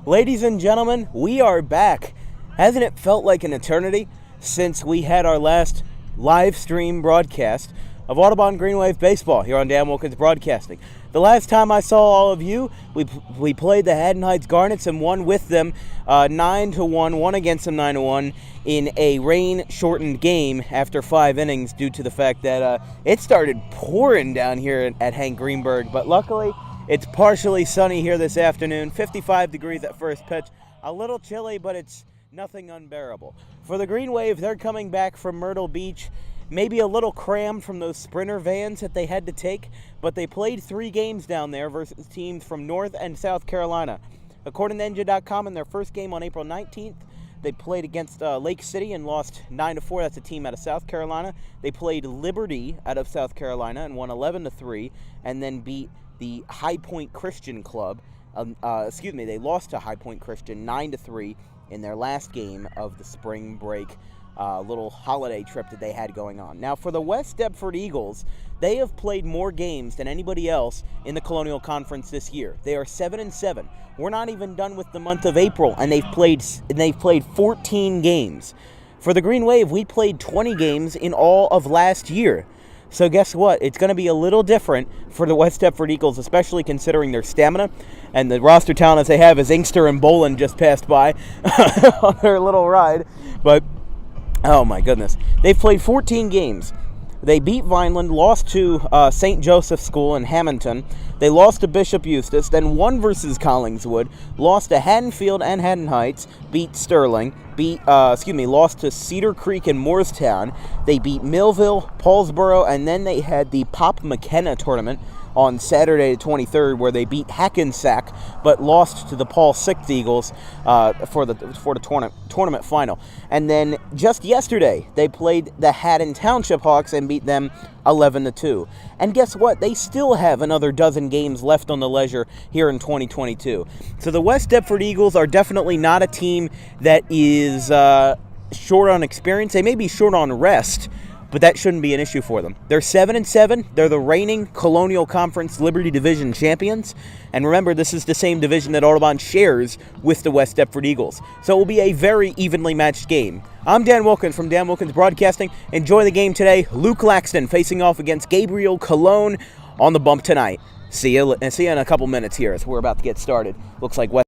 Ladies and gentlemen, we are back. Hasn't it felt like an eternity since we had our last live stream broadcast of Audubon Green Wave Baseball here on Dan Wilkins Broadcasting? The last time I saw all of you, we played the Haddon Heights Garnets and won with them 9-1, won against them 9-1 in a rain-shortened game after 5 innings due to the fact that it started pouring down here at Hank Greenberg, but luckily it's partially sunny here this afternoon, 55 degrees at first pitch. A little chilly, but it's nothing unbearable. For the Green Wave, they're coming back from Myrtle Beach, maybe a little crammed from those Sprinter vans that they had to take, but they played 3 games down there versus teams from North and South Carolina. According to NJ.com, in their first game on April 19th, they played against Lake City and lost 9-4. That's a team out of South Carolina. They played Liberty out of South Carolina and won 11-3, and then beat the High Point Christian Club. They lost to High Point Christian 9-3 in their last game of the spring break little holiday trip that they had going on. Now, for the West Deptford Eagles, they have played more games than anybody else in the Colonial Conference this year. They are 7-7. We're not even done with the month of April, and they've played 14 games. For the Green Wave, we played 20 games in all of last year. So guess what? It's going to be a little different for the West Deptford Eagles, especially considering their stamina and the roster talent as they have, as Inkster and Boland just passed by on their little ride. But, oh my goodness. They've played 14 games. They beat Vineland, lost to St. Joseph's School in Hamilton. They lost to Bishop Eustace, then won versus Collingswood, lost to Haddonfield and Haddon Heights, beat Sterling, lost to Cedar Creek and Moorestown. They beat Millville, Paulsboro, and then they had the Pop McKenna tournament on Saturday the 23rd, where they beat Hackensack, but lost to the Paul Sixth Eagles for the tournament final. And then just yesterday, they played the Haddon Township Hawks and beat them 11-2. And guess what? They still have another dozen games left on the leisure here in 2022. So the West Deptford Eagles are definitely not a team that is short on experience. They may be short on rest, but that shouldn't be an issue for them. They're 7-7. They're the reigning Colonial Conference Liberty Division champions. And remember, this is the same division that Audubon shares with the West Deptford Eagles. So it will be a very evenly matched game. I'm Dan Wilkins from Dan Wilkins Broadcasting. Enjoy the game today. Luke Laxton facing off against Gabriel Cologne on the bump tonight. See you in a couple minutes here as we're about to get started. Looks like West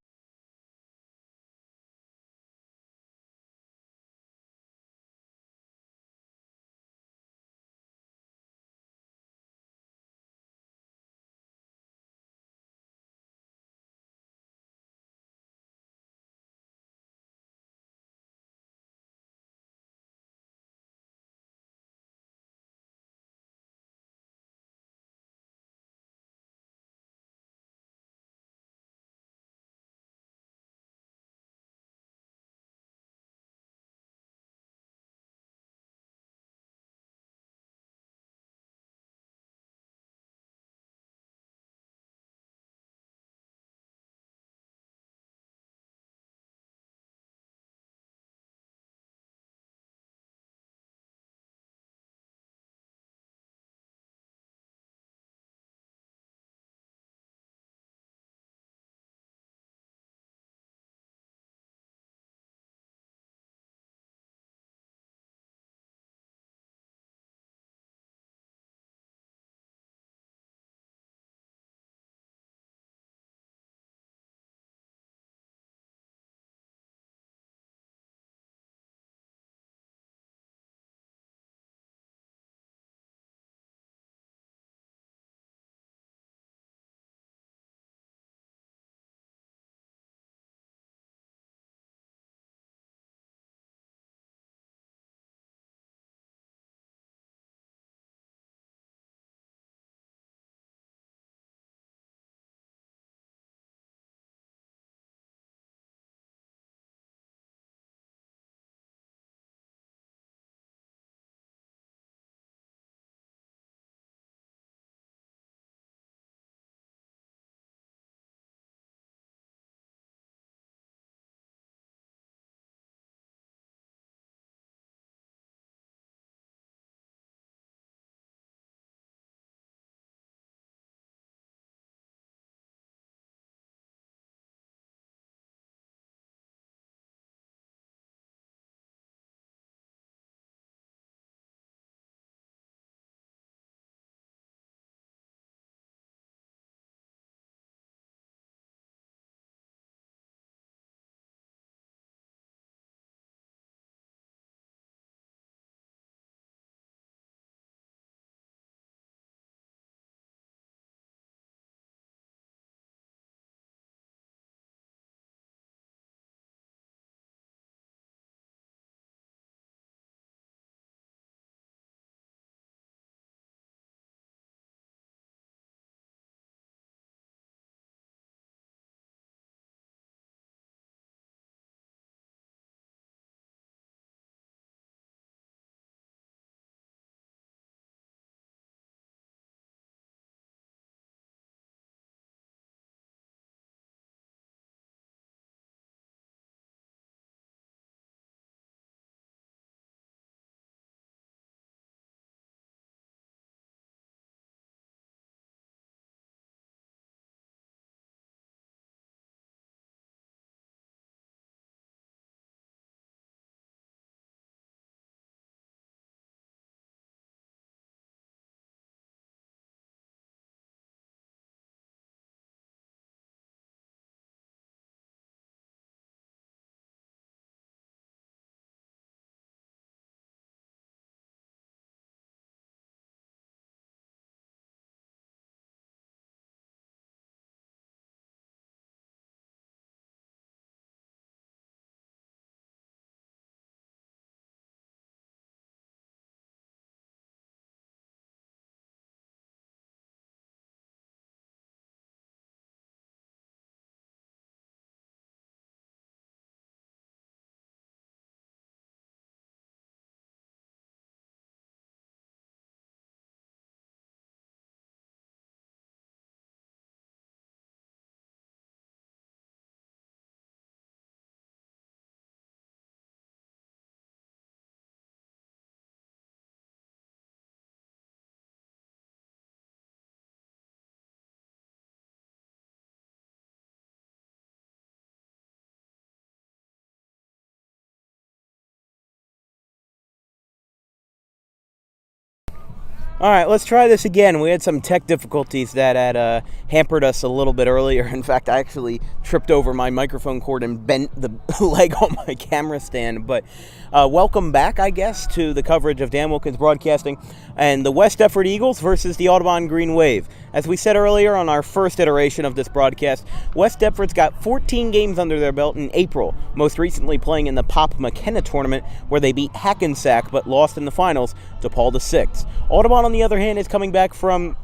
All right, let's try this again. We had some tech difficulties that had hampered us a little bit earlier. In fact, I actually tripped over my microphone cord and bent the leg on my camera stand. But welcome back, I guess, to the coverage of Dan Wilkins Broadcasting and the West Deptford Eagles versus the Audubon Green Wave. As we said earlier on our first iteration of this broadcast, West Deptford's got 14 games under their belt in April, most recently playing in the Pop McKenna tournament where they beat Hackensack but lost in the finals to Paul VI. Audubon, on the other hand, is coming back from,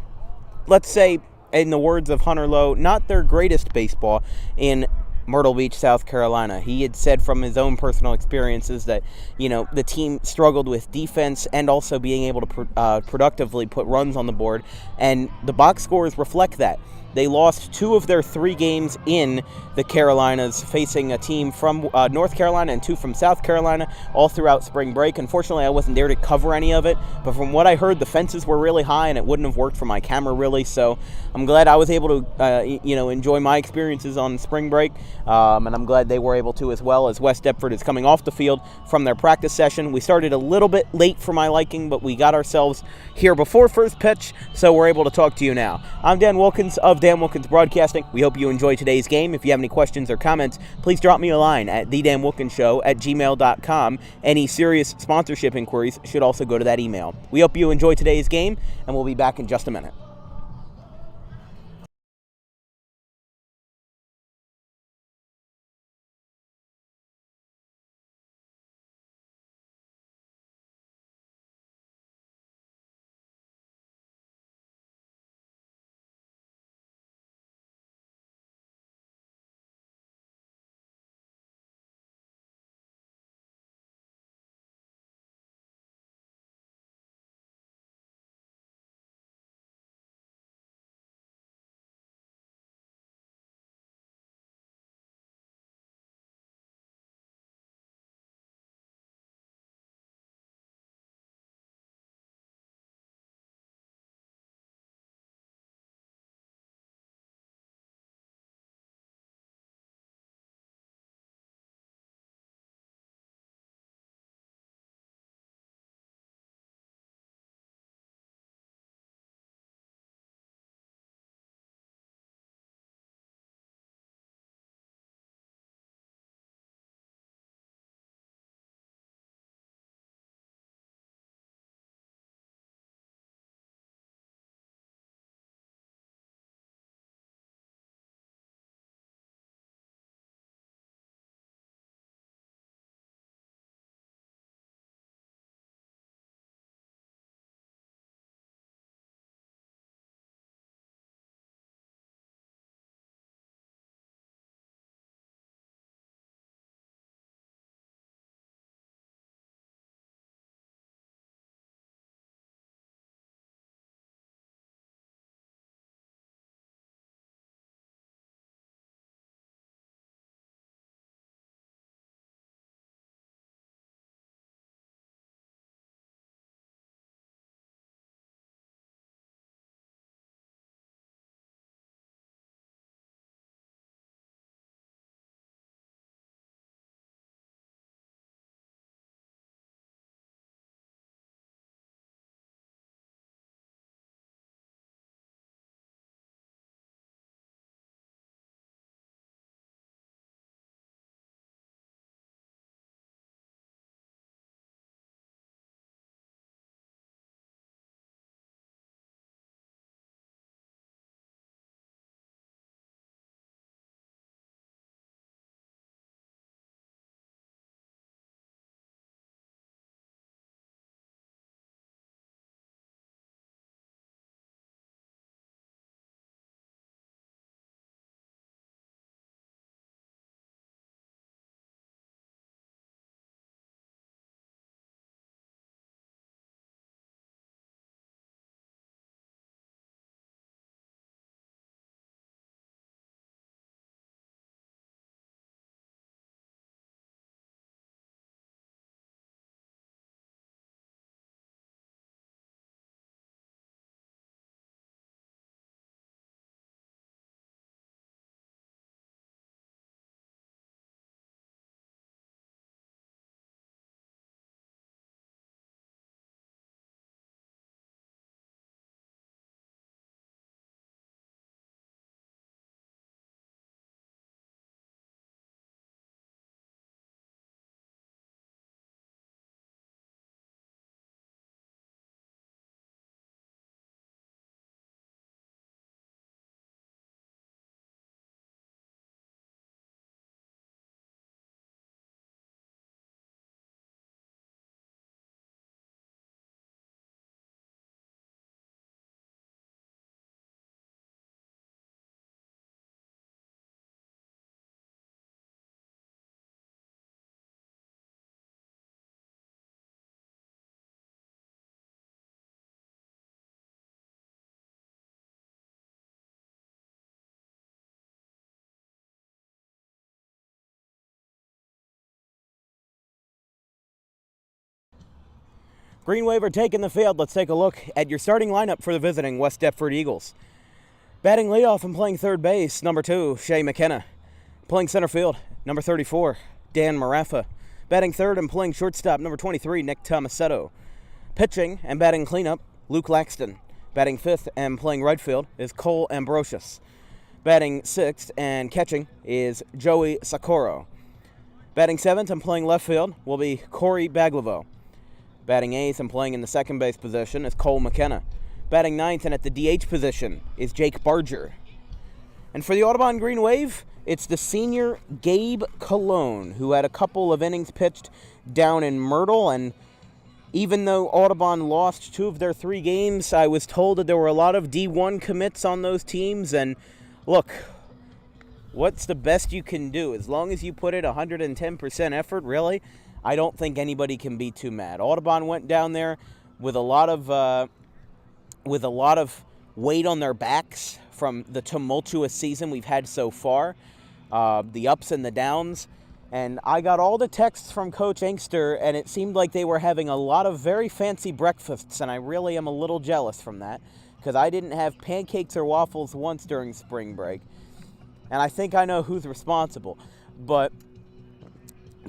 let's say, in the words of Hunter Lowe, not their greatest baseball in Myrtle Beach, South Carolina. He had said from his own personal experiences that, the team struggled with defense and also being able to productively put runs on the board, and the box scores reflect that. They lost 2 of their 3 games in the Carolinas, facing a team from North Carolina and 2 from South Carolina, all throughout spring break. Unfortunately, I wasn't there to cover any of it, but from what I heard, the fences were really high, and it wouldn't have worked for my camera, really. So I'm glad I was able to, enjoy my experiences on spring break, and I'm glad they were able to as well, as West Deptford is coming off the field from their practice session. We started a little bit late for my liking, but we got ourselves here before first pitch, so we're able to talk to you now. I'm Dan Wilkins of Dan Wilkins Broadcasting. We hope you enjoy today's game. If you have any questions or comments, please drop me a line at thedanwilkinsshow@gmail.com. Any serious sponsorship inquiries should also go to that email. We hope you enjoy today's game, and we'll be back in just a minute. Green Wave are taking the field. Let's take a look at your starting lineup for the visiting West Deptford Eagles. Batting leadoff and playing third base, number 2, Shea McKenna. Playing center field, number 34, Dan Maraffa. Batting third and playing shortstop, number 23, Nick Tomasetto. Pitching and batting cleanup, Luke Laxton. Batting fifth and playing right field is Cole Ambrosius. Batting sixth and catching is Joey Socorro. Batting seventh and playing left field will be Corey Baglivo. Batting eighth and playing in the second base position is Cole McKenna. Batting ninth and at the DH position is Jake Barger. And for the Audubon Green Wave, it's the senior Gabe Cologne, who had a couple of innings pitched down in Myrtle. And even though Audubon lost 2 of their 3 games, I was told that there were a lot of D1 commits on those teams. And look, what's the best you can do? As long as you put it 110% effort, really, I don't think anybody can be too mad. Audubon went down there with a lot of weight on their backs from the tumultuous season we've had so far, the ups and the downs. And I got all the texts from Coach Inkster, and it seemed like they were having a lot of very fancy breakfasts, and I really am a little jealous from that, because I didn't have pancakes or waffles once during spring break. And I think I know who's responsible, but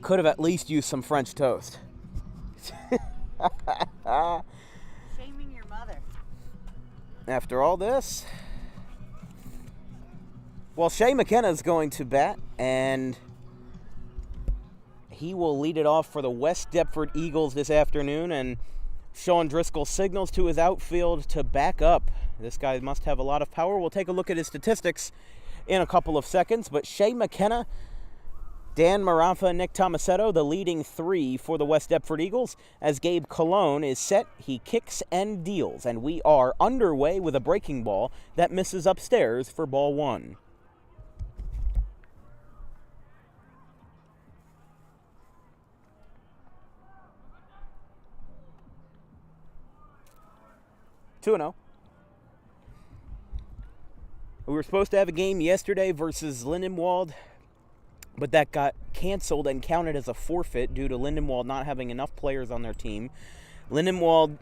could have at least used some French toast. Shaming your mother. After all this, well, Shea McKenna is going to bat, and he will lead it off for the West Deptford Eagles this afternoon. And Sean Driscoll signals to his outfield to back up. This guy must have a lot of power. We'll take a look at his statistics in a couple of seconds. But Shea McKenna, Dan Maraffa, and Nick Tomasetto, the leading 3 for the West Deptford Eagles. As Gabe Cologne is set, he kicks and deals. And we are underway with a breaking ball that misses upstairs for ball 1. Two 2-0. We were supposed to have a game yesterday versus Lindenwold, but that got canceled and counted as a forfeit due to Lindenwold not having enough players on their team. Lindenwold,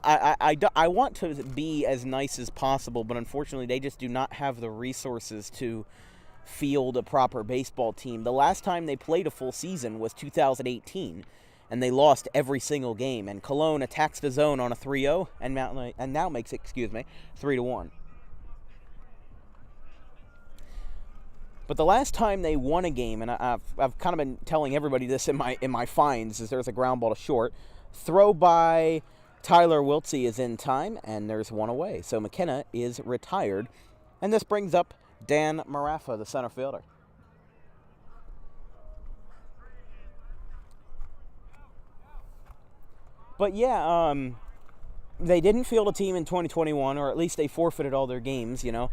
I want to be as nice as possible, but unfortunately they just do not have the resources to field a proper baseball team. The last time they played a full season was 2018, and they lost every single game. And Cologne attacks the zone on a 3-0 and now makes it, 3-1. But the last time they won a game, and I've kind of been telling everybody this in my finds, is there's a ground ball to short. Throw by Tyler Wiltsey is in time, and there's one away. So McKenna is retired. And this brings up Dan Maraffa, the center fielder. But yeah, they didn't field a team in 2021, or at least they forfeited all their games, you know.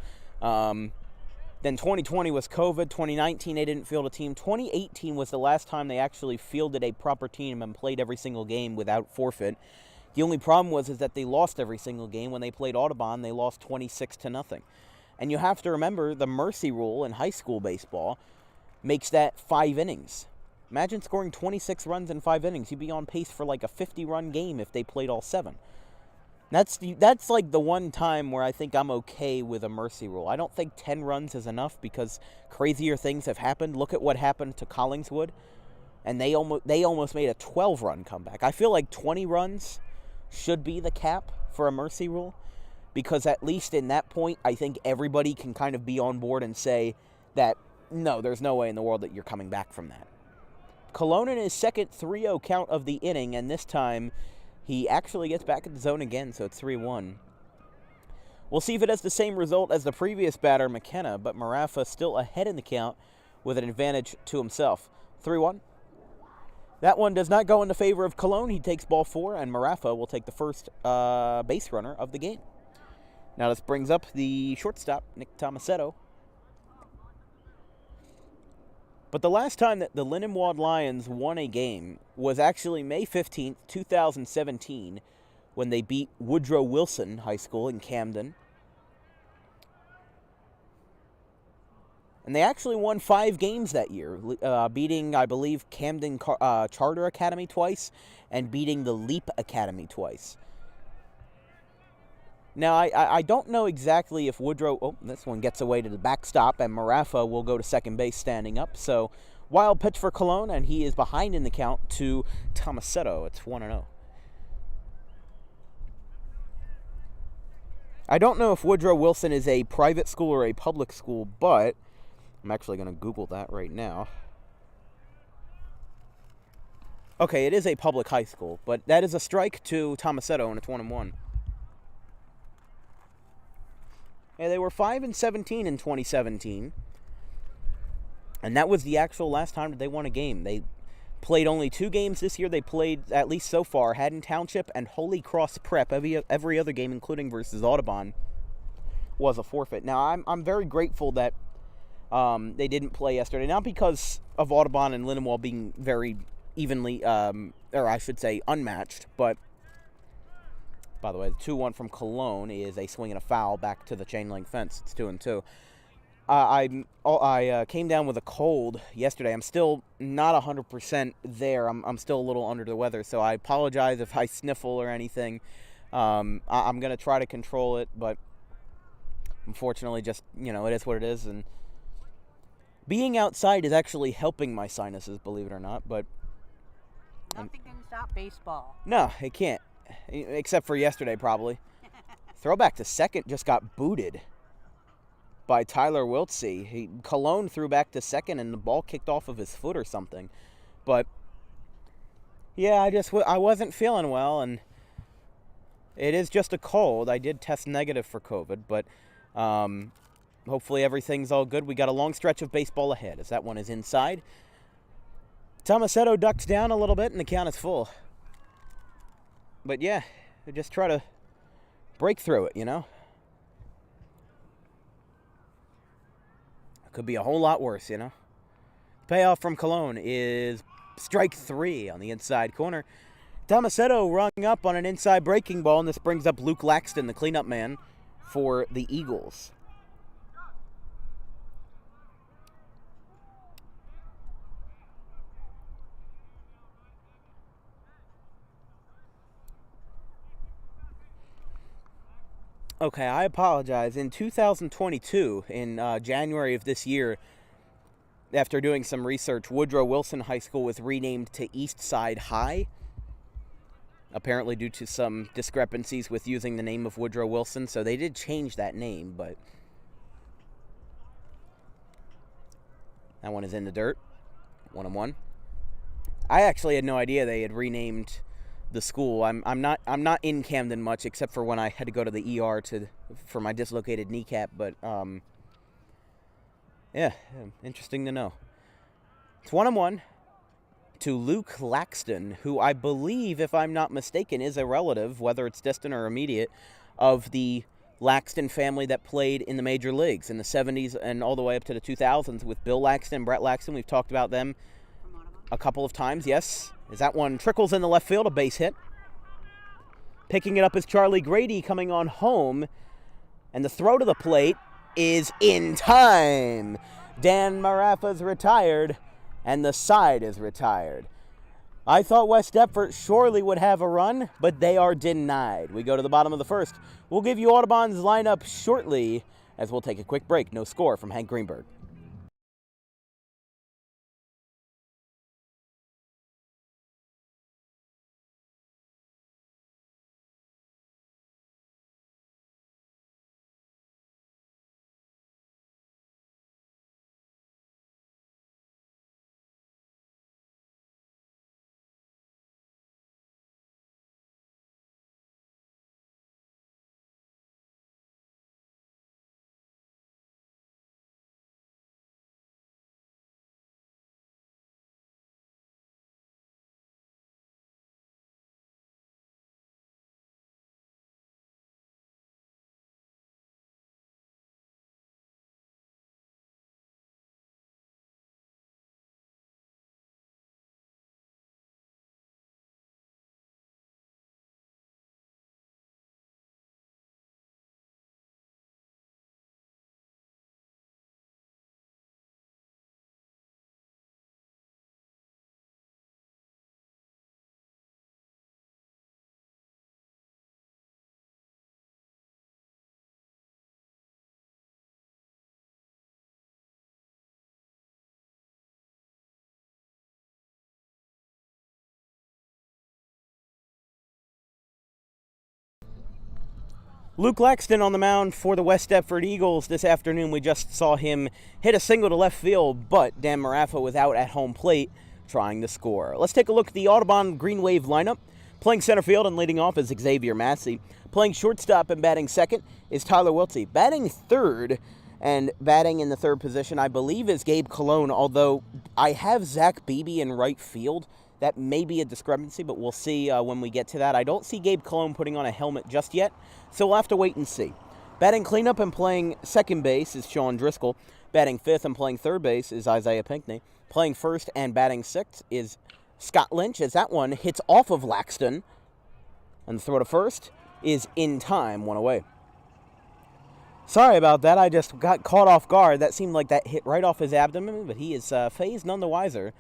Then 2020 was COVID. 2019, they didn't field a team. 2018 was the last time they actually fielded a proper team and played every single game without forfeit. The only problem is that they lost every single game. When they played Audubon, they lost 26-0. And you have to remember, the mercy rule in high school baseball makes that 5 innings. Imagine scoring 26 runs in 5 innings. You'd be on pace for like a 50-run game if they played all 7. That's like the one time where I think I'm okay with a mercy rule. I don't think 10 runs is enough because crazier things have happened. Look at what happened to Collingswood, and they almost made a 12-run comeback. I feel like 20 runs should be the cap for a mercy rule, because at least in that point, I think everybody can kind of be on board and say that, no, there's no way in the world that you're coming back from that. Cologne in his second 3-0 count of the inning, and this time he actually gets back in the zone again, so it's 3-1. We'll see if it has the same result as the previous batter, McKenna, but Maraffa still ahead in the count with an advantage to himself. 3-1. That one does not go in the favor of Cologne. He takes ball 4, and Maraffa will take the first base runner of the game. Now this brings up the shortstop, Nick Tomasetto. But the last time that the Lindenwold Lions won a game was actually May 15th, 2017, when they beat Woodrow Wilson High School in Camden. And they actually won 5 games that year, beating, I believe, Camden Charter Academy twice and beating the Leap Academy twice. Now, I don't know exactly if Woodrow... Oh, this one gets away to the backstop, and Marafa will go to second base standing up. So, wild pitch for Cologne, and he is behind in the count to Tomasetto. It's 1-0. I don't know if Woodrow Wilson is a private school or a public school, but I'm actually going to Google that right now. Okay, it is a public high school, but that is a strike to Tomasetto, and it's 1-1. Yeah, they were 5-17 in 2017, and that was the actual last time that they won a game. They played only 2 games this year. They played, at least so far, Haddon Township and Holy Cross Prep. Every other game, including versus Audubon, was a forfeit. Now, I'm very grateful that they didn't play yesterday, not because of Audubon and Lindenwold being very evenly, or I should say I but by the way, the 2-1 from Cologne is a swing and a foul back to the chain link fence. It's 2-2. I came down with a cold yesterday. I'm still not 100% there. I'm still a little under the weather, so I apologize if I sniffle or anything. I'm going to try to control it, but unfortunately, just, it is what it is. And being outside is actually helping my sinuses, believe it or not. But nothing can stop baseball. No, it can't. Except for yesterday, probably. Throwback to second just got booted by Tyler Wiltsey. Cologne threw back to second, and the ball kicked off of his foot or something. But, yeah, I wasn't feeling well, and it is just a cold. I did test negative for COVID, but hopefully everything's all good. We got a long stretch of baseball ahead, as that one is inside. Tomasetto ducks down a little bit, and the count is full. But, yeah, just try to break through it, Could be a whole lot worse, Payoff from Cologne is strike 3 on the inside corner. Tomasetto rung up on an inside breaking ball, and this brings up Luke Laxton, the cleanup man for the Eagles. Okay, I apologize. In 2022, in January of this year, after doing some research, Woodrow Wilson High School was renamed to Eastside High, apparently due to some discrepancies with using the name of Woodrow Wilson, so they did change that name, but that one is in the dirt. 1-1. I actually had no idea they had renamed the school. I'm not in Camden much, except for when I had to go to the ER for my dislocated kneecap. But yeah, interesting to know. It's 1-1 to Luke Laxton, who I believe, if I'm not mistaken, is a relative, whether it's distant or immediate, of the Laxton family that played in the major leagues in the 70s and all the way up to the 2000s with Bill Laxton, Brett Laxton. We've talked about them a couple of times, yes. As that one trickles in the left field, a base hit. Picking it up is Charlie Grady coming on home. And the throw to the plate is in time. Dan Marafa's retired, and the side is retired. I thought West Deptford surely would have a run, but they are denied. We go to the bottom of the first. We'll give you Audubon's lineup shortly, as we'll take a quick break. No score from Hank Greenberg. Luke Laxton on the mound for the West Deptford Eagles this afternoon. We just saw him hit a single to left field, but Dan Marafa was out at home plate trying to score. Let's take a look at the Audubon Green Wave lineup. Playing center field and leading off is Xavier Massey. Playing shortstop and batting second is Tyler Wiltsey. Batting third and batting in the third position, I believe, is Gabe Cologne, although I have Zach Beebe in right field. That may be a discrepancy, but we'll see when we get to that. I don't see Gabe Cologne putting on a helmet just yet, so we'll have to wait and see. Batting cleanup and playing second base is Sean Driscoll. Batting fifth and playing third base is Isaiah Pinckney. Playing first and batting sixth is Scott Lynch, as that one hits off of Laxton. And the throw to first is in time, one away. Sorry about that. I just got caught off guard. That seemed like that hit right off his abdomen, but he is phased none the wiser.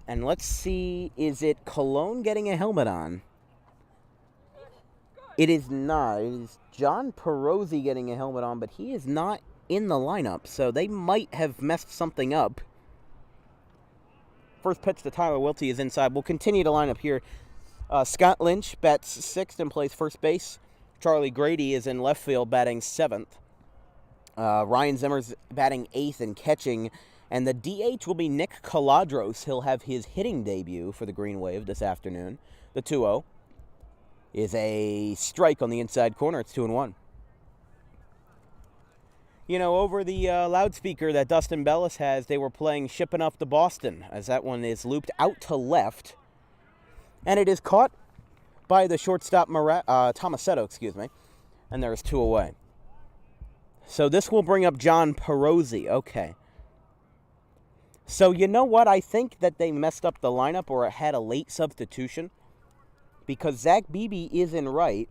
And let's see, is it Cologne getting a helmet on? It is not. It is John Perosi getting a helmet on, but he is not in the lineup, so they might have messed something up. First pitch to Tyler Wiltsey is inside. We'll continue to line up here. Scott Lynch bats sixth and plays first base. Charlie Grady is in left field batting seventh. Ryan Zimmer's batting eighth and catching. And the DH will be Nick Caladros. He'll have his hitting debut for the Green Wave this afternoon. The 2-0 is a strike on the inside corner. It's 2-1. You know, over the loudspeaker that Dustin Bellis has, they were playing Shipping Up to Boston, as that one is looped out to left. And it is caught by the shortstop Tomasetto, and there's two away. So this will bring up John Perosi. Okay. So you know what? I think that they messed up the lineup or had a late substitution because Zach Beebe is in right,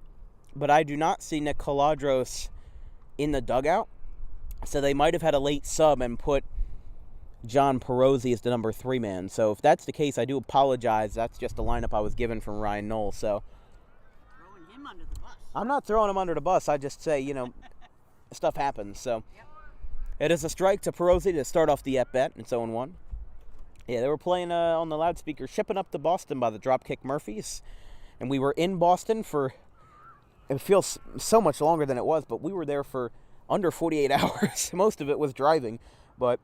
but I do not see Nick Caladros in the dugout. So they might have had a late sub and put John Perosi as the number 3 man. So if that's the case, I do apologize. That's just the lineup I was given from Ryan Knoll. So Throwing him under the bus. I'm not throwing him under the bus. I just say, stuff happens. So it is a strike to Perosi to start off the at-bat. It's 0-1. Yeah, they were playing on the loudspeaker, Shipping Up to Boston by the Dropkick Murphys. And we were in Boston for, it feels so much longer than it was, but we were there for under 48 hours. Most of it was driving. But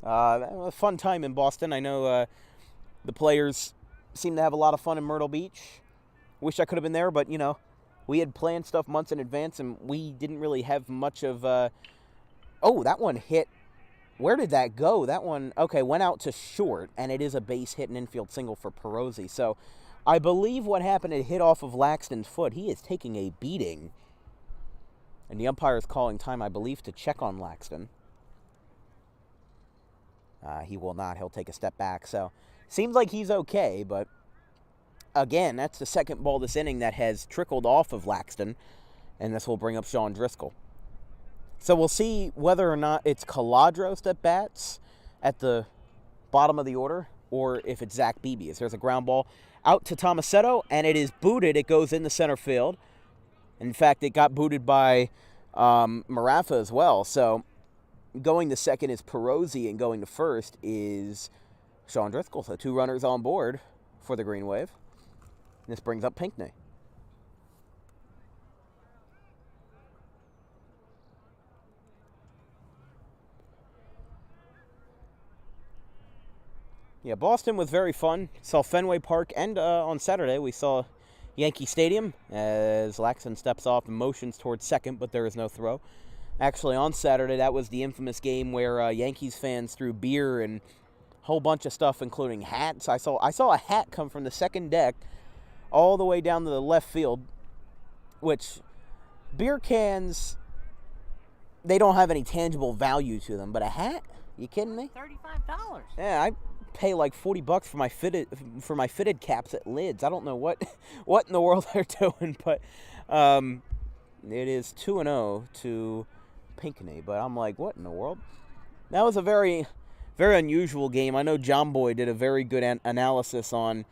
a fun time in Boston. I know the players seem to have a lot of fun in Myrtle Beach. Wish I could have been there, but, we had planned stuff months in advance, and we didn't really have much of... Oh, that one hit. Where did that go? That one, went out to short, and it is a base hit and infield single for Perosi. So I believe what happened, it hit off of Laxton's foot. He is taking a beating. And the umpire is calling time, I believe, to check on Laxton. He will not. He'll take a step back. So seems like he's okay, but again, that's the second ball this inning that has trickled off of Laxton, and this will bring up Sean Driscoll. So we'll see whether or not it's Caladros that bats at the bottom of the order or if it's Zach Beebe. There's a ground ball out to Tomasetto, and it is booted. It goes into center field. In fact, it got booted by Marafa as well. So going to second is Perosi, and going to first is Sean Driscoll. So 2 runners on board for the Green Wave. This brings up Pinckney. Yeah, Boston was very fun. Saw Fenway Park, and on Saturday we saw Yankee Stadium as Laxton steps off and motions towards second, but there is no throw. Actually, on Saturday, that was the infamous game where Yankees fans threw beer and a whole bunch of stuff, including hats. I saw a hat come from the second deck all the way down to the left field, which beer cans, they don't have any tangible value to them, but a hat? You kidding me? $35. Yeah, I pay like $40 for my fitted caps at Lids. I don't know what in the world they're doing, but it is 2-0 to Pinckney. But I'm like, what in the world? That was a very, very unusual game. I know John Boy did a very good analysis on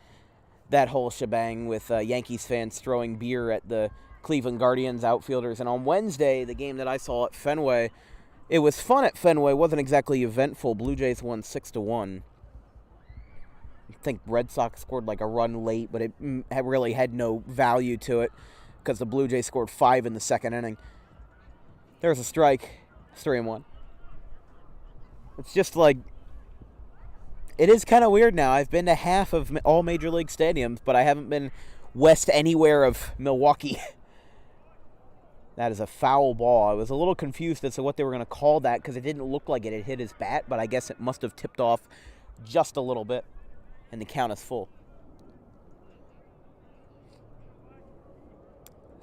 that whole shebang with Yankees fans throwing beer at the Cleveland Guardians outfielders. And on Wednesday, the game that I saw at Fenway, it was fun at Fenway. It wasn't exactly eventful. Blue Jays won 6-1. I think Red Sox scored like a run late, but it really had no value to it. because the Blue Jays scored 5 in the second inning. There's a strike. 3-1. It's just like, it is kind of weird now. I've been to half of all major league stadiums, but I haven't been west anywhere of Milwaukee. That is a foul ball. I was a little confused as to what they were going to call that because it didn't look like it had hit his bat, but I guess it must have tipped off just a little bit, and the count is full.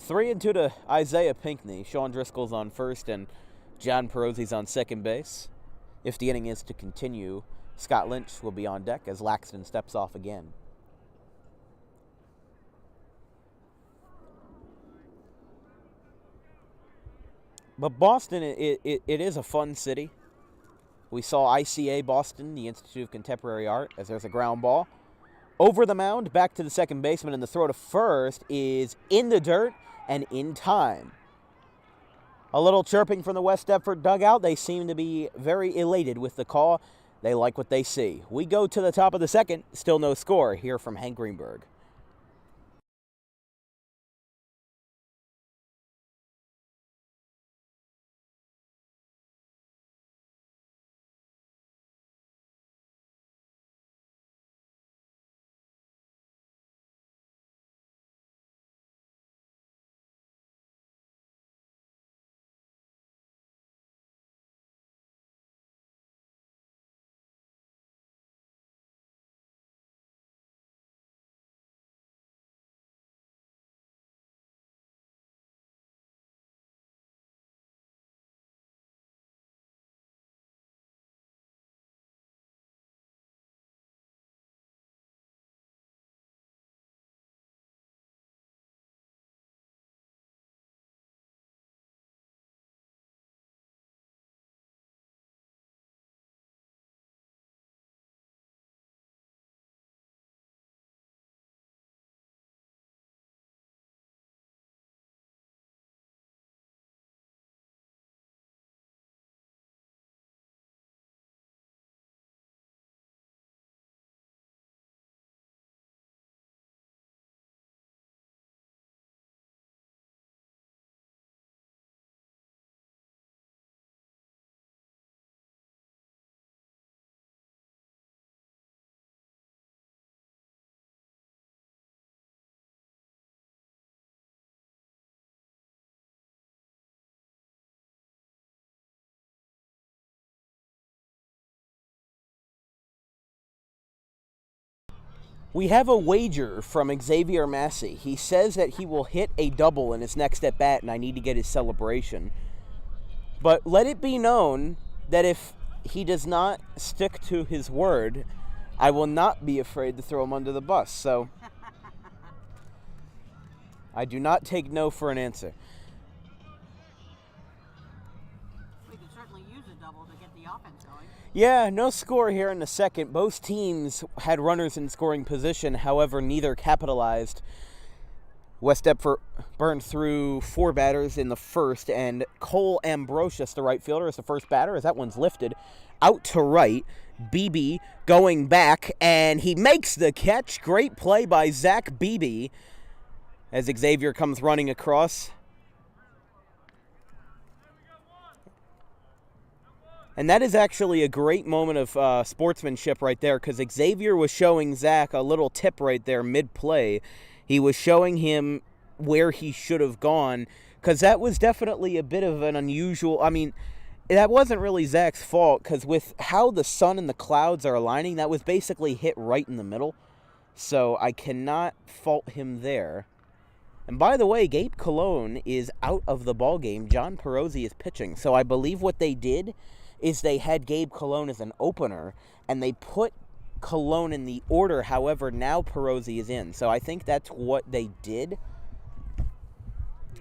3-2 to Isaiah Pinckney. Sean Driscoll's on first, and John Perozzi's on second base. If the inning is to continue, Scott Lynch will be on deck as Laxton steps off again. But Boston, it is a fun city. We saw ICA Boston, the Institute of Contemporary Art, as there's a ground ball. Over the mound, back to the second baseman, and the throw to first is in the dirt and in time. A little chirping from the West Deptford dugout. They seem to be very elated with the call. They like what they see. We go to the top of the second. Still no score. Here from Hank Greenberg. We have a wager from Xavier Massey. He says that he will hit a double in his next at bat, and I need to get his celebration. But let it be known that if he does not stick to his word, I will not be afraid to throw him under the bus. So I do not take no for an answer. We could certainly use a double to get the offense going. Yeah, no score here in the second. Both teams had runners in scoring position. However, neither capitalized. West Deptford burned through 4 batters in the first, and Cole Ambrosius, the right fielder, is the first batter as that one's lifted out to right. Beebe going back, and he makes the catch. Great play by Zach Beebe as Xavier comes running across. And that is actually a great moment of sportsmanship right there, because Xavier was showing Zach a little tip right there mid-play. He was showing him where he should have gone, because that was definitely a bit of an unusual... I mean, that wasn't really Zach's fault, because with how the sun and the clouds are aligning, that was basically hit right in the middle. So I cannot fault him there. And by the way, Gabe Cologne is out of the ballgame. John Perozzi is pitching. So I believe what they did is they had Gabe Cologne as an opener, and they put Cologne in the order. However, now Perozzi is in. So I think that's what they did. Yeah,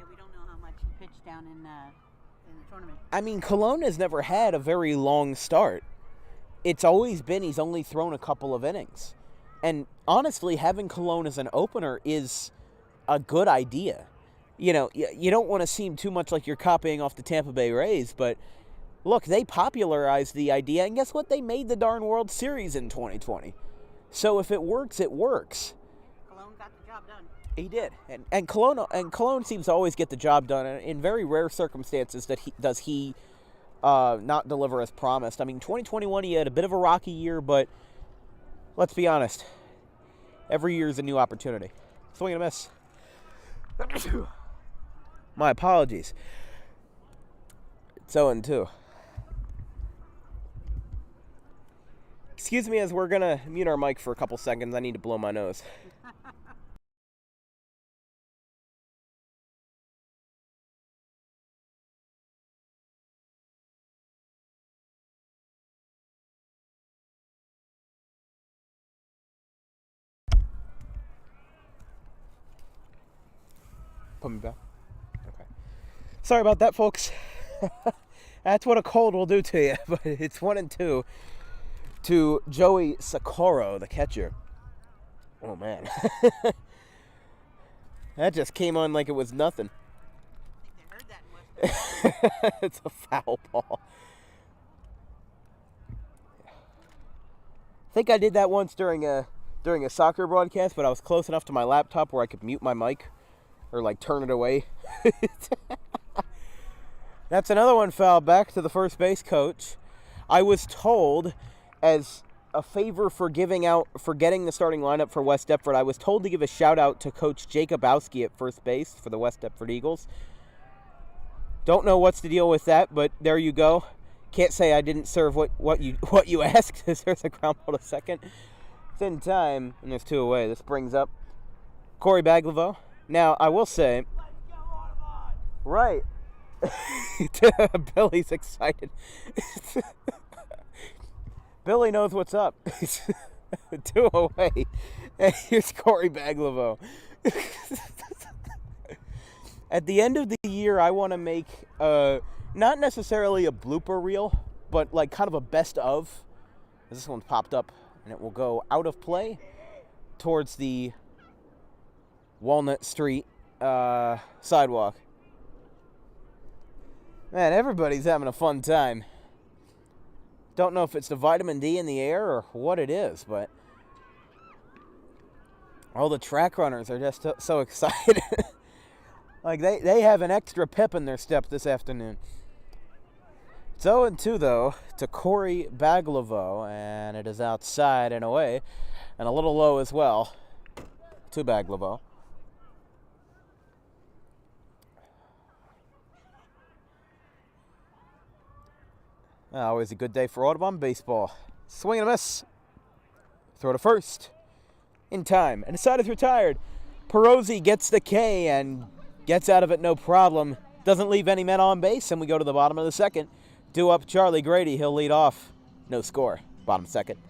we don't know how much he pitched down in the tournament. I mean, Cologne has never had a very long start. It's always been he's only thrown a couple of innings. And honestly, having Cologne as an opener is a good idea. You know, you don't want to seem too much like you're copying off the Tampa Bay Rays, but look, they popularized the idea, and guess what? They made the darn World Series in 2020. So if it works, it works. Cologne got the job done. He did, and Cologne seems to always get the job done. And in very rare circumstances, does he not deliver as promised. I mean, 2021 he had a bit of a rocky year, but let's be honest, every year is a new opportunity. Swing and a miss. My apologies. It's 0-2. Excuse me as we're gonna mute our mic for a couple seconds. I need to blow my nose. Put me back. Okay. Sorry about that, folks. That's what a cold will do to you. But it's 1-2 to Joey Socorro, the catcher. Oh, man. That just came on like it was nothing. I think they heard that in West. It's a foul ball. I think I did that once during a soccer broadcast, but I was close enough to my laptop where I could mute my mic or like turn it away. That's another one foul back to the first base coach. I was told, as a favor for getting the starting lineup for West Deptford, I was told to give a shout out to Coach Jacobowski at first base for the West Deptford Eagles. Don't know what's the deal with that, but there you go. Can't say I didn't serve what you asked. There's a ground ball to second. It's in time, and there's 2 away. This brings up Corey Baglivo. Now, I will say, right. Billy's excited. Billy knows what's up. 2 away. And here's Corey Baglivo. At the end of the year, I want to make not necessarily a blooper reel, but like kind of a best of. This one's popped up, and it will go out of play towards the Walnut Street sidewalk. Man, everybody's having a fun time. Don't know if it's the vitamin D in the air or what it is, but all the track runners are just so excited. Like they have an extra pep in their step this afternoon. It's 0-2, though, to Corey Baglivo, and it is outside and away, and a little low as well to Baglivo. Always a good day for Audubon baseball. Swing and a miss. Throw to first. In time. And the side is retired. Perosi gets the K and gets out of it no problem. Doesn't leave any men on base, and we go to the bottom of the second. Due up Charlie Grady. He'll lead off. No score. Bottom second.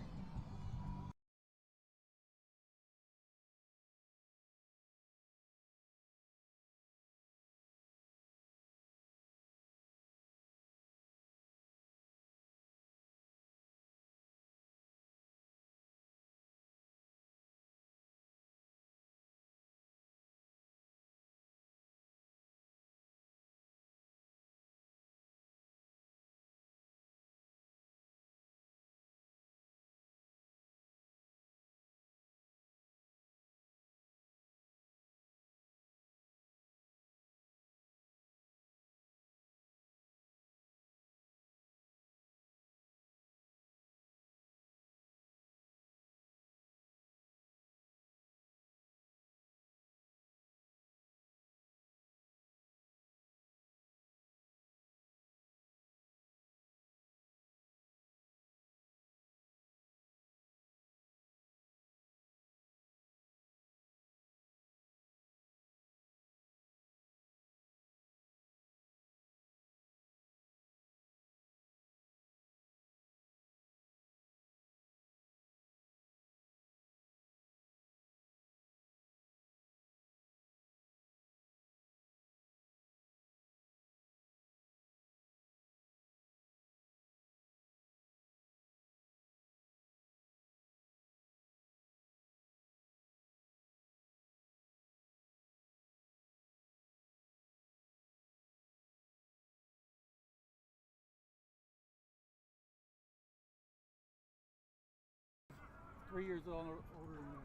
Years older than me.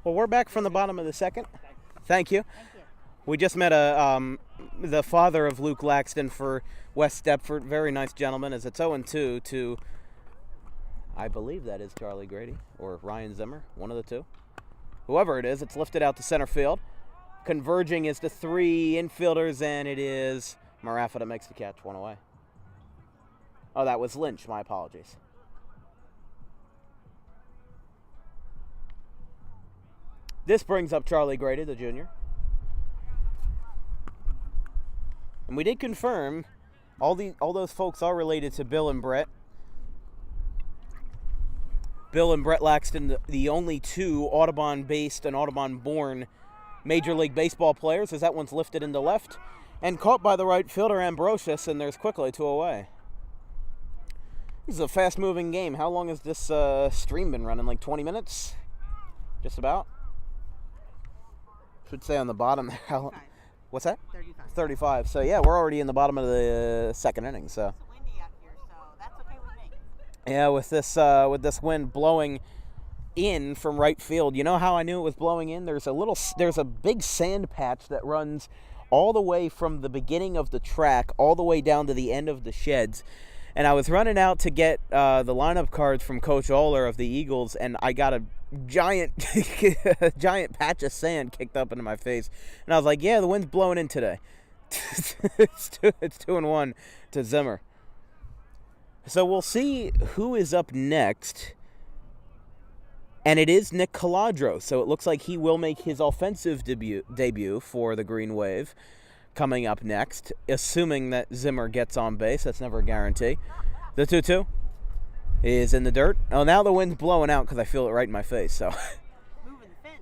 Well, we're back from the bottom of the second. Thank you. Thank you. We just met the father of Luke Laxton for West Deptford. Very nice gentleman. As it's 0-2 to, I believe that is Charlie Grady or Ryan Zimmer, one of the two. Whoever it is, it's lifted out to center field. Converging is the three infielders, and it is Marafa that makes the catch, one away. Oh, that was Lynch. My apologies. This brings up Charlie Grady, the junior. And we did confirm all those folks are related to Bill and Brett. Bill and Brett Laxton, the only two Audubon-based and Audubon-born Major League Baseball players, as that one's lifted into left and caught by the right fielder Ambrosius, and there's quickly two away. This is a fast-moving game. How long has this stream been running? Like 20 minutes? Just about? Should say on the bottom there. How, what's that? 35. 35. So, yeah, we're already in the bottom of the second inning. So. It's windy out here, so that's okay with me. Yeah, with this wind blowing in from right field. You know how I knew it was blowing in? There's a big sand patch that runs all the way from the beginning of the track all the way down to the end of the sheds. And I was running out to get the lineup cards from Coach Oler of the Eagles, and I got a giant patch of sand kicked up into my face. And I was like, yeah, the wind's blowing in today. It's 2-1 to Zimmer. So we'll see who is up next. And it is Nick Caladro. So it looks like he will make his offensive debut for the Green Wave coming up next, assuming that Zimmer gets on base. That's never a guarantee. The 2-2 is in the dirt. Oh, now the wind's blowing out because I feel it right in my face. So, Moving the fence.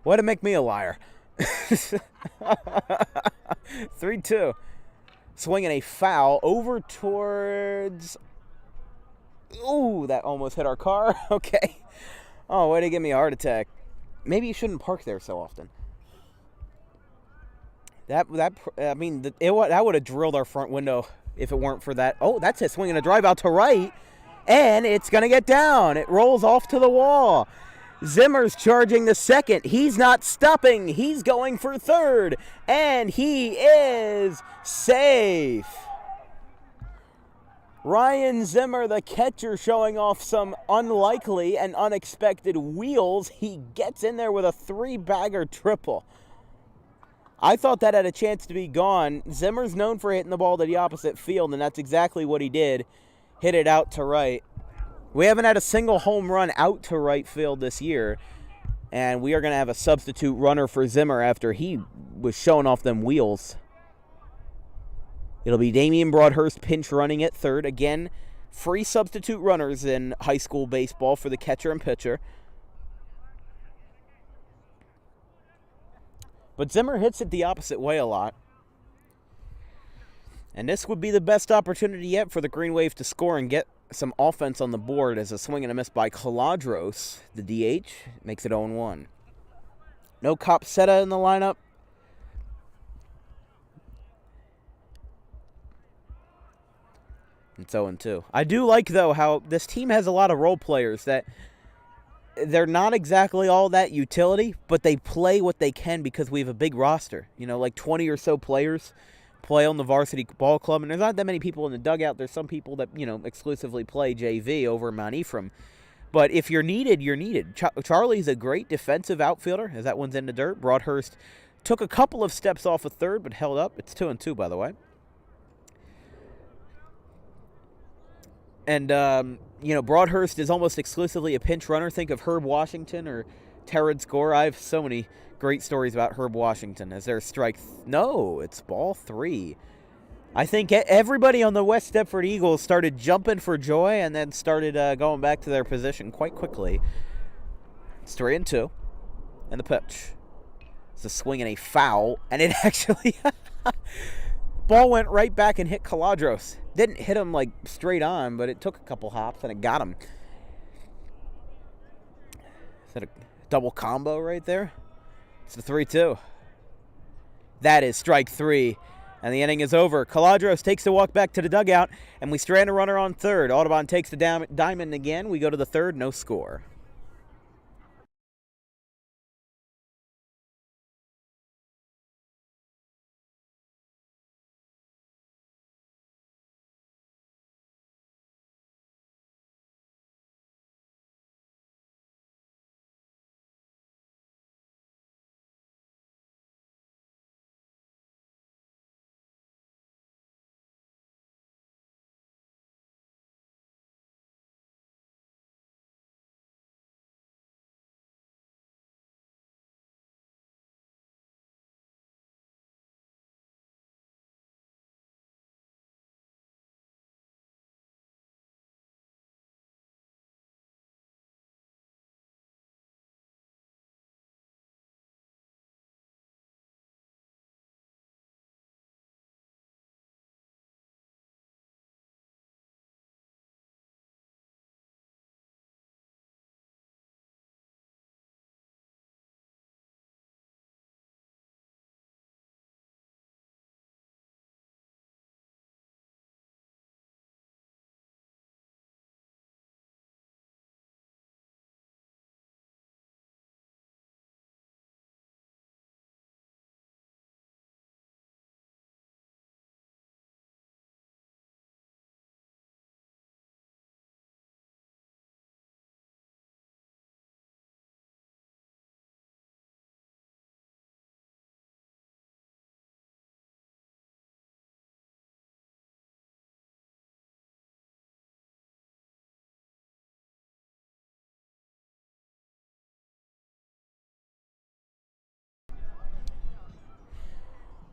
way to make me a liar. 3-2. Swinging a foul over towards... Ooh, that almost hit our car. Okay. Oh, way to give me a heart attack. Maybe you shouldn't park there so often. That would have drilled our front window if it weren't for that. Oh, that's it. Swinging a drive out to right. And it's going to get down. It rolls off to the wall. Zimmer's charging the second. He's not stopping. He's going for third. And he is safe. Ryan Zimmer, the catcher, showing off some unlikely and unexpected wheels. He gets in there with a three-bagger triple. I thought that had a chance to be gone. Zimmer's known for hitting the ball to the opposite field, and that's exactly what he did. Hit it out to right. We haven't had a single home run out to right field this year, and we are going to have a substitute runner for Zimmer after he was showing off them wheels. It'll be Damian Broadhurst pinch running at third. Again, free substitute runners in high school baseball for the catcher and pitcher. But Zimmer hits it the opposite way a lot. And this would be the best opportunity yet for the Green Wave to score and get some offense on the board, as a swing and a miss by Caladros, the DH, makes it 0-1. No Copsetta in the lineup. It's 0-2. I do like, though, how this team has a lot of role players that they're not exactly all that utility, but they play what they can because we have a big roster. You know, like 20 or so players play on the varsity ball club, and there's not that many people in the dugout. There's some people that, you know, exclusively play JV over Mount Ephraim. But if you're needed, you're needed. Charlie's a great defensive outfielder, as that one's in the dirt. Broadhurst took a couple of steps off of third, but held up. It's 2-2, by the way. And, you know, Broadhurst is almost exclusively a pinch runner. Think of Herb Washington or Terrence Gore. I have so many great stories about Herb Washington. As their strike... No, it's ball 3. I think everybody on the West Deptford Eagles started jumping for joy and then started going back to their position quite quickly. It's 3-2. And the pitch. It's a swing and a foul. And it actually... Ball went right back and hit Caladros. Didn't hit him like straight on, but it took a couple hops and it got him. Is that a double combo right there? It's the 3-2. That is strike 3. And the inning is over. Caladros takes the walk back to the dugout, and we strand a runner on third. Audubon takes the diamond again. We go to the third, no score.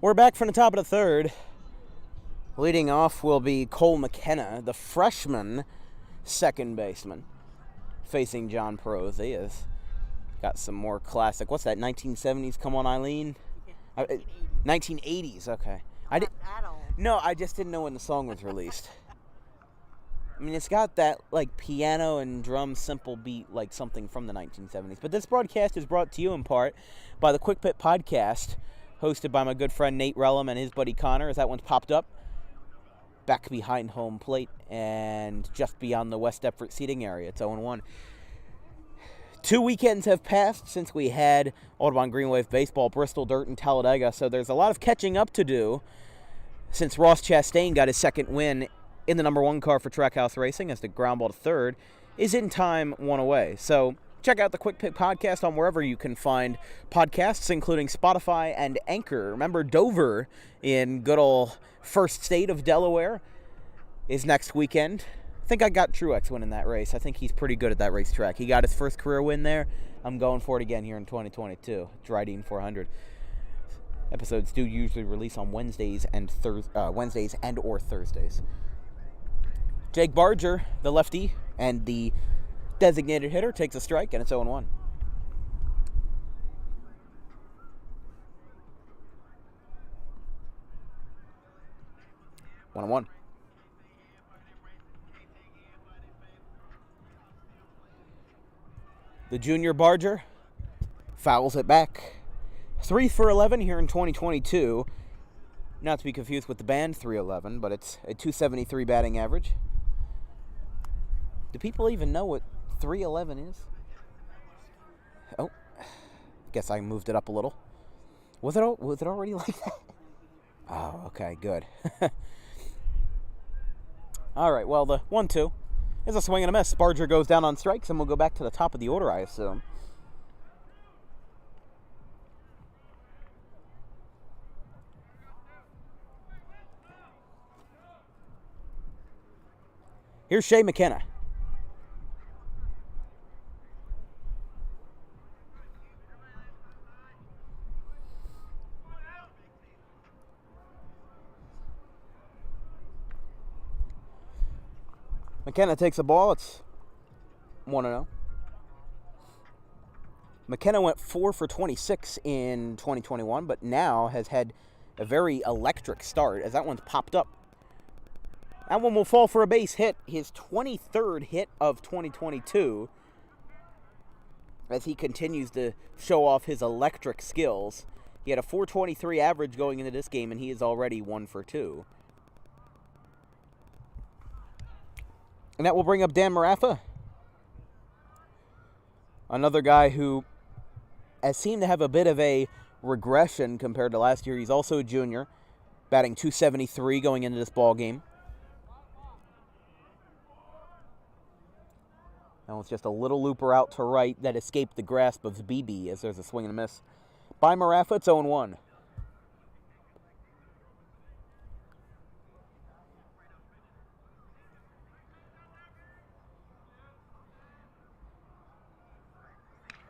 We're back from the top of the third. Leading off will be Cole McKenna, the freshman second baseman, facing John Perot. He has got some more classic. What's that? 1970s? Come on, Eileen. 1980s. Okay. No, I just didn't know when the song was released. I mean, it's got that like piano and drum simple beat like something from the 1970s. But this broadcast is brought to you in part by the Quick Pit Podcast, hosted by my good friend Nate Rellum and his buddy Connor, as that one's popped up back behind home plate and just beyond the West Deptford seating area. It's 0-1. 2 weekends have passed since we had Audubon Green Wave Baseball, Bristol Dirt, and Talladega, so there's a lot of catching up to do since Ross Chastain got his second win in the number one car for Trackhouse Racing as the ground ball to third is in time one away. So check out the Quick Pick Podcast on wherever you can find podcasts, including Spotify and Anchor. Remember, Dover in good old first state of Delaware is next weekend. I think I got Truex winning that race. I think he's pretty good at that racetrack. He got his first career win there. I'm going for it again here in 2022. Dryden 400. Episodes do usually release on Wednesdays and or Thursdays. Jake Barger, the lefty and the designated hitter, takes a strike, and it's 0-1. One. The junior Barger fouls it back. 3 for 11 here in 2022. Not to be confused with the band 311, but it's a 273 batting average. Do people even know what 311 is? Oh, guess I moved it up a little. Was it already like that? Oh, okay, good. All right, well, the 1-2 is a swing and a miss. Barger goes down on strikes, and we'll go back to the top of the order, I assume. Here's Shea McKenna. McKenna takes a ball. It's 1-0. McKenna went 4 for 26 in 2021, but now has had a very electric start as that one's popped up. That one will fall for a base hit, his 23rd hit of 2022, as he continues to show off his electric skills. He had a 423 average going into this game, and he is already 1 for 2. And that will bring up Dan Marafa, another guy who has seemed to have a bit of a regression compared to last year. He's also a junior, batting .273 going into this ball game. Now it's just a little looper out to right that escaped the grasp of BB as there's a swing and a miss. By Marafa, it's 0-1.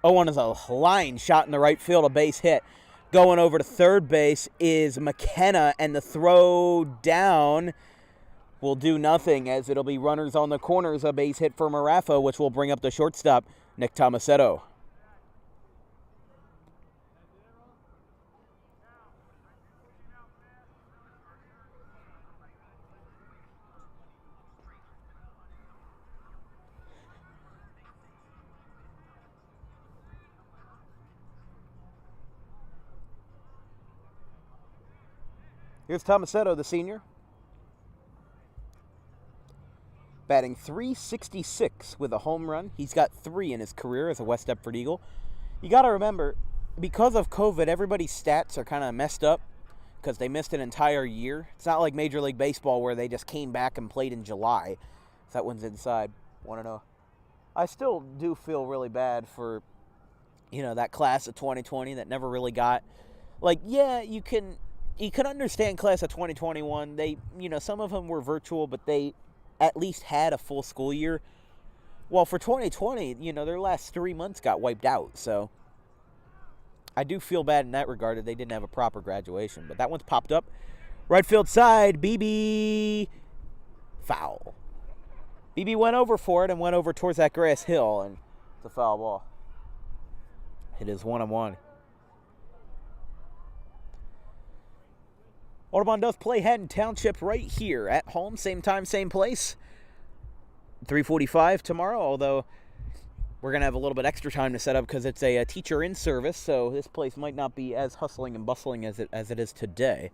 One is a line shot in the right field, a base hit. Going over to third base is McKenna, and the throw down will do nothing as it'll be runners on the corners, a base hit for Marafa, which will bring up the shortstop, Nick Tomasetto. Here's Tomasetto, the senior, batting .366 with a home run. He's got 3 in his career as a West Deptford Eagle. You got to remember, because of COVID, everybody's stats are kind of messed up because they missed an entire year. It's not like Major League Baseball where they just came back and played in July. So that one's inside. 1-0. I still do feel really bad for, that class of 2020 that never really got, you can understand class of 2021. They, some of them were virtual, but they at least had a full school year. Well, for 2020, their last 3 months got wiped out. So I do feel bad in that regard that they didn't have a proper graduation. But that one's popped up. Right field side, BB, foul. BB went over for it and went over towards that grass hill, and it's a foul ball. It is 1-1. Audubon does play Haddon Township right here at home, same time, same place. 3:45 tomorrow, although we're going to have a little bit extra time to set up because it's a teacher in service, so this place might not be as hustling and bustling as it is today.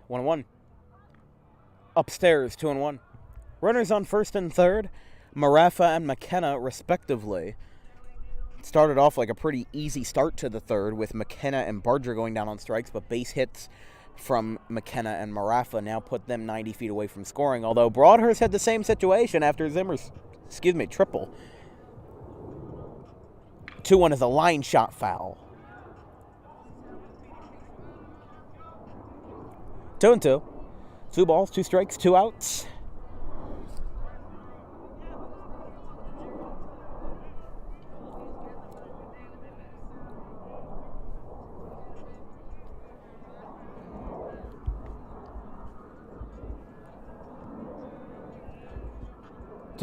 One one. Upstairs, 2-1. Runners on first and third, Marafa and McKenna respectively. Started off like a pretty easy start to the third with McKenna and Barger going down on strikes, but base hits from McKenna and Marafa now put them 90 feet away from scoring, although Broadhurst had the same situation after Zimmer's, triple. 2-1 is a line shot foul. 2-2. 2 balls, 2 strikes, 2 outs.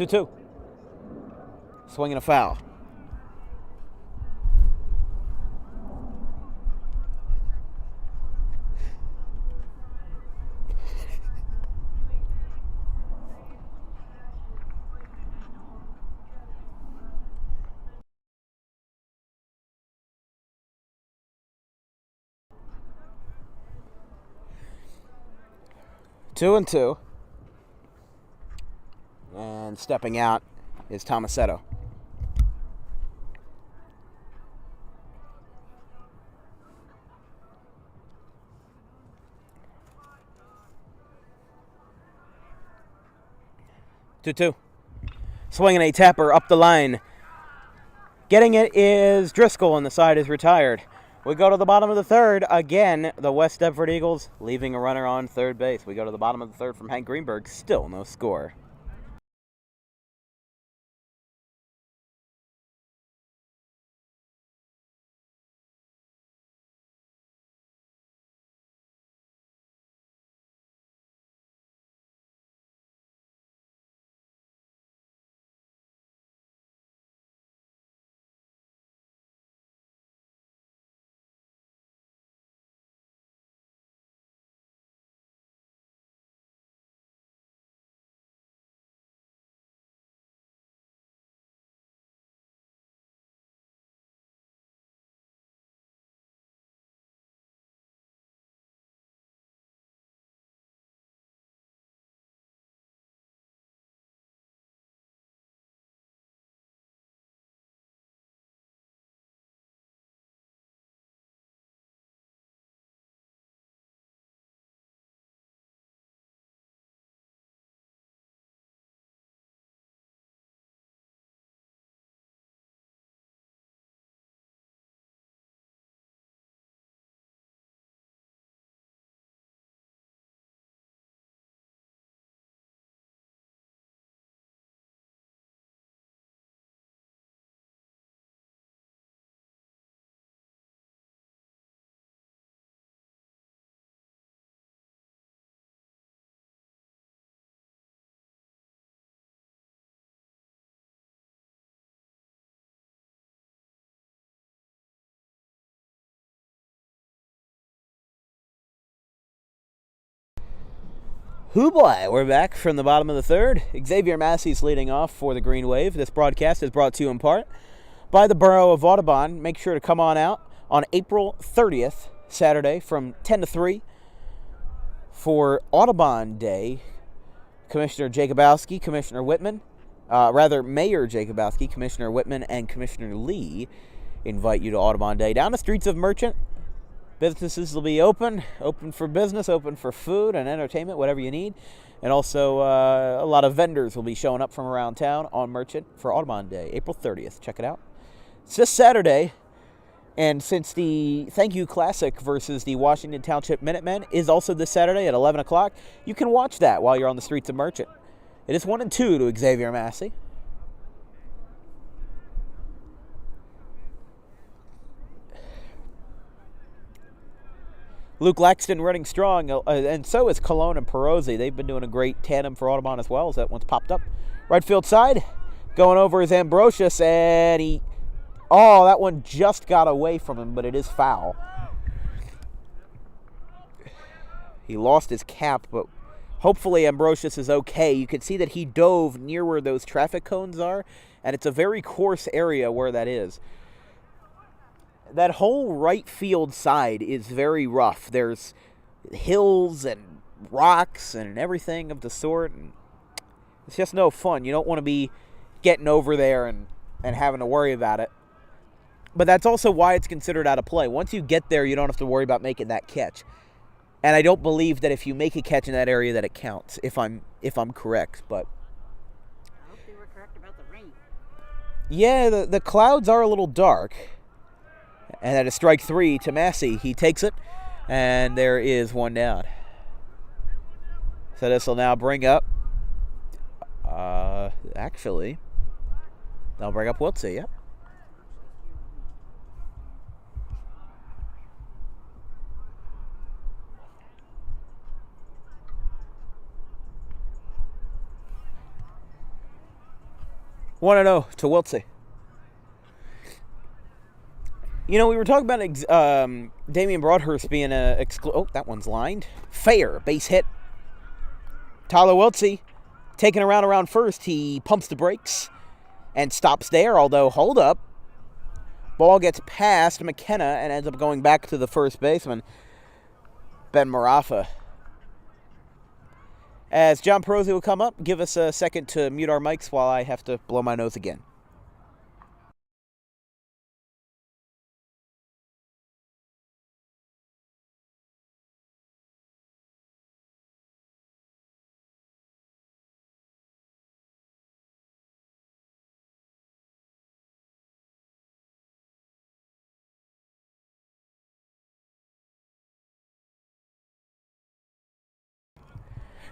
Two. Swinging a foul. Two and two. And stepping out is Tomasetto. Two. Swinging a tapper up the line. Getting it is Driscoll, and the side is retired. We go to the bottom of the third. Again, the West Deptford Eagles leaving a runner on third base. We go to the bottom of the third from Hank Greenberg. Still no score. Hoo-boy, we're back from the bottom of the third. Xavier Massey's leading off for the Green Wave. This broadcast is brought to you in part by the Borough of Audubon. Make sure to come on out on April 30th, Saturday, from 10 to 3 for Audubon Day. Commissioner Jacobowski, Commissioner Whitman, Mayor Jacobowski, Commissioner Whitman, and Commissioner Lee invite you to Audubon Day. Down the streets of Merchant, businesses will be open for business, open for food and entertainment, whatever you need. And also a lot of vendors will be showing up from around town on Merchant for Audubon Day, April 30th. Check it out. It's this Saturday. And since the Thank You Classic versus the Washington Township Minutemen is also this Saturday at 11 o'clock, you can watch that while you're on the streets of Merchant. It is 1-2 to Xavier Massey. Luke Laxton running strong, and so is Colon and Perozzi. They've been doing a great tandem for Audubon as well, as that one's popped up. Right field side, going over is Ambrosius, and that one just got away from him, but it is foul. He lost his cap, but hopefully Ambrosius is okay. You can see that he dove near where those traffic cones are, and it's a very coarse area where that is. That whole right field side is very rough. There's hills and rocks and everything of the sort, and it's just no fun. You don't want to be getting over there and having to worry about it. But that's also why it's considered out of play. Once you get there, you don't have to worry about making that catch. And I don't believe that if you make a catch in that area that it counts, if I'm correct. But I hope they were correct about the rain. yeah, the clouds are a little dark. And that is strike 3 to Massey. He takes it, and there is one down. So this will now bring up, actually, they'll bring up Wiltsey, yep. One and 0 to Wiltsey. You know, we were talking about Damian Broadhurst being that one's lined. Fair, base hit. Tyler Wiltsey taking around first. He pumps the brakes and stops there, although, hold up. Ball gets past McKenna and ends up going back to the first baseman, Ben Marafa. As John Perozzi will come up, give us a second to mute our mics while I have to blow my nose again.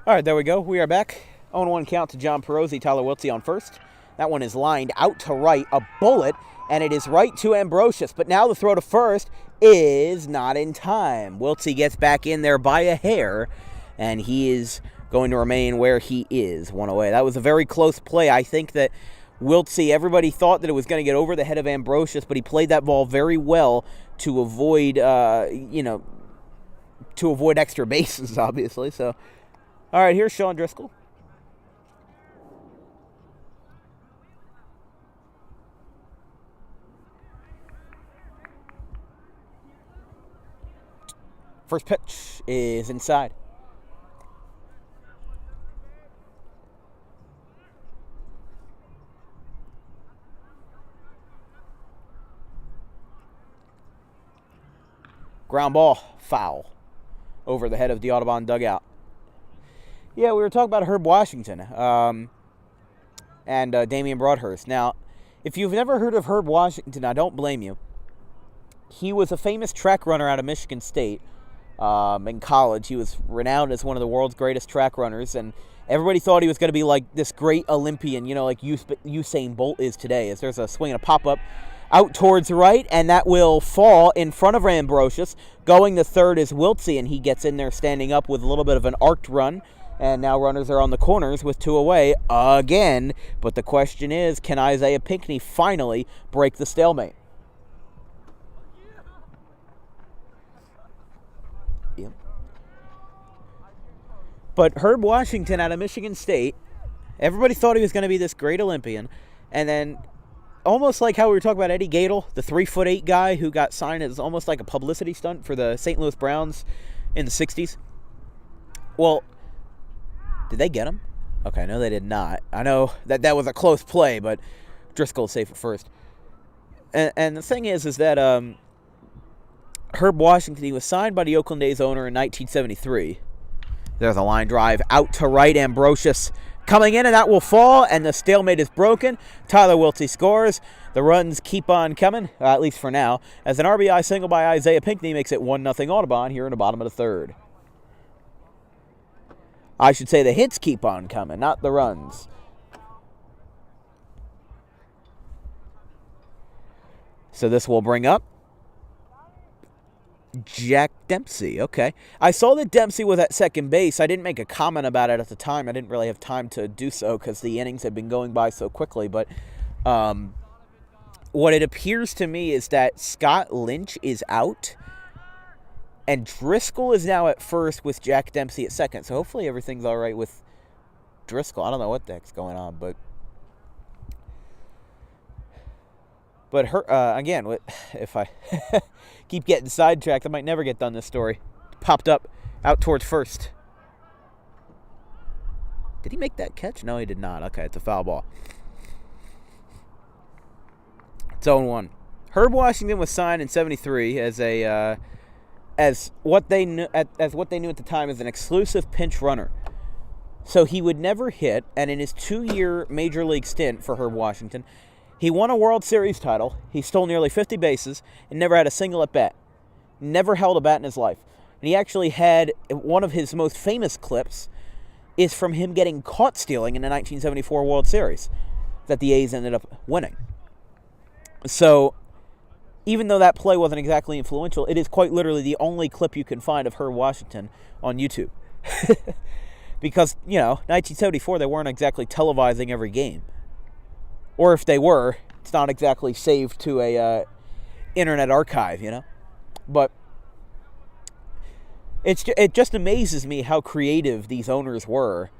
All right, there we go. We are back. 0-1 count to John Perozzi, Tyler Wiltsey on first. That one is lined out to right, a bullet, and it is right to Ambrosius. But now the throw to first is not in time. Wiltsey gets back in there by a hair, and he is going to remain where he is, one away. That was a very close play. I think that Wiltsey, everybody thought that it was going to get over the head of Ambrosius, but he played that ball very well to avoid, to avoid extra bases, obviously. So, all right, here's Sean Driscoll. First pitch is inside. Ground ball, foul, over the head of the Audubon dugout. Yeah, we were talking about Herb Washington and Damian Broadhurst. Now, if you've never heard of Herb Washington, I don't blame you. He was a famous track runner out of Michigan State in college. He was renowned as one of the world's greatest track runners, and everybody thought he was going to be like this great Olympian, like Usain Bolt is today, as there's a swing and a pop-up out towards right, and that will fall in front of Ambrosius. Going to third is Wiltsey, and he gets in there standing up with a little bit of an arced run. And now runners are on the corners with two away again. But the question is, can Isaiah Pinckney finally break the stalemate? Yep. But Herb Washington out of Michigan State, everybody thought he was going to be this great Olympian. And then, almost like how we were talking about Eddie Gadel, the 3'8" guy who got signed as almost like a publicity stunt for the St. Louis Browns in the 60s. Well, did they get him? Okay, no, they did not. I know that was a close play, but Driscoll's safe at first. And the thing is that Herb Washington, he was signed by the Oakland A's owner in 1973. There's a line drive out to right. Ambrosius coming in, and that will fall, and the stalemate is broken. Tyler Wiltsey scores. The runs keep on coming, at least for now, as an RBI single by Isaiah Pinckney makes it 1-0 Audubon here in the bottom of the third. I should say the hits keep on coming, not the runs. So this will bring up Jack Dempsey. Okay. I saw that Dempsey was at second base. I didn't make a comment about it at the time. I didn't really have time to do so because the innings had been going by so quickly. But what it appears to me is that Scott Lynch is out, and Driscoll is now at first with Jack Dempsey at second. So hopefully everything's all right with Driscoll. I don't know what the heck's going on, but again, if I keep getting sidetracked, I might never get done this story. Popped up out towards first. Did he make that catch? No, he did not. Okay, it's a foul ball. It's 0-1. Herb Washington was signed in '73 as what they knew at the time as an exclusive pinch runner. So he would never hit, and in his 2-year major league stint for Herb Washington, he won a World Series title, he stole nearly 50 bases, and never had a single at-bat. Never held a bat in his life. And he actually had one of his most famous clips is from him getting caught stealing in the 1974 World Series that the A's ended up winning. So even though that play wasn't exactly influential, it is quite literally the only clip you can find of Herb Washington on YouTube. Because, 1974, they weren't exactly televising every game. Or if they were, it's not exactly saved to a internet archive, But it just amazes me how creative these owners were,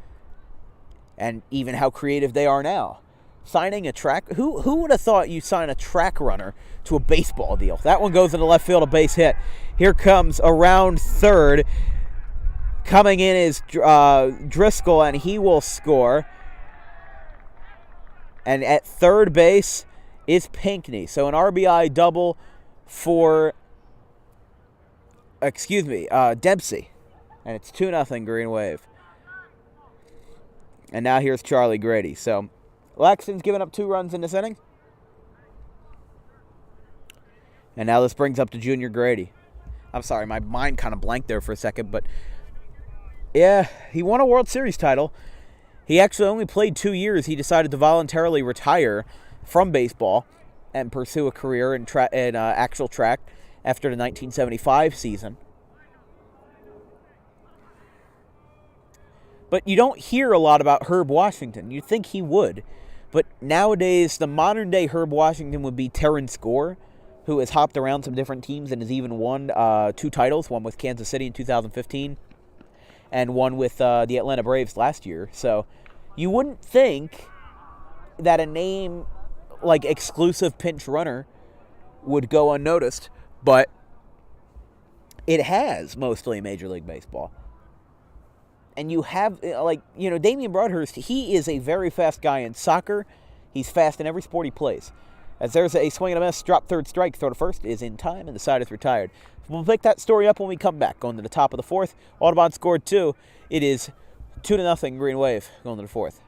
and even how creative they are now. Signing a track... Who would have thought you sign a track runner to a baseball deal? That one goes into left field, a base hit. Here comes around third. Coming in is Driscoll, and he will score. And at third base is Pinckney. So an RBI double for, Dempsey. And it's 2-0 Green Wave. And now here's Charlie Grady. So Laxton's given up 2 runs in this inning. And now this brings up to Junior Grady. I'm sorry, my mind kind of blanked there for a second. But yeah, he won a World Series title. He actually only played 2 years. He decided to voluntarily retire from baseball and pursue a career in actual track after the 1975 season. But you don't hear a lot about Herb Washington. You'd think he would. But nowadays, the modern-day Herb Washington would be Terrence Gore, who has hopped around some different teams and has even won 2 titles, one with Kansas City in 2015 and one with the Atlanta Braves last year. So you wouldn't think that a name like exclusive pinch runner would go unnoticed, but it has mostly in Major League Baseball. And you have, Damian Broadhurst, he is a very fast guy in soccer. He's fast in every sport he plays. As there's a swing and a miss, drop third strike, throw to first is in time, and the side is retired. We'll pick that story up when we come back. Going to the top of the fourth, Audubon scored 2. It is 2-0 Green Wave going to the fourth.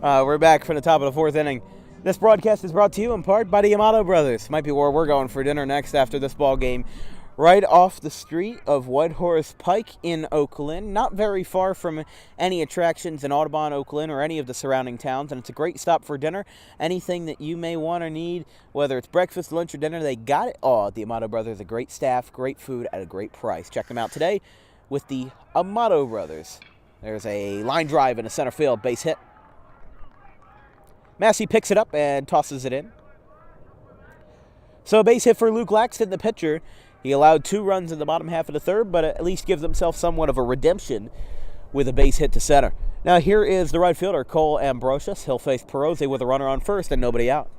We're back from the top of the fourth inning. This broadcast is brought to you in part by the Amato Brothers. Might be where we're going for dinner next after this ball game. Right off the street of Whitehorse Pike in Oakland. Not very far from any attractions in Audubon, Oakland, or any of the surrounding towns. And it's a great stop for dinner. Anything that you may want or need, whether it's breakfast, lunch, or dinner, they got it all at the Amato Brothers. A great staff, great food at a great price. Check them out today with the Amato Brothers. There's a line drive in the center field, base hit. Massey picks it up and tosses it in. So a base hit for Luke Laxton, the pitcher. He allowed 2 runs in the bottom half of the third, but at least gives himself somewhat of a redemption with a base hit to center. Now here is the right fielder, Cole Ambrosius. He'll face Perozzi with a runner on first and nobody out.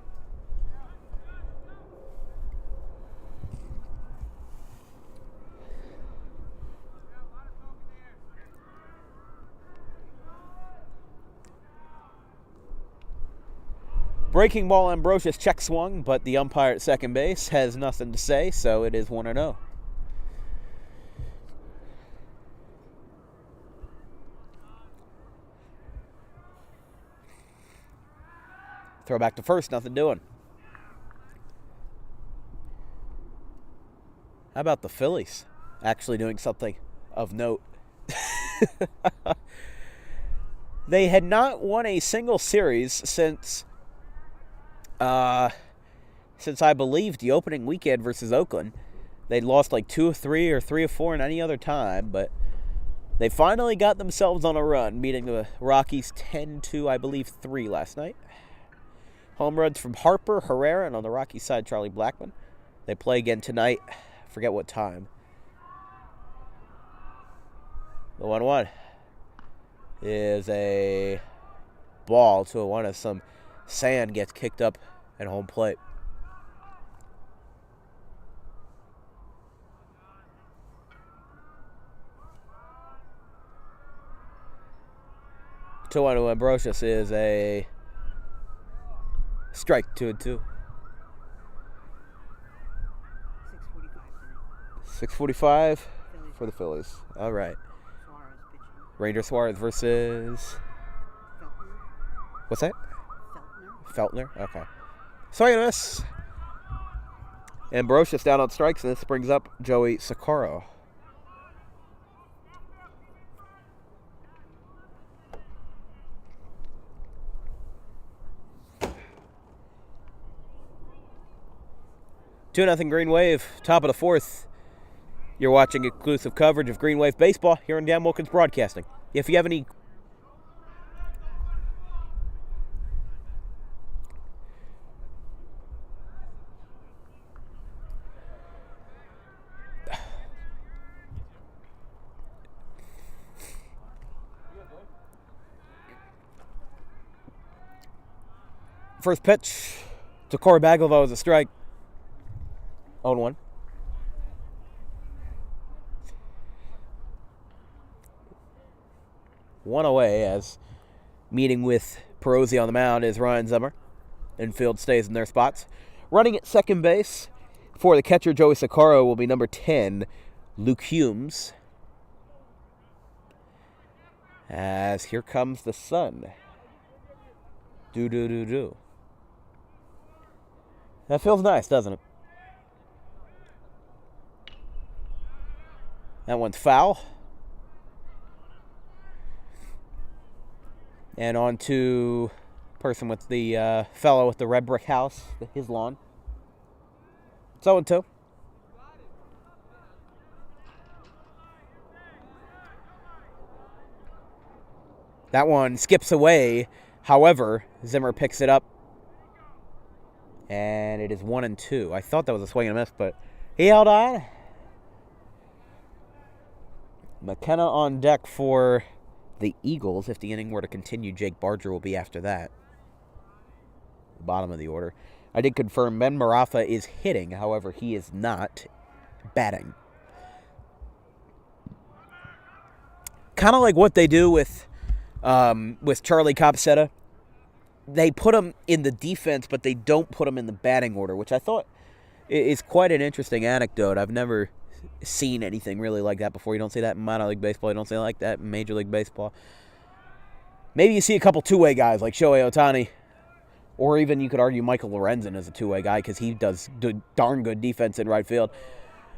Breaking ball, Ambrosius check swung, but the umpire at second base has nothing to say, so it is 1-0. Throw back to first, nothing doing. How about the Phillies actually doing something of note? They had not won a single series since I believe the opening weekend versus Oakland. They'd lost like 2 of 3 or 3 of 4 in any other time, but they finally got themselves on a run, beating the Rockies 10-2, I believe 3 last night. Home runs from Harper, Herrera, and on the Rockies side, Charlie Blackmon. They play again tonight. I forget what time. The 1-1 is a ball to a 1 as some sand gets kicked up at home plate. To Ambrosius is a strike, 2-2. 6:45 for the Phillies. All right. Ranger Suarez versus. What's that? Feltner. Okay. Swing and miss. Ambrosius down on strikes, and this brings up Joey Socorro. Two 2-0 Green Wave, top of the fourth. You're watching exclusive coverage of Green Wave Baseball here on Dan Wilkins Broadcasting. If you have any first pitch to Corey Baglava was a strike. 0-1. One away as meeting with Perozzi on the mound is Ryan Zimmer. Infield stays in their spots. Running at second base for the catcher Joey Socorro will be number 10, Luke Humes. As here comes the sun. Do. That feels nice, doesn't it? That one's foul. And on to person with the fellow with the red brick house, his lawn. It's 0-2. That one skips away. However, Zimmer picks it up. And it is 1-2. I thought that was a swing and a miss, but he held on. McKenna on deck for the Eagles. If the inning were to continue, Jake Barger will be after that. Bottom of the order. I did confirm Ben Marafa is hitting. However, he is not batting. Kind of like what they do with Charlie Copsetta. They put him in the defense, but they don't put him in the batting order, which I thought is quite an interesting anecdote. I've never seen anything really like that before. You don't see that in minor league baseball. You don't see it like that in Major League Baseball. Maybe you see a couple two-way guys like Shohei Ohtani, or even you could argue Michael Lorenzen as a two-way guy because he does darn good defense in right field.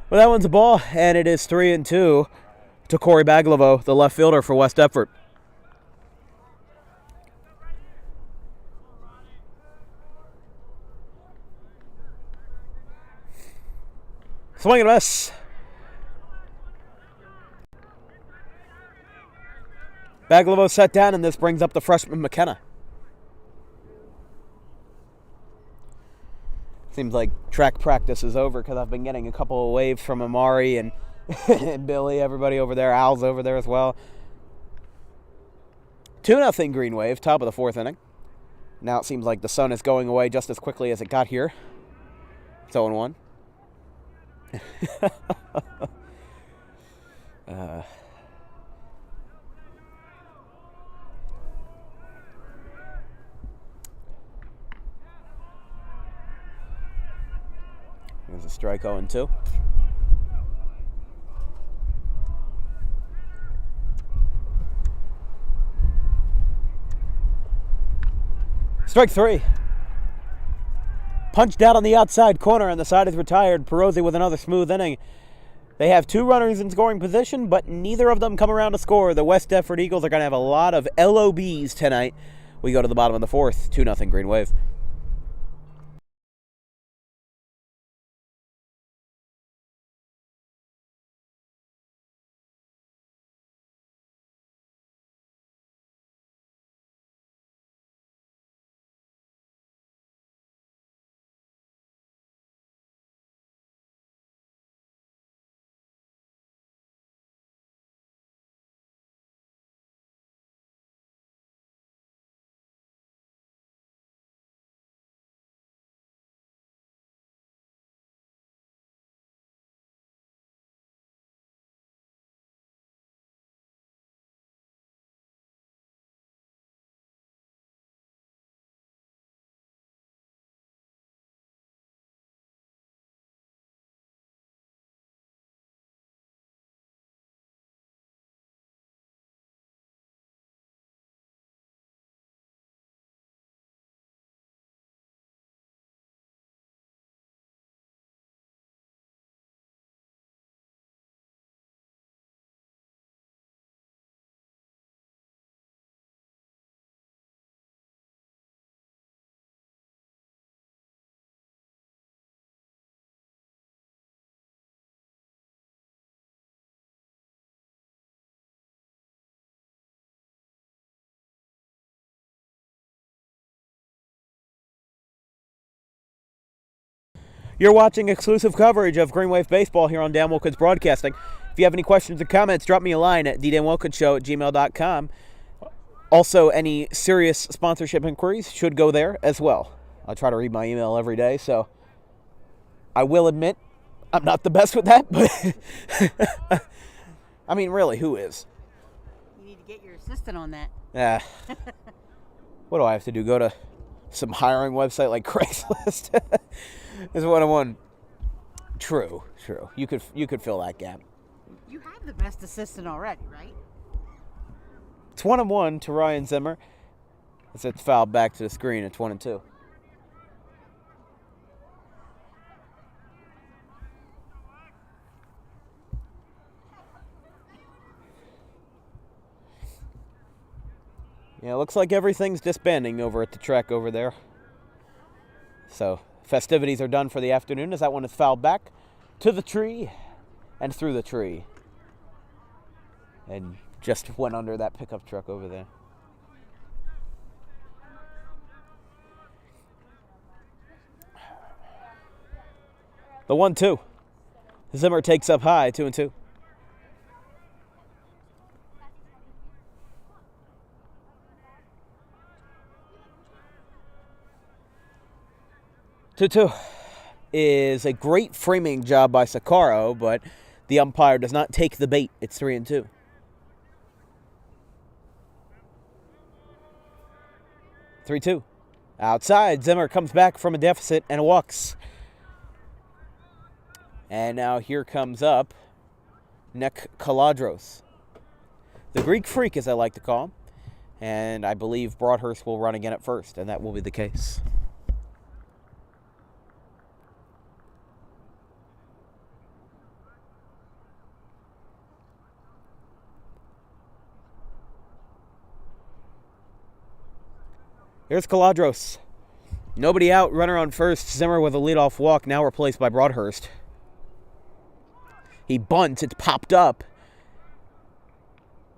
But that one's a ball, and it is 3-2 to Corey Baglivo, the left fielder for West Deptford. Swing and miss. Baglivo set down, and this brings up the freshman McKenna. Seems like track practice is over because I've been getting a couple of waves from Amari and, and Billy, everybody over there. Al's over there as well. 2-0 Green Wave, top of the fourth inning. Now it seems like the sun is going away just as quickly as it got here. It's 0-1. There's a strike 0-2. Strike 3. Punched out on the outside corner, and the side is retired. Perosi with another smooth inning. They have 2 runners in scoring position, but neither of them come around to score. The West Deptford Eagles are going to have a lot of LOBs tonight. We go to the bottom of the fourth, 2-0 Green Wave. You're watching exclusive coverage of Green Wave Baseball here on Dan Wilkins Broadcasting. If you have any questions or comments, drop me a line at ddanwilkinsshow@gmail.com. Also, any serious sponsorship inquiries should go there as well. I try to read my email every day, so I will admit I'm not the best with that, but I mean, really, who is? You need to get your assistant on that. Yeah. What do I have to do? Go to some hiring website like Craigslist? Is what I want. True. You could fill that gap. You have the best assistant already, right? It's 1-1 to Ryan Zimmer. As it's fouled back to the screen. It's 1-2. Yeah, it looks like everything's disbanding over at the track over there. So festivities are done for the afternoon as that one is fouled back to the tree and through the tree. And just went under that pickup truck over there. The 1-2. Zimmer takes up high, 2-2. Two is a great framing job by Sakaro, but the umpire does not take the bait. It's 3-2. Outside, Zimmer comes back from a deficit and walks. And now here comes up Nick Kaladros, the Greek Freak, as I like to call him. And I believe Broadhurst will run again at first, and that will be the case. Here's Caladros. Nobody out, runner on first. Zimmer with a leadoff walk, now replaced by Broadhurst. He bunts, it's popped up.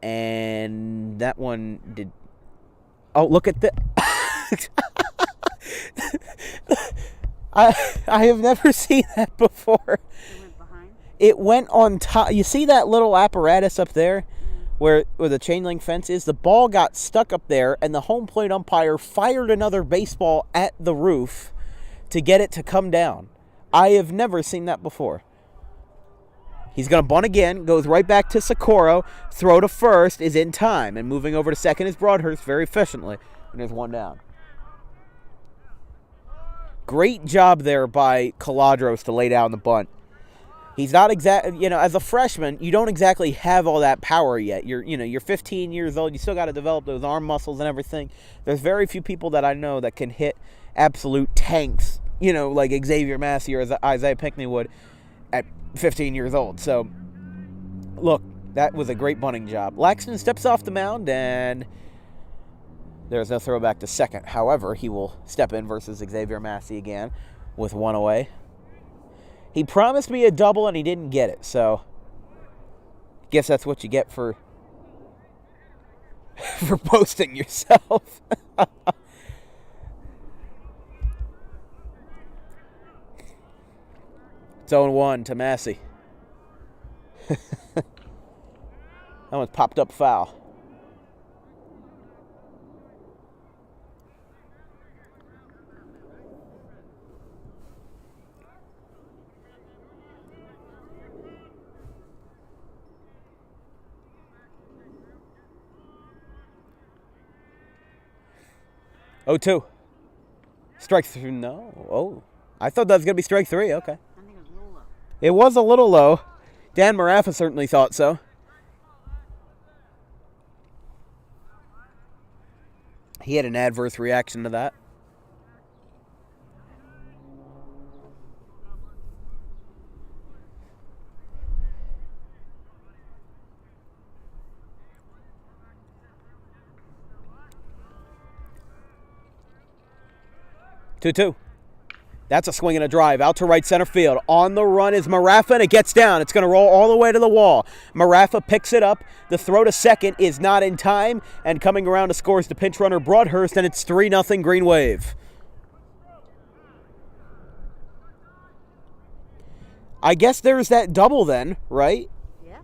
And that one did... Oh, look at the... I have never seen that before. It went behind? It went on top. You see that little apparatus up there where the chain link fence is? The ball got stuck up there, and the home plate umpire fired another baseball at the roof to get it to come down. I have never seen that before. He's going to bunt again, goes right back to Socorro. Throw to first is in time, and moving over to second is Broadhurst very efficiently. And there's one down. Great job there by Caladros to lay down the bunt. He's not exactly, as a freshman, you don't exactly have all that power yet. You're 15 years old. You still got to develop those arm muscles and everything. There's very few people that I know that can hit absolute tanks, like Xavier Massey or Isaiah Pinckney would at 15 years old. So, look, that was a great bunting job. Laxton steps off the mound, and there's no throwback to second. However, he will step in versus Xavier Massey again with one away. He promised me a double, and he didn't get it. So, guess that's what you get for posting yourself. It's 0-1 to Massey. That one's popped up foul. Oh, 2. Strike 3. No. Oh. I thought that was going to be strike 3. Okay. I think it was a little low. It was a little low. Dan Marafa certainly thought so. He had an adverse reaction to that. Two. That's a swing and a drive out to right center field. On the run is Marafa, and it gets down. It's going to roll all the way to the wall. Marafa picks it up. The throw to second is not in time, and coming around to score is the pinch runner Broadhurst, and it's 3-0 Green Wave. I guess there's that double then, right? Yeah.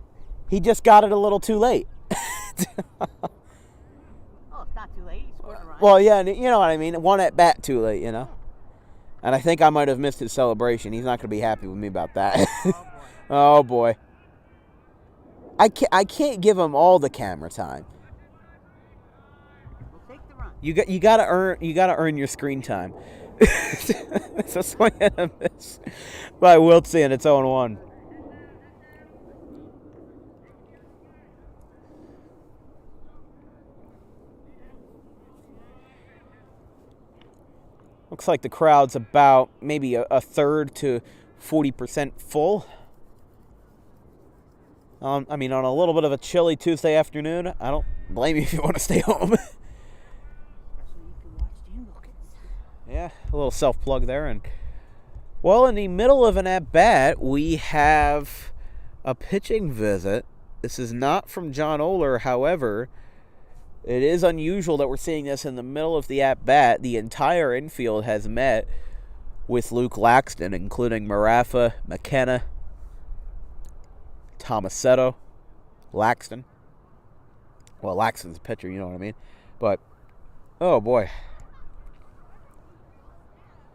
He just got it a little too late. Oh, it's not too late. He scored a run. Well, yeah, you know what I mean. One at bat too late, And I think I might have missed his celebration. He's not going to be happy with me about that. Oh, boy. I can't give him all the camera time. We'll take the run. You got to earn your screen time. It's a swing and a miss by Wiltse, and it's 0-1. Looks like the crowd's about maybe a third to 40% full. I mean, on a little bit of a chilly Tuesday afternoon, I don't blame you if you want to stay home. Yeah, a little self-plug there. And well, in the middle of an at-bat, we have a pitching visit. This is not from John Oler, however. It is unusual that we're seeing this in the middle of the at-bat. The entire infield has met with Luke Laxton, including Marafa, McKenna, Tomasetto, Laxton. Well, Laxton's a pitcher, you know what I mean. But, oh boy.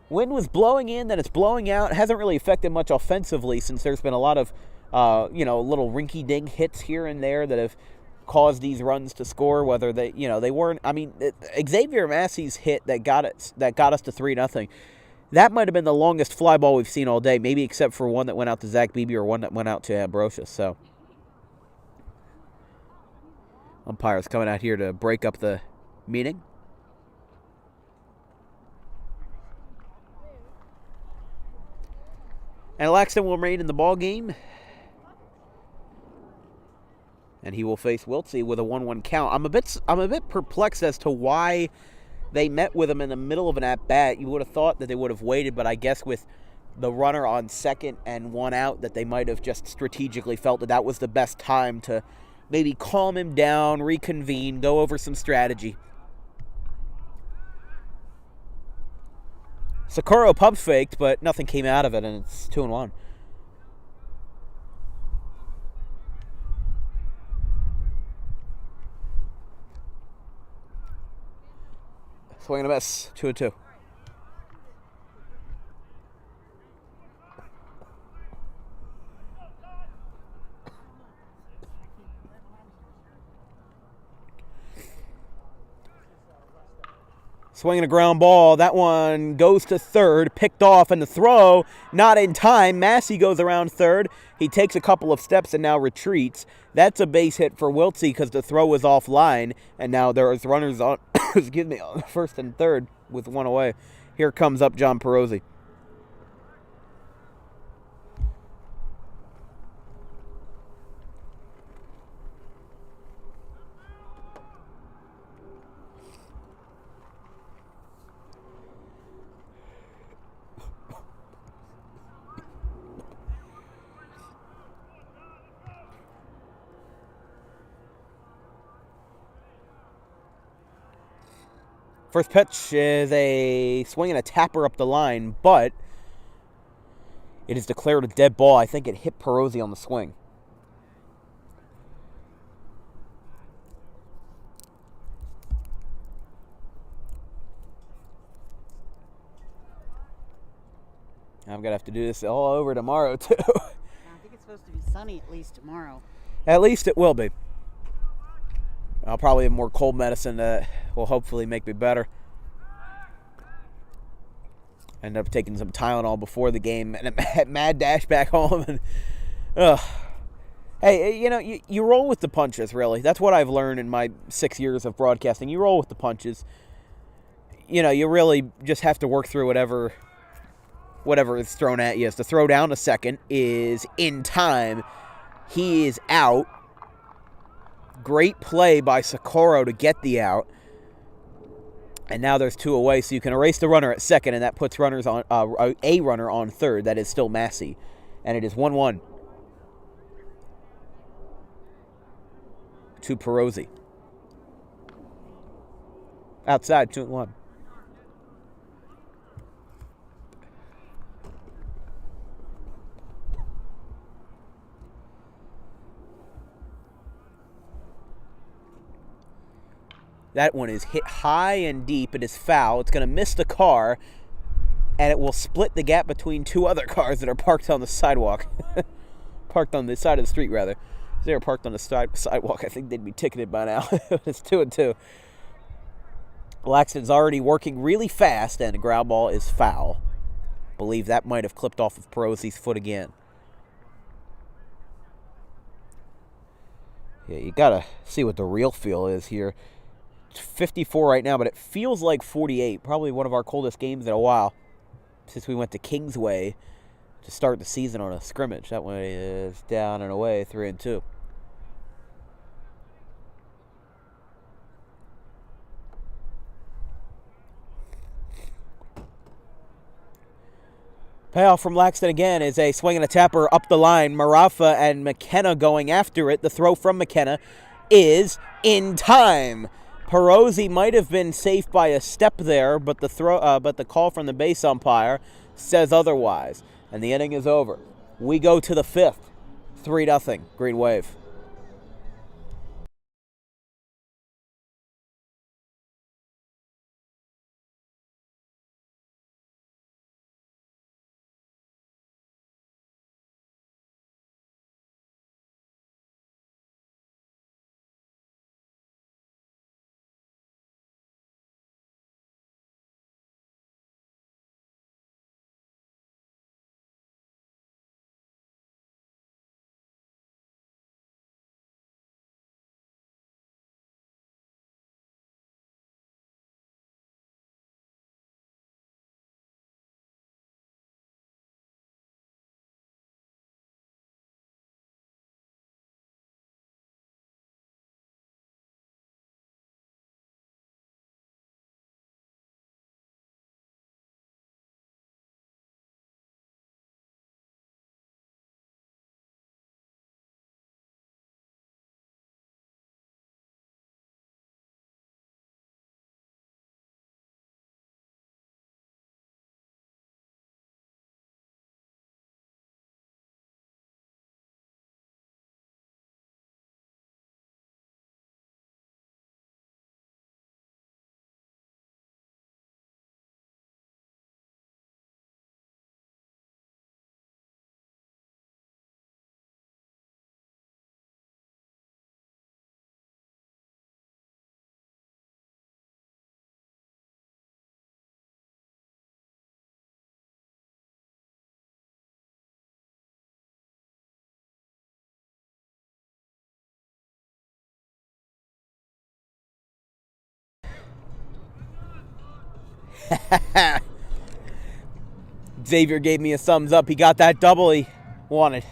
Wind was blowing in, then it's blowing out. It hasn't really affected much offensively since there's been a lot of, little rinky-dink hits here and there that have caused these runs to score, whether they weren't. I mean, Xavier Massey's hit that got us to 3-0. That might have been the longest fly ball we've seen all day, maybe except for one that went out to Zach Beebe or one that went out to Ambrosius. So, umpires coming out here to break up the meaning. And Laxton will remain in the ball game. And he will face Wiltsey with a 1-1 count. I'm a bit perplexed as to why they met with him in the middle of an at-bat. You would have thought that they would have waited, but I guess with the runner on second and one out, that they might have just strategically felt that that was the best time to maybe calm him down, reconvene, go over some strategy. Socorro pump faked, but nothing came out of it, and it's 2-1. Swing and a miss, 2-2. Swinging a ground ball. That one goes to third, picked off, and the throw not in time. Massey goes around third. He takes a couple of steps and now retreats. That's a base hit for Wiltsey because the throw was offline, and now there's runners on, excuse me, on first and third with one away. Here comes up John Perozzi. First pitch is a swing and a tapper up the line, but it is declared a dead ball. I think it hit Perozzi on the swing. I'm going to have to do this all over tomorrow, too. I think it's supposed to be sunny at least tomorrow. At least it will be. I'll probably have more cold medicine that will hopefully make me better. End up taking some Tylenol before the game and a mad dash back home. And, hey, you know, you roll with the punches, really. That's what I've learned in my 6 years of broadcasting. You roll with the punches. You know, you really just have to work through whatever is thrown at you. As the throw down to second is in time. He is out. Great play by Socorro to get the out. And now there's two away, so you can erase the runner at second, and that puts runners on a runner on third. That is still Massey. And it is 1-1 to Perozzi. Outside, 2-1. That one is hit high and deep. It is foul. It's going to miss the car, and it will split the gap between two other cars that are parked on the sidewalk. Parked on the side of the street, rather. If they were parked on the sidewalk, I think they'd be ticketed by now. It's 2-2. Laxton's already working really fast, and the ground ball is foul. Believe that might have clipped off of Perozzi's foot again. Yeah, you got to see what the real feel is here. 54 right now, but it feels like 48. Probably one of our coldest games in a while since we went to Kingsway to start the season on a scrimmage. That one is down and away, 3-2. Payoff from Laxton again is a swing and a tapper up the line. Marafa and McKenna going after it. The throw from McKenna is in time. Perozzi might have been safe by a step there, but the call from the base umpire says otherwise. And the inning is over. We go to the fifth. 3-0, Green Wave. Xavier gave me a thumbs up. He got that double he wanted.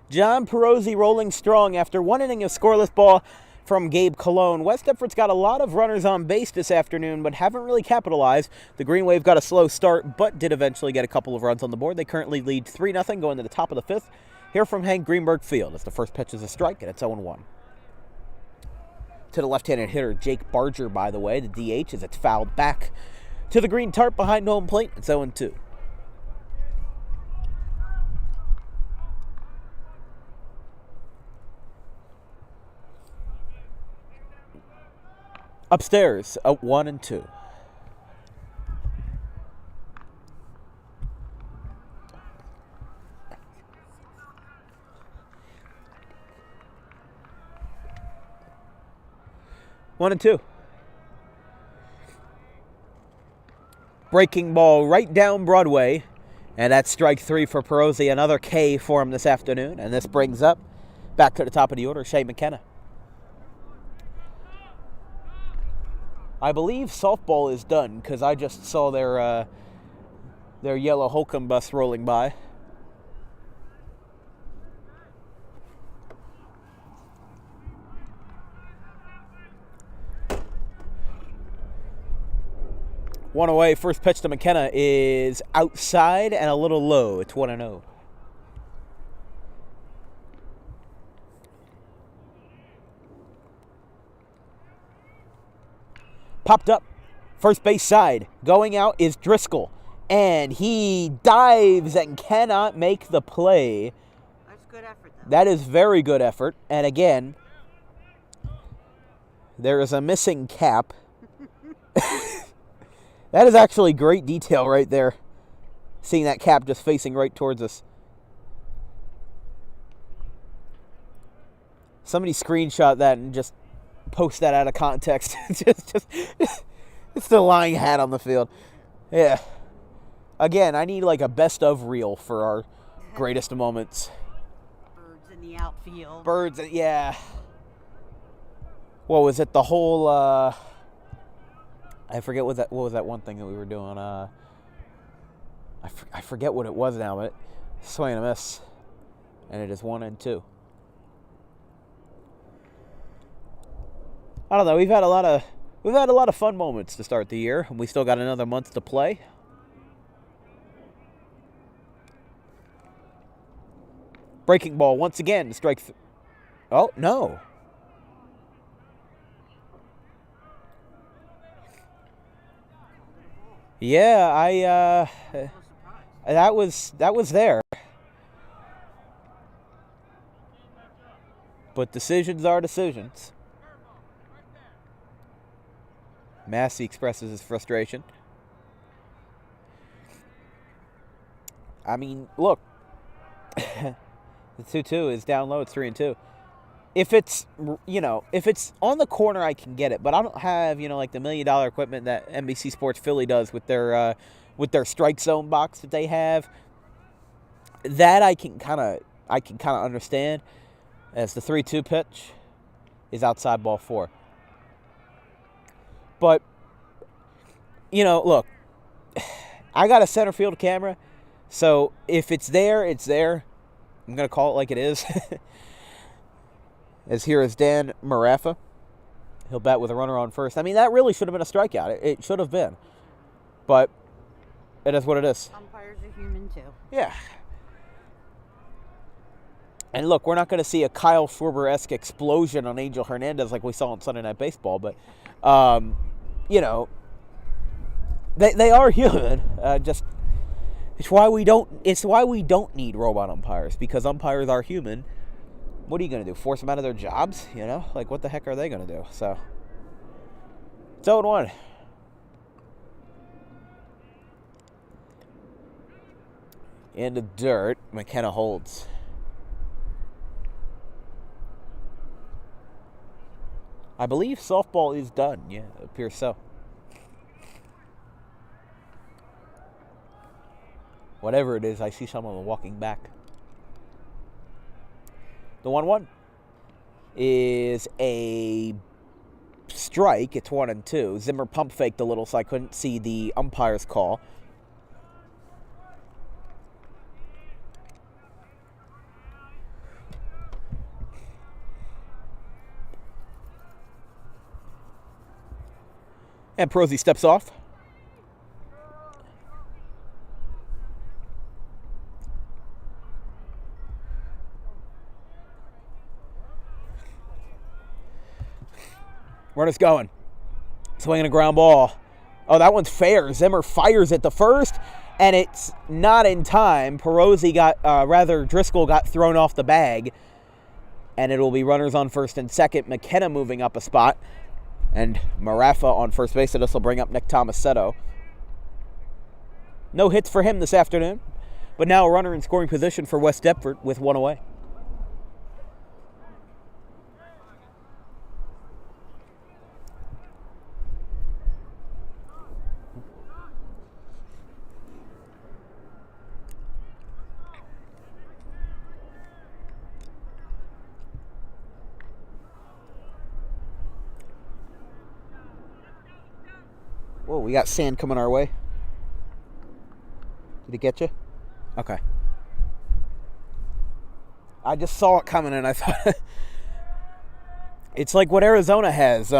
John Perozzi rolling strong after one inning of scoreless ball from Gabe Cologne. West Deptford's got a lot of runners on base this afternoon, but haven't really capitalized. The Green Wave got a slow start, but did eventually get a couple of runs on the board. They currently lead 3-0 going to the top of the fifth. Here from Hank Greenberg Field as the first pitch is a strike, and it's 0-1. To the left-handed hitter, Jake Barger, by the way, the DH, as it's fouled back to the green tarp behind home plate. It's 0-2. Upstairs, 1-2. One and two. Breaking ball right down Broadway. And that's strike three for Perozzi. Another K for him this afternoon. And this brings up back to the top of the order, Shea McKenna. I believe softball is done because I just saw their yellow Holcomb bus rolling by. One away. First pitch to McKenna is outside and a little low. It's 1-0. Popped up. First base side. Going out is Driscoll. And he dives and cannot make the play. That's good effort, though. That is very good effort. And again, there is a missing cap. That is actually great detail right there. Seeing that cap just facing right towards us. Somebody screenshot that and just post that out of context. It's the lying hat on the field. Yeah. Again, I need like a best of reel for our greatest moments. Birds in the outfield. Birds, yeah. What was it? The whole, I forget what was that one thing that we were doing. I forget what it was now, but swing and a miss. And it is 1-2. I don't know. We've had a lot of fun moments to start the year, and we still got another month to play. Breaking ball once again. Strike. Oh no. Yeah, that was there. But decisions are decisions. Massey expresses his frustration. I mean, look. The 2-2 is down low. It's 3-2. If it's on the corner, I can get it. But I don't have, like the $1 million equipment that NBC Sports Philly does with their strike zone box that they have. That I can kind of understand, as the 3-2 pitch is outside ball 4. But look, I got a center field camera, so if it's there, it's there. I'm gonna call it like it is. As here is Dan Marafa. He'll bat with a runner on first. I mean, that really should have been a strikeout. It should have been. But it is what it is. Umpires are human, too. Yeah. And look, we're not going to see a Kyle Schwarber-esque explosion on Angel Hernandez like we saw on Sunday Night Baseball. But, they are human. It's why we don't need robot umpires, because umpires are human. What are you going to do? Force them out of their jobs? Like, what the heck are they going to do? So, it's 0-1. In the dirt, McKenna holds. I believe softball is done. Yeah, it appears so. Whatever it is, I see someone walking back. The 1-1 is a strike. It's 1-2. Zimmer pump faked a little, so I couldn't see the umpire's call. And Perosi steps off. Runner's going. Swinging a ground ball. Oh, that one's fair. Zimmer fires at the first, and it's not in time. Driscoll got thrown off the bag, and it will be runners on first and second. McKenna moving up a spot, and Marafa on first base, so this will bring up Nick Tomasetto. No hits for him this afternoon, but now a runner in scoring position for West Deptford with one away. Whoa, we got sand coming our way. Did it get you? Okay. I just saw it coming and I thought... It's like what Arizona has.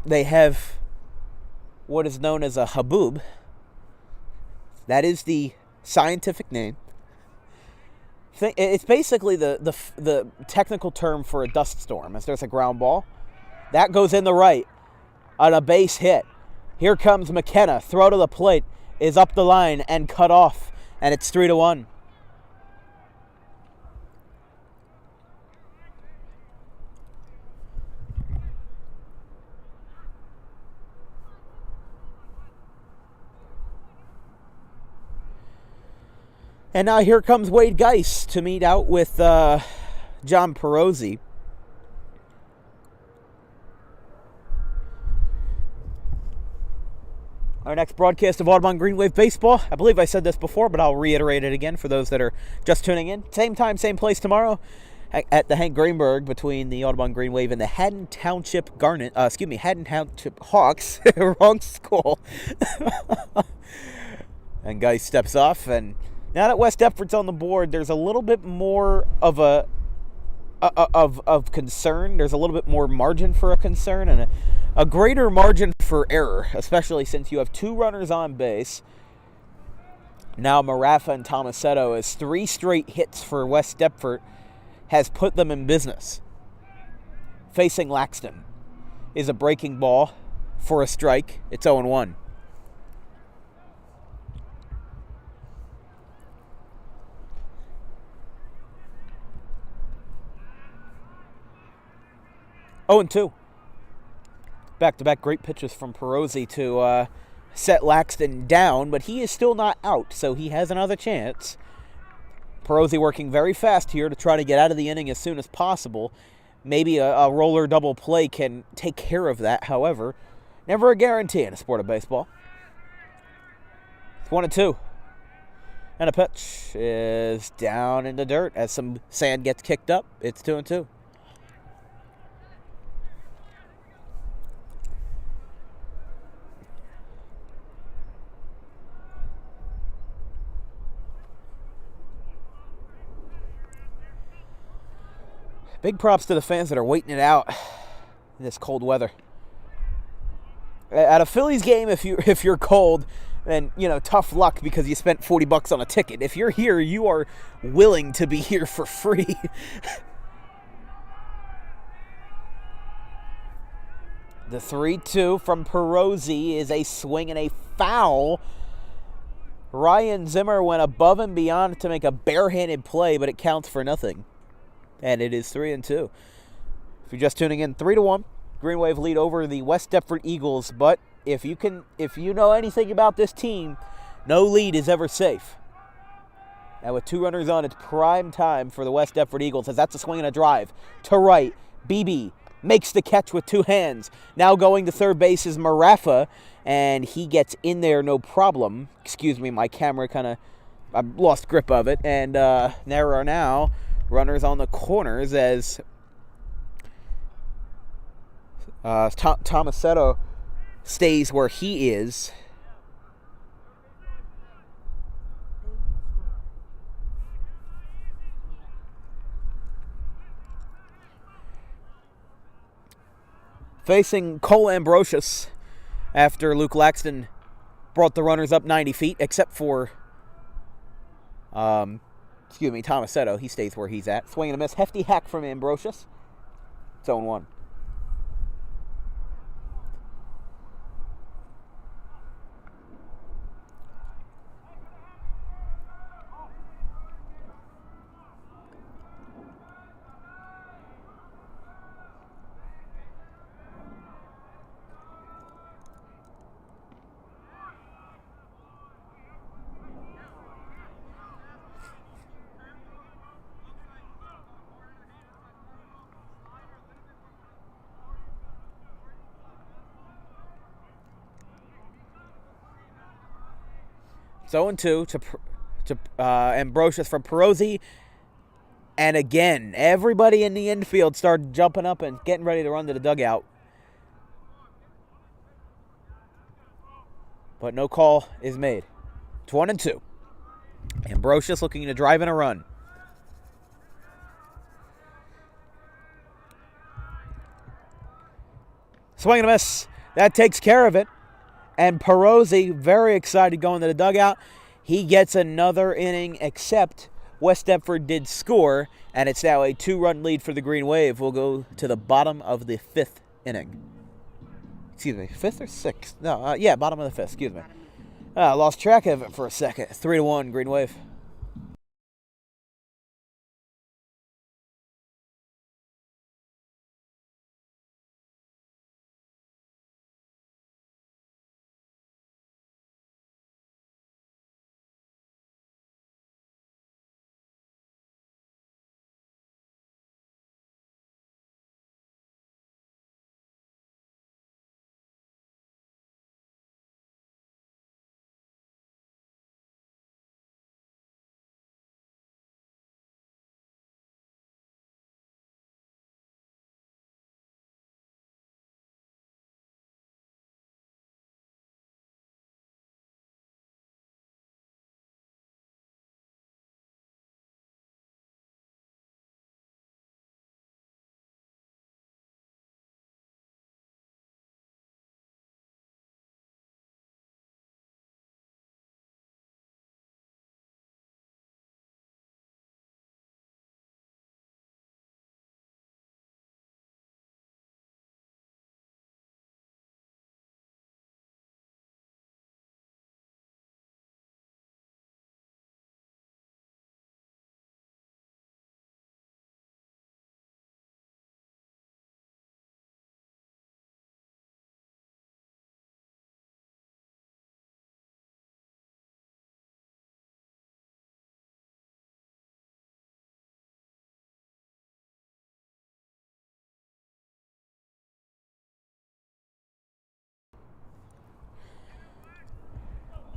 They have what is known as a haboob. That is the scientific name. It's basically the technical term for a dust storm. As there's a ground ball. That goes in the right on a base hit. Here comes McKenna. Throw to the plate is up the line and cut off. And it's 3-1. And now here comes Wade Geis to meet out with John Perosi. Our next broadcast of Audubon Green Wave Baseball. I believe I said this before, but I'll reiterate it again for those that are just tuning in. Same time, same place tomorrow at the Hank Greenberg between the Audubon Green Wave and the Haddon Township Haddon Township Hawks. Wrong school. And Geis steps off, and now that West Deptford's on the board, there's a little bit more of of concern. There's a little bit more margin for a concern and a greater margin for error, especially since you have two runners on base. Now Marafa and Tomasetto, as 3 straight hits for West Deptford, has put them in business. Facing Laxton is a breaking ball for a strike. It's 0-1. Oh, and 2. Back-to-back great pitches from Perosi to set Laxton down, but he is still not out, so he has another chance. Perosi working very fast here to try to get out of the inning as soon as possible. Maybe a roller double play can take care of that, however. Never a guarantee in a sport of baseball. It's 1-2. And a pitch is down in the dirt as some sand gets kicked up. It's 2-2. Big props to the fans that are waiting it out in this cold weather. At a Phillies game, if you're cold, then tough luck because you spent $40 on a ticket. If you're here, you are willing to be here for free. The 3-2 from Perosi is a swing and a foul. Ryan Zimmer went above and beyond to make a barehanded play, but it counts for nothing. And it is 3-2. If you're just tuning in, 3-1. Green Wave lead over the West Deptford Eagles. But if you know anything about this team, no lead is ever safe. Now with 2 runners on, it's prime time for the West Deptford Eagles, as that's a swing and a drive to right. BB makes the catch with 2 hands. Now going to third base is Marafa, and he gets in there no problem. Excuse me, my camera I lost grip of it. And there are now runners on the corners as Tomasetto stays where he is. Facing Cole Ambrosius after Luke Laxton brought the runners up 90 feet, except for, Tomasetto. He stays where he's at. Swing and a miss. Hefty hack from Ambrosius. It's 0-1. It's 0-2 to Ambrosius from Perosi. And again, everybody in the infield started jumping up and getting ready to run to the dugout. But no call is made. It's 1-2. Ambrosius looking to drive in a run. Swing and a miss. That takes care of it. And Perosi, very excited going to the dugout. He gets another inning, except West Deptford did score, and it's now a 2-run lead for the Green Wave. We'll go to the bottom of the 5th inning. Excuse me, 5th or 6th? No, bottom of the 5th, excuse me. Lost track of it for a second. 3-1, Green Wave.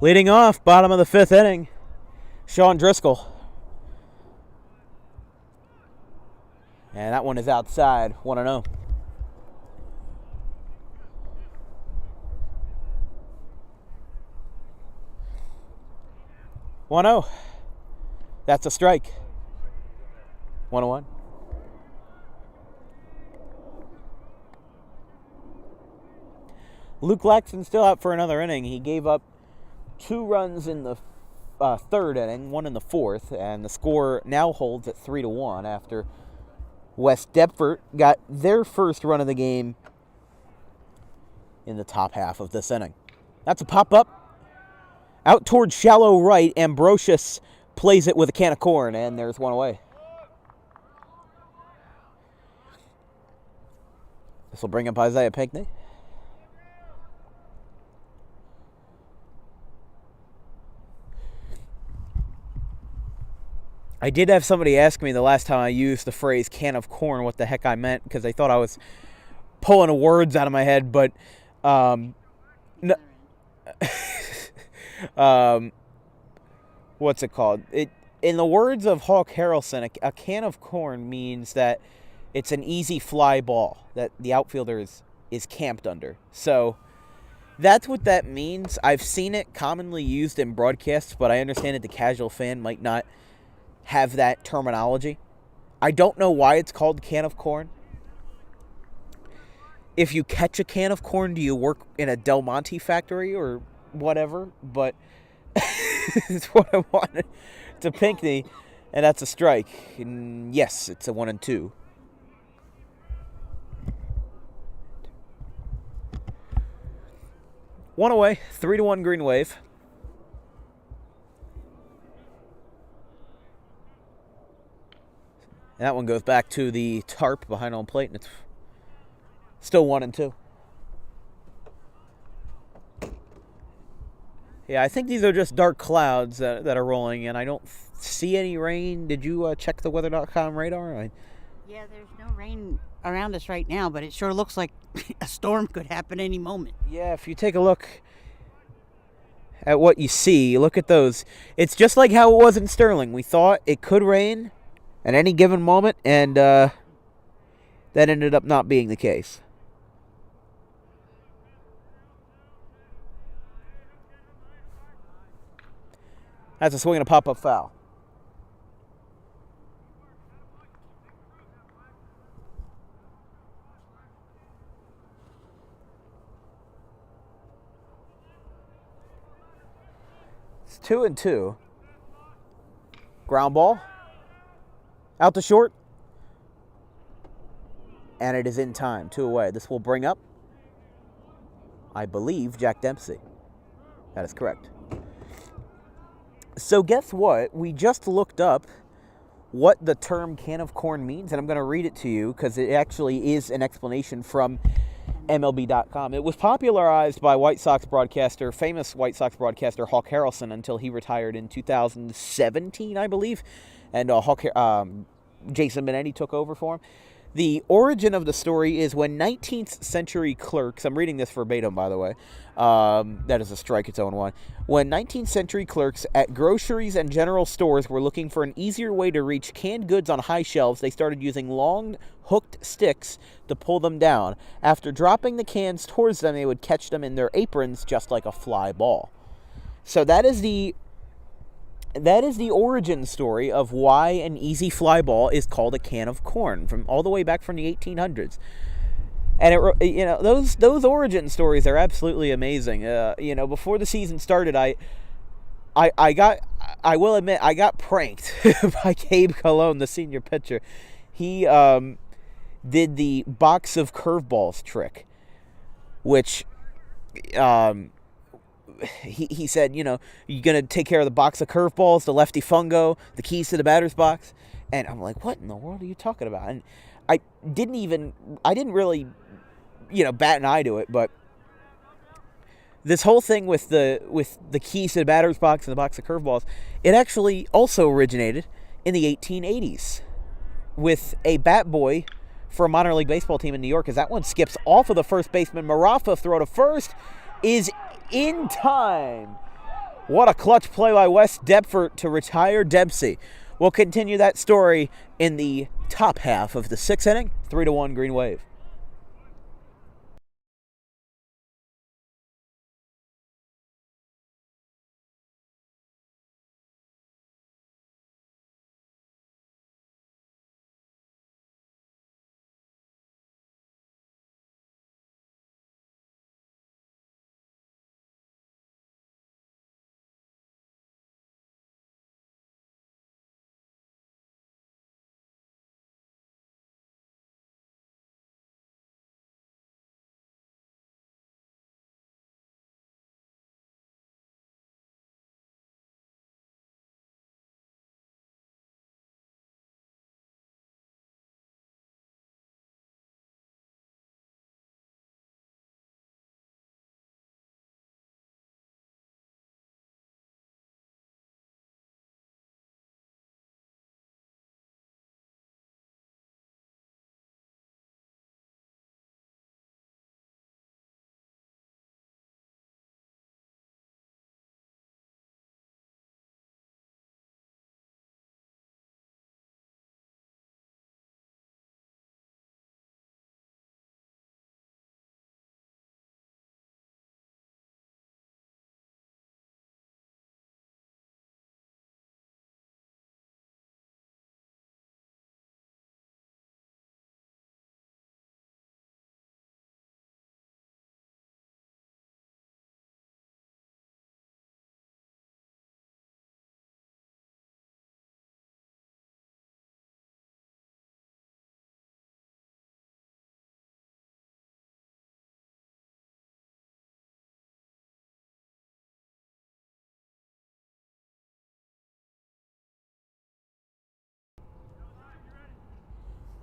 Leading off, bottom of the 5th inning, Sean Driscoll. And that one is outside, 1-0. That's a strike. 1-1. Luke Laxton still out for another inning. He gave up 2 runs in the 3rd inning, 1 in the 4th, and the score now holds at 3-1 after West Deptford got their first run of the game in the top half of this inning. That's a pop-up. Out towards shallow right, Ambrosius plays it with a can of corn, and there's one away. This will bring up Isaiah Pinckney. I did have somebody ask me the last time I used the phrase can of corn what the heck I meant, because they thought I was pulling words out of my head, but no, what's it called? In the words of Hawk Harrelson, a can of corn means that it's an easy fly ball that the outfielder is is camped under. So that's what that means. I've seen it commonly used in broadcasts, but I understand that the casual fan might not have that terminology. I don't know why it's called can of corn. If you catch a can of corn, do you work in a Del Monte factory or whatever? But it's what I wanted. It's a Pinckney, and that's a strike. And yes, it's a 1-2. One away, 3-1 Green Wave. And that one goes back to the tarp behind home plate, and it's still 1-2. Yeah, I think these are just dark clouds that are rolling in. I don't see any rain. Did you check the weather.com radar? Yeah, there's no rain around us right now, but it sure looks like a storm could happen any moment. Yeah, if you take a look at what you see, look at those. It's just like how it was in Sterling. We thought it could rain at any given moment, and that ended up not being the case. That's a swing and a pop-up foul. It's 2-2. Ground ball. Out to short. And it is in time. 2 away. This will bring up, I believe, Jack Dempsey. That is correct. So guess what? We just looked up what the term can of corn means, and I'm going to read it to you because it actually is an explanation from MLB.com. It was popularized by famous White Sox broadcaster Hawk Harrelson until he retired in 2017, I believe, and Jason Benetti took over for him. The origin of the story is when 19th century clerks, I'm reading this verbatim, by the way, that is a strike, its own one. When 19th century clerks at groceries and general stores were looking for an easier way to reach canned goods on high shelves, they started using long, hooked sticks to pull them down. After dropping the cans towards them, they would catch them in their aprons just like a fly ball. So that is the origin story of why an easy fly ball is called a can of corn, from all the way back from the 1800s. And those origin stories are absolutely amazing. Before the season started, I will admit I got pranked by Gabe Colon, the senior pitcher. He did the box of curveballs trick, which he said, you're going to take care of the box of curveballs, the lefty fungo, the keys to the batter's box. And I'm like, what in the world are you talking about? And I didn't really, bat an eye to it. But this whole thing with the keys to the batter's box and the box of curveballs, it actually also originated in the 1880s with a bat boy for a minor league baseball team in New York, as that one skips off of the first baseman. Marafa throw to first is in time. What a clutch play by West Deptford to retire Dempsey. We'll continue that story in the top half of the 6th inning. 3-1 Green Wave.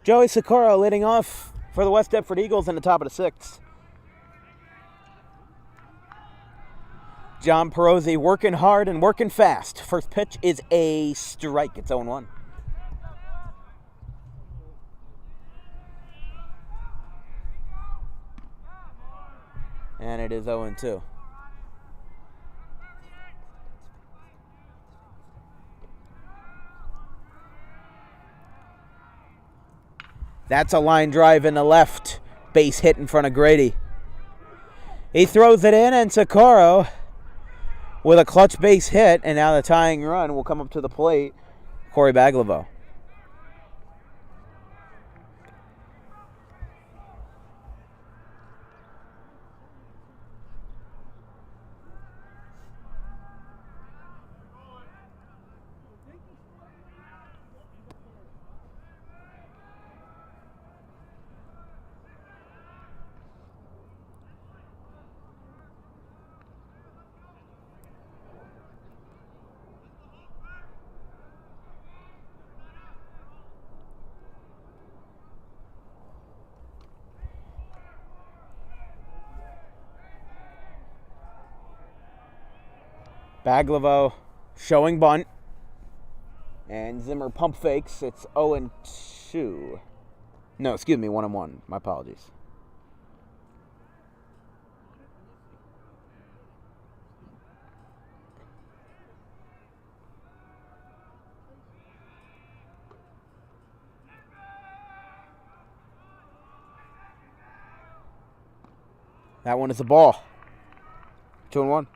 Joey Socorro leading off for the West Deptford Eagles in the top of the sixth. John Perozzi working hard and working fast. First pitch is a strike. It's 0-1. And it is 0-2. That's a line drive in the left. Base hit in front of Grady. He throws it in, and Socorro with a clutch base hit, and now the tying run will come up to the plate. Corey Baglivo. Baglivo showing bunt. And Zimmer pump fakes. It's 0-2. No, excuse me, 1-1. My apologies. That one is a ball. 2-1.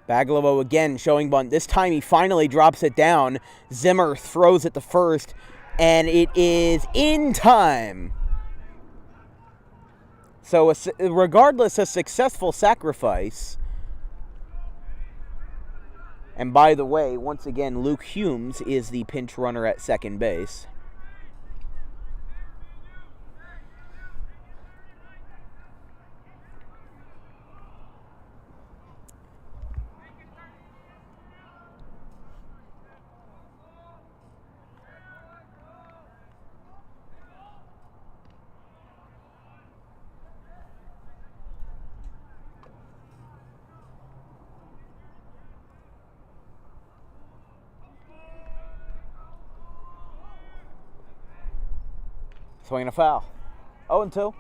Baglivo again showing bunt. This time he finally drops it down. Zimmer throws it to first, and it is in time. So regardless of successful sacrifice, and by the way, once again, Luke Humes is the pinch runner at second base. Swinging a foul. 0-2.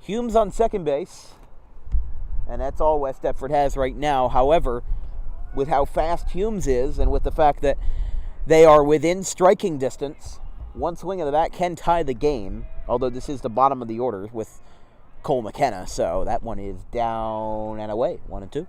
Humes on second base. And that's all West Deptford has right now. However, with how fast Humes is and with the fact that they are within striking distance, one swing of the bat can tie the game. Although this is the bottom of the order with Cole McKenna. So that one is down and away. 1-2.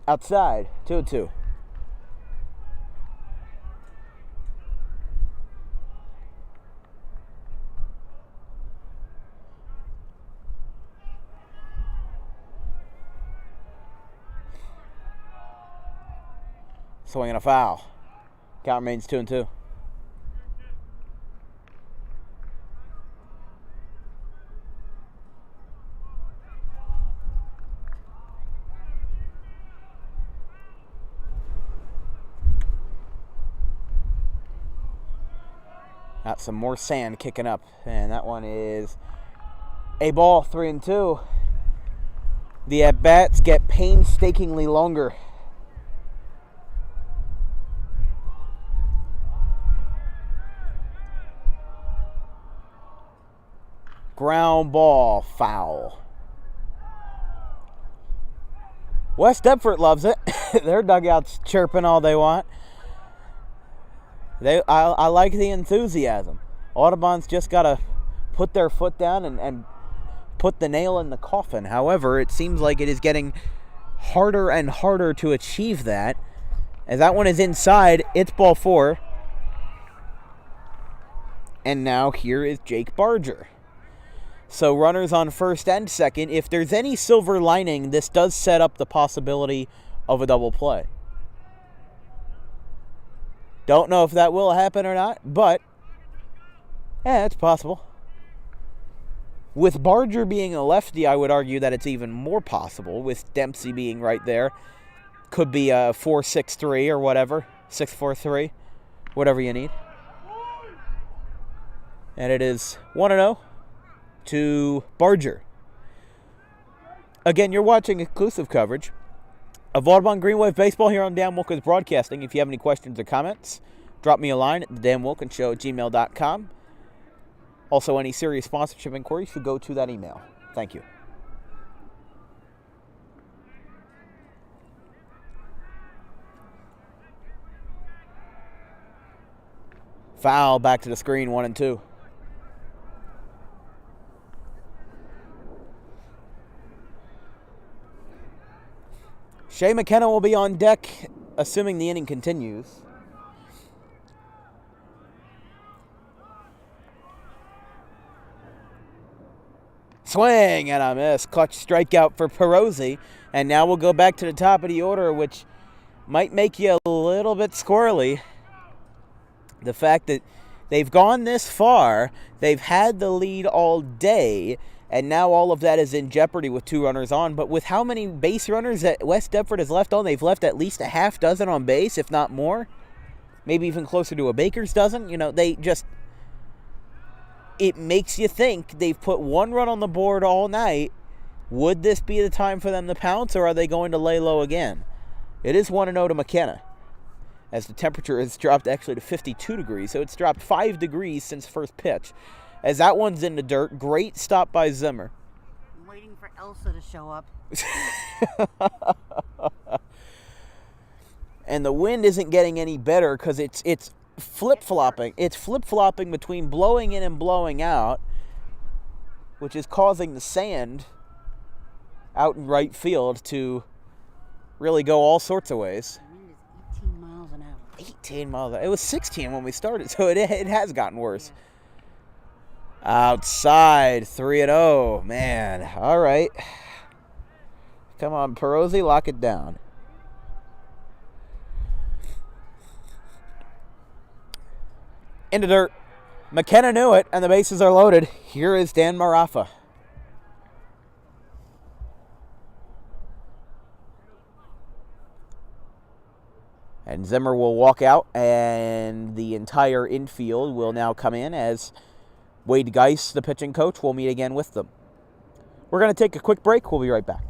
Outside, 2-2. Swinging a foul. Count remains 2-2. Got some more sand kicking up, and that one is a ball. 3-2. The at-bats get painstakingly longer. Ground ball, foul. West Deptford loves it. Their dugout's chirping all they want. I like the enthusiasm. Audubon's just got to put their foot down and put the nail in the coffin. However, it seems like it is getting harder and harder to achieve that. As that one is inside, it's ball 4. And now here is Jake Barger. So runners on first and second. If there's any silver lining, this does set up the possibility of a double play. Don't know if that will happen or not, but it's possible. With Barger being a lefty, I would argue that it's even more possible, with Dempsey being right there. Could be a 4-6-3 or whatever, 6-4-3, whatever you need. And it is 1-0 to Barger. Again, you're watching exclusive coverage of Audubon Green Wave Baseball here on Dan Wilkins Broadcasting. If you have any questions or comments, drop me a line at thedanwilkinsshow@gmail.com. Also, any serious sponsorship inquiries should go to that email. Thank you. Foul, back to the screen, 1-2. Shea McKenna will be on deck, assuming the inning continues. Swing and a miss. Clutch strikeout for Perosi. And now we'll go back to the top of the order, which might make you a little bit squirrely. The fact that they've gone this far, they've had the lead all day, and now all of that is in jeopardy with 2 runners on. But with how many base runners that West Deptford has left on, they've left at least a half dozen on base, if not more. Maybe even closer to a baker's dozen. You know, it makes you think they've put 1 run on the board all night. Would this be the time for them to pounce, or are they going to lay low again? It is 1-0 to McKenna, as the temperature has dropped actually to 52 degrees, so it's dropped 5 degrees since first pitch. As that one's in the dirt, great stop by Zimmer. I'm waiting for Elsa to show up. And the wind isn't getting any better because it's flip-flopping. It's flip-flopping between blowing in and blowing out, which is causing the sand out in right field to really go all sorts of ways. The wind is 18 miles an hour. 18 miles an hour. It was 16 when we started, so it has gotten worse. Outside, 3-0. Man, all right. Come on, Perosi, lock it down. In the dirt. McKenna knew it, and the bases are loaded. Here is Dan Marafa. And Zimmer will walk out, and the entire infield will now come in as Wade Geis, the pitching coach, will meet again with them. We're going to take a quick break. We'll be right back.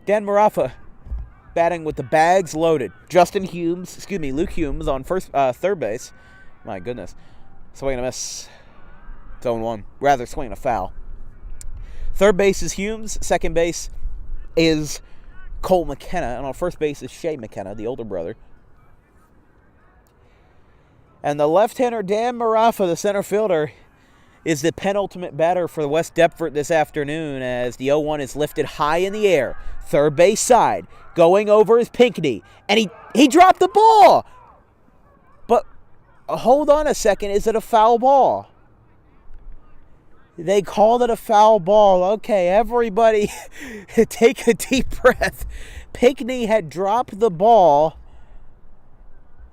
Dan Marafa batting with the bags loaded. Luke Humes on third base. My goodness. Swing and a miss. It's 0-1. Rather, swing and a foul. Third base is Humes. Second base is Cole McKenna. And on first base is Shea McKenna, the older brother. And the left-hander, Dan Marafa, the center fielder, is the penultimate batter for the West Deptford this afternoon, as the 0-1 is lifted high in the air. Third base side. Going over is Pinckney. And he dropped the ball. But hold on a second. Is it a foul ball? They called it a foul ball. Okay, everybody take a deep breath. Pinckney had dropped the ball,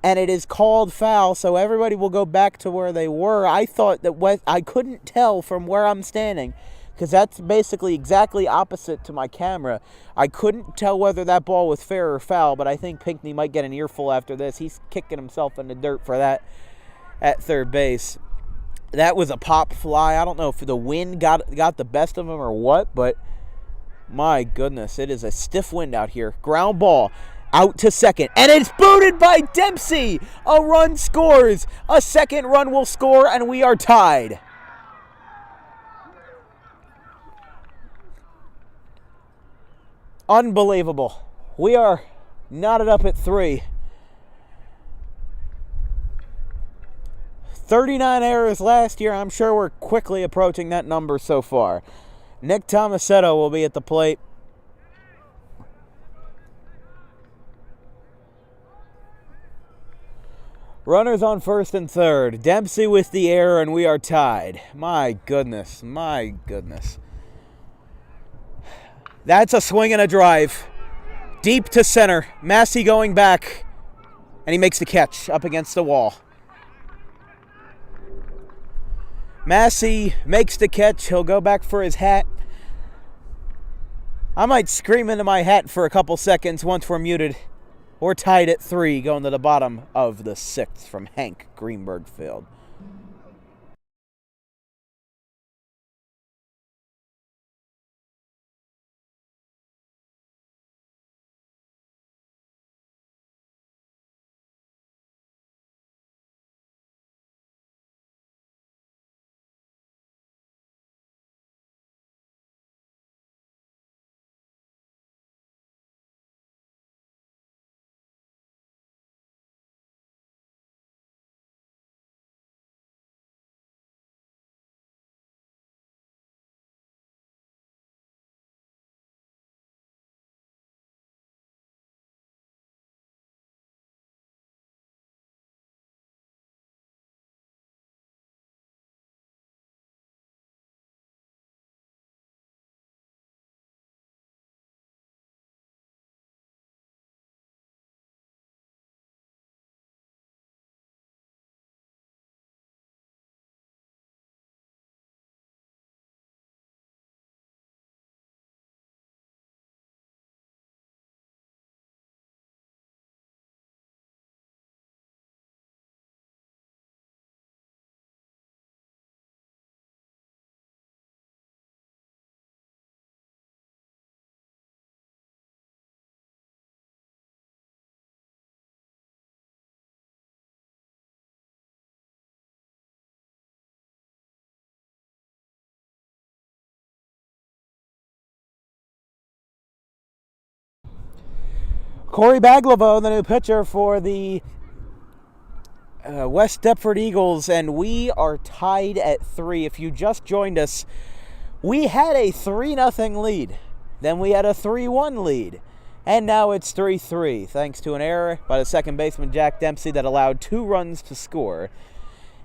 and it is called foul, so everybody will go back to where they were. I thought that I couldn't tell from where I'm standing, because that's basically exactly opposite to my camera. I couldn't tell whether that ball was fair or foul, but I think Pinckney might get an earful after this. He's kicking himself in the dirt for that at third base. That was a pop fly. I don't know if the wind got the best of him or what, but my goodness, it is a stiff wind out here. Ground ball. Out to second, and it's booted by Dempsey. A run scores. A second run will score, and we are tied. Unbelievable. We are knotted up at 3. 39 errors last year. I'm sure we're quickly approaching that number so far. Nick Tomasetto will be at the plate. Runners on first and third. Dempsey with the error, and we are tied. My goodness. My goodness. That's a swing and a drive. Deep to center. Massey going back. And he makes the catch up against the wall. Massey makes the catch. He'll go back for his hat. I might scream into my hat for a couple seconds once we're muted. We're tied at 3 going to the bottom of the 6th from Hank Greenberg field. Corey Baglivo, the new pitcher for the West Deptford Eagles, and we are tied at 3. If you just joined us, we had a 3-0 lead. Then we had a 3-1 lead. And now it's 3-3, thanks to an error by the second baseman, Jack Dempsey, that allowed 2 runs to score.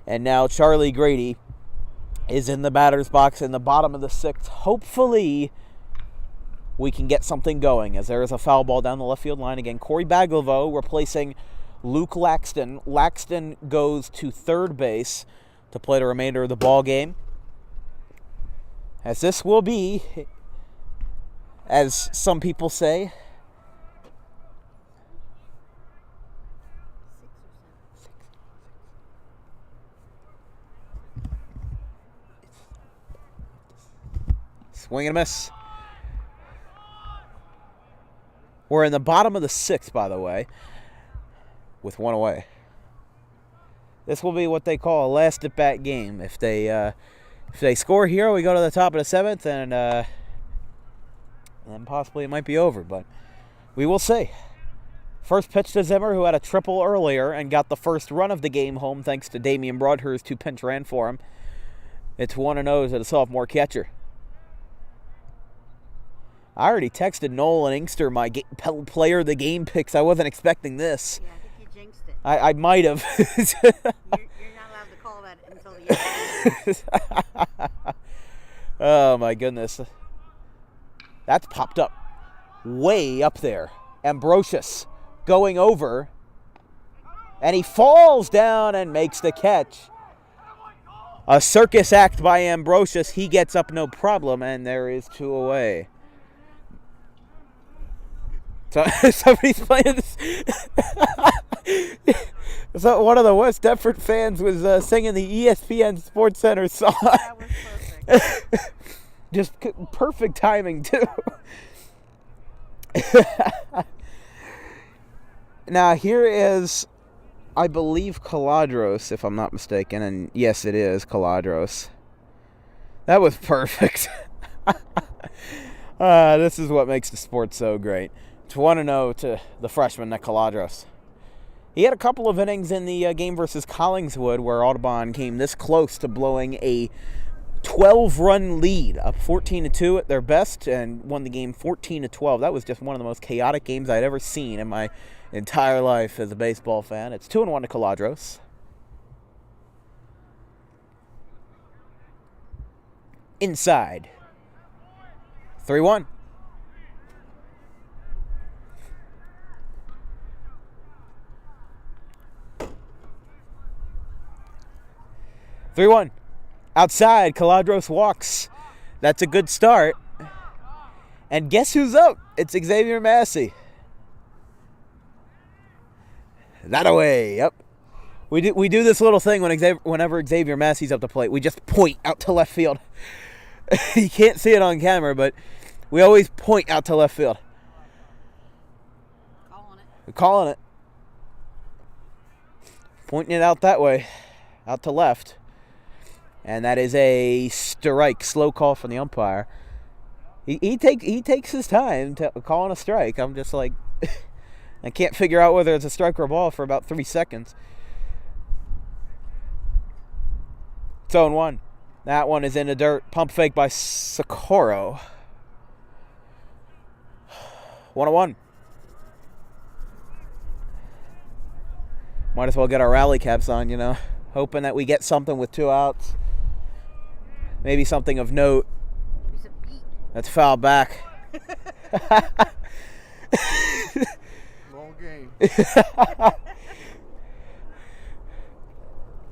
And now Charlie Grady is in the batter's box in the bottom of the 6th. Hopefully we can get something going, as there is a foul ball down the left field line again. Corey Baglivo replacing Luke Laxton. Laxton goes to third base to play the remainder of the ball game, as this will be, as some people say, swing and a miss. We're in the bottom of the 6th, by the way, with 1 away. This will be what they call a last at bat game. If they score here, we go to the top of the 7th, and then possibly it might be over. But we will see. First pitch to Zimmer, who had a triple earlier and got the first run of the game home thanks to Damian Broadhurst, who pinch ran for him. It's 1-0 to the sophomore catcher. I already texted Noel and Inkster my player of the game picks. I wasn't expecting this. Yeah, I think you jinxed it. I might have. You're not allowed to call that until the end. Oh, my goodness. That's popped up. Way up there. Ambrosius going over. And he falls down and makes the catch. A circus act by Ambrosius. He gets up no problem, and there is 2 away. So somebody's playing this. So one of the West Deptford fans was singing the ESPN Sports Center song. That was perfect. Just perfect timing, too. Now, here is, I believe, Caladros, if I'm not mistaken. And yes, it is Caladros. That was perfect. This is what makes the sport so great. It's 1-0 to the freshman, Nick Caladros. He had a couple of innings in the game versus Collingswood where Audubon came this close to blowing a 12-run lead, up 14-2 at their best, and won the game 14-12. That was just one of the most chaotic games I'd ever seen in my entire life as a baseball fan. It's 2-1 to Caladros. Inside. 3-1. Outside, Caladros walks. That's a good start. And guess who's up? It's Xavier Massey. That away. Yep. We do this little thing whenever Xavier Massey's up the plate. We just point out to left field. You can't see it on camera, but we always point out to left field. We're calling it. Pointing it out that way, out to left. And that is a strike, slow call from the umpire. He takes his time calling a strike. I'm just like, I can't figure out whether it's a strike or a ball for about 3 seconds. It's 0-1. That one is in the dirt. Pump fake by Socorro. 1-1. Might as well get our rally caps on, hoping that we get something with 2 outs. Maybe something of note. That's foul back. Long game.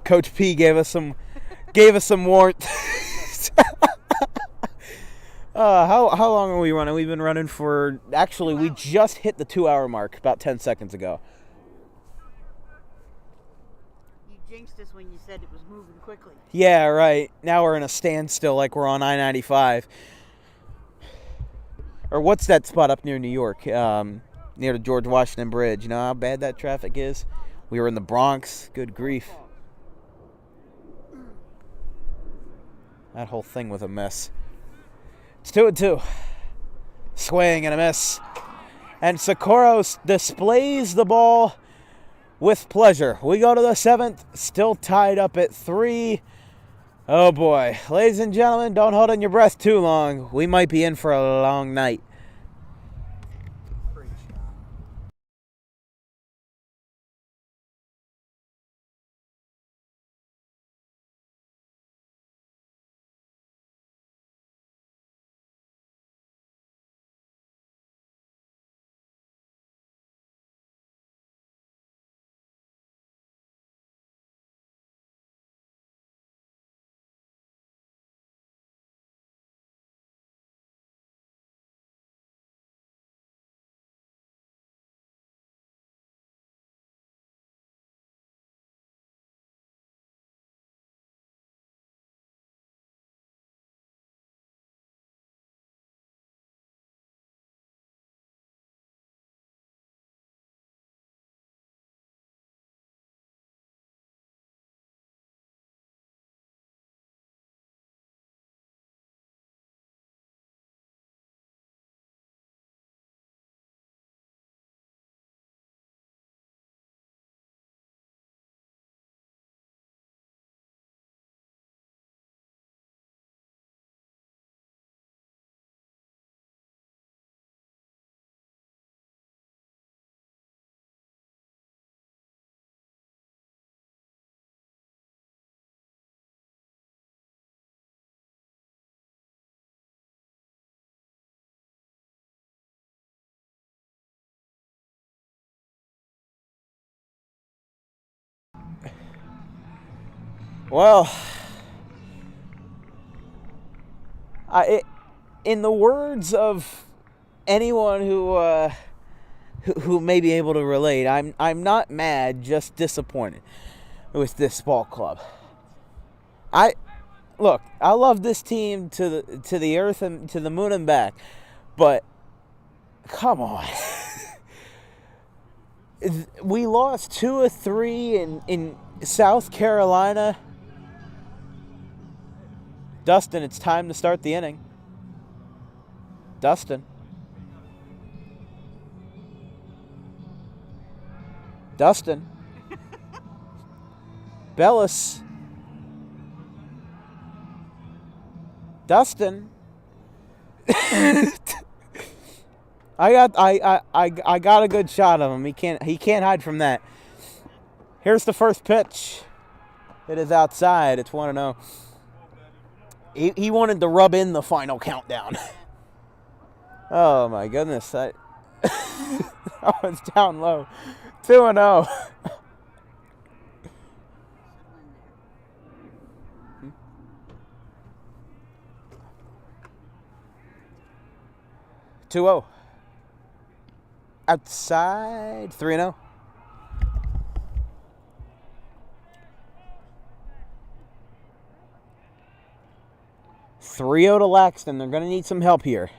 Coach P gave us some warmth. How long are we running? We've been running for, actually, we just hit the 2-hour mark about 10 seconds ago. You jinxed us when you said it was moving quickly. Yeah, right. Now we're in a standstill like we're on I-95. Or what's that spot up near New York? Near the George Washington Bridge. You know how bad that traffic is? We were in the Bronx. Good grief. That whole thing was a mess. It's 2-2. Swing and a miss. And Socorro displays the ball with pleasure. We go to the 7th, still tied up at 3. Oh boy. Ladies and gentlemen, don't hold on your breath too long. We might be in for a long night. Well, in the words of anyone who may be able to relate, I'm not mad, just disappointed with this ball club. I love this team to the earth and to the moon and back, but come on. We lost 2 of 3 in South Carolina. Dustin, it's time to start the inning. Dustin. Dustin. Bellis. Dustin. I got a good shot of him. He can't hide from that. Here's the first pitch. It is outside. It's 1-0. He wanted to rub in the final countdown. Oh my goodness. I was down low. 2-0. Outside. 3-0. To Laxton. They're going to need some help here.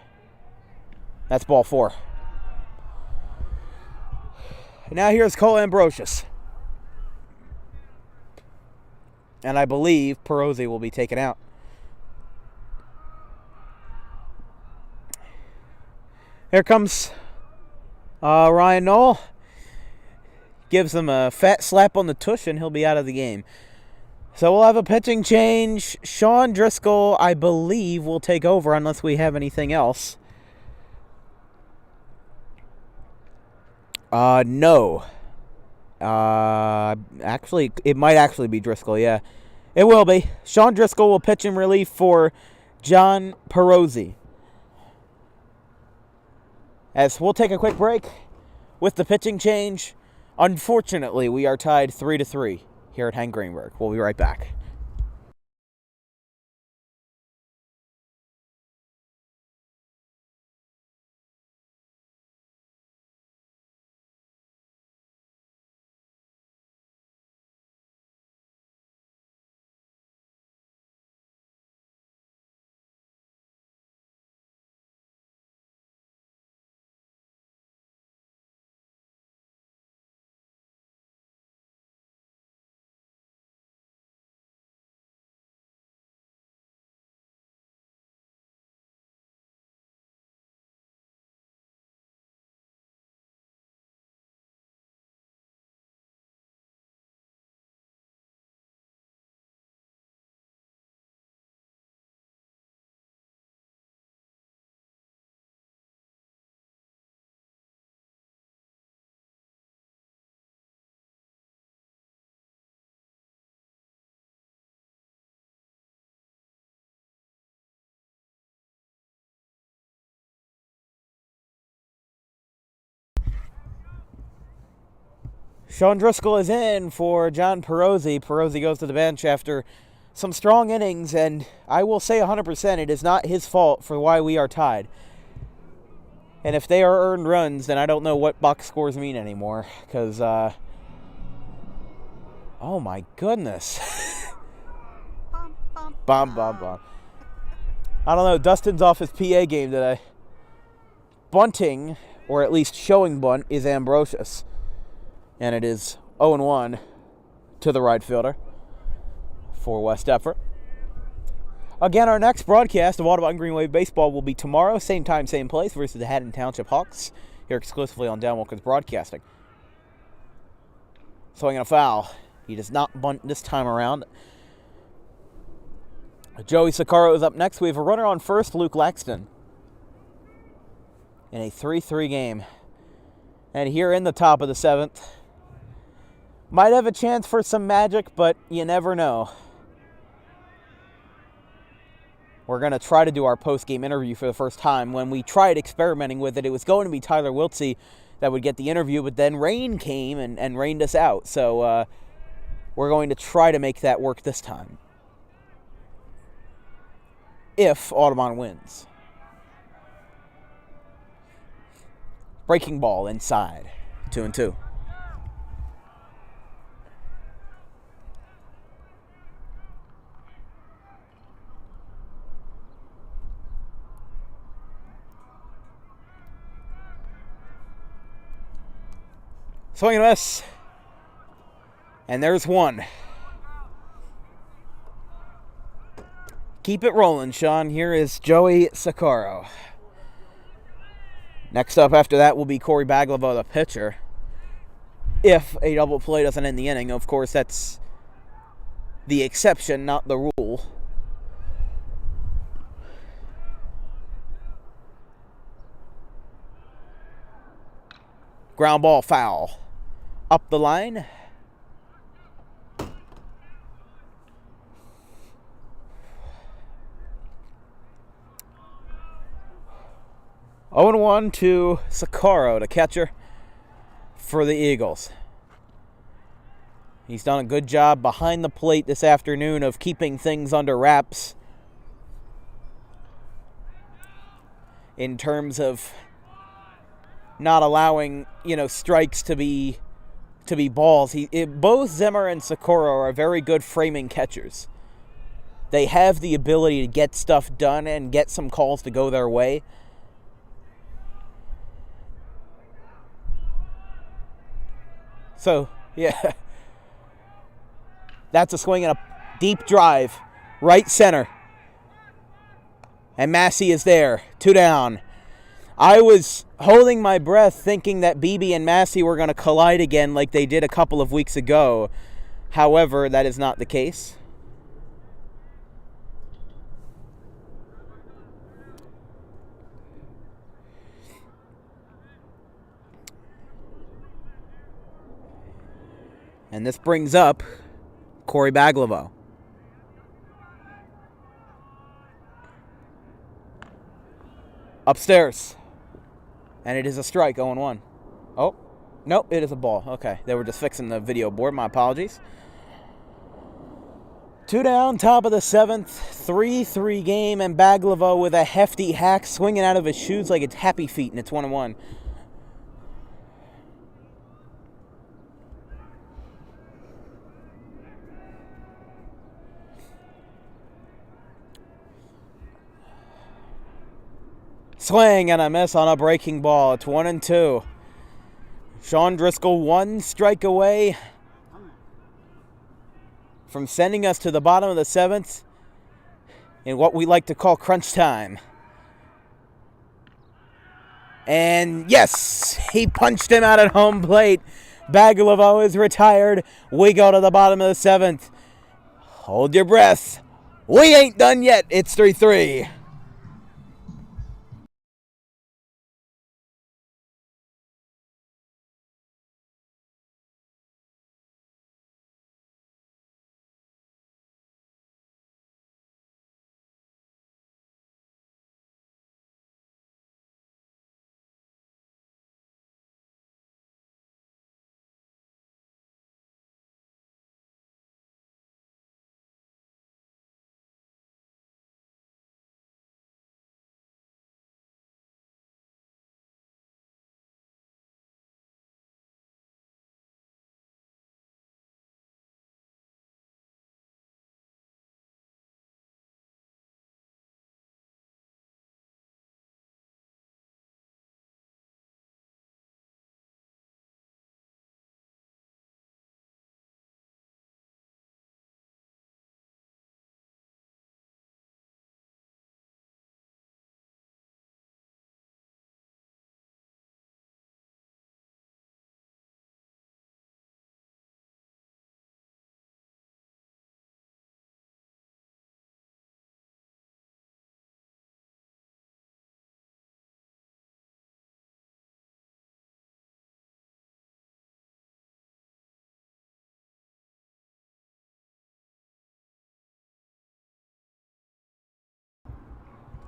That's ball 4. Now here's Cole Ambrosius. And I believe Perozzi will be taken out. Here comes Ryan Knoll. Gives him a fat slap on the tush and he'll be out of the game. So we'll have a pitching change. Sean Driscoll, I believe, will take over unless we have anything else. No. Actually, it might actually be Driscoll, yeah. It will be. Sean Driscoll will pitch in relief for John Perozzi. As we'll take a quick break with the pitching change. Unfortunately, we are tied 3-3 here at Hank Greenberg. We'll be right back. Sean Driscoll is in for John Perozzi. Perozzi goes to the bench after some strong innings, and I will say 100% it is not his fault for why we are tied. And if they are earned runs, then I don't know what box scores mean anymore, because, oh my goodness. Bum. I don't know, Dustin's off his PA game today. Bunting, or at least showing bunt, is Ambrosius. And it is 0-1 to the right fielder for West Deptford. Again, our next broadcast of Audubon Green Wave Baseball will be tomorrow, same time, same place, versus the Haddon Township Hawks, here exclusively on Dan Wilkins Broadcasting. Swinging a foul. He does not bunt this time around. Joey Sicaro is up next. We have a runner on first, Luke Laxton, in a 3-3 game. And here in the top of the 7th, might have a chance for some magic, but you never know. We're going to try to do our post-game interview for the first time. When we tried experimenting with it, it was going to be Tyler Wiltsey that would get the interview, but then rain came and rained us out. So we're going to try to make that work this time, if Audubon wins. Breaking ball inside. 2-2. Swing and a miss. And there's one. Keep it rolling, Sean. Here is Joey Socorro. Next up after that will be Corey Baglavo, the pitcher. If a double play doesn't end the inning, of course, that's the exception, not the rule. Ground ball foul. Up the line. Oh and 1 to Socorro, the catcher for the Eagles. He's done a good job behind the plate this afternoon of keeping things under wraps in terms of not allowing, strikes to be balls. Both Zimmer and Socorro are very good framing catchers. They have the ability to get stuff done and get some calls to go their way. So, yeah. That's a swing and a deep drive. Right center. And Massey is there. 2 down. I was holding my breath thinking that Beebe and Massey were going to collide again like they did a couple of weeks ago. However, that is not the case. And this brings up Corey Baglavo. Upstairs. And it is a strike, 0-1. Oh, nope, it is a ball. Okay, they were just fixing the video board. My apologies. 2 down, top of the 7th. 3-3 game, and Baglavo with a hefty hack swinging out of his shoes like it's happy feet, and it's 1-1. Swing and a miss on a breaking ball. It's 1-2. Sean Driscoll 1 strike away from sending us to the bottom of the 7th in what we like to call crunch time. And yes, he punched him out at home plate. Baglavo is retired. We go to the bottom of the 7th. Hold your breath. We ain't done yet. It's 3-3.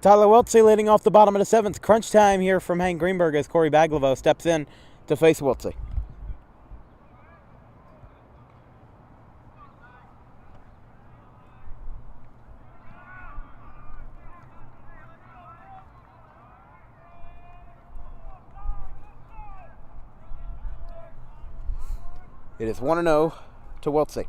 Tyler Wiltsey leading off the bottom of the 7th. Crunch time here from Hank Greenberg as Corey Baglavo steps in to face Wiltsey. It is 1-0 to Wiltsey.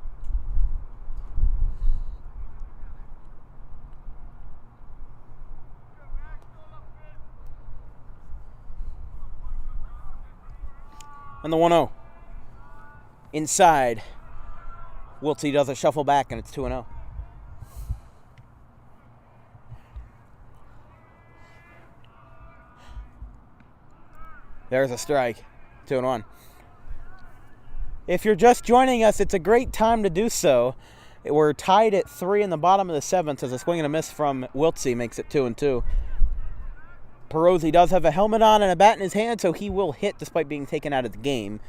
And the 1-0. inside. Wiltsey does a shuffle back, and it's 2-0. There's a strike. 2-1. If you're just joining us, it's a great time to do so. We're tied at 3 in the bottom of the 7th as a swing and a miss from Wiltsey makes it 2-2. Perozzi does have a helmet on and a bat in his hand, so he will hit despite being taken out of the game.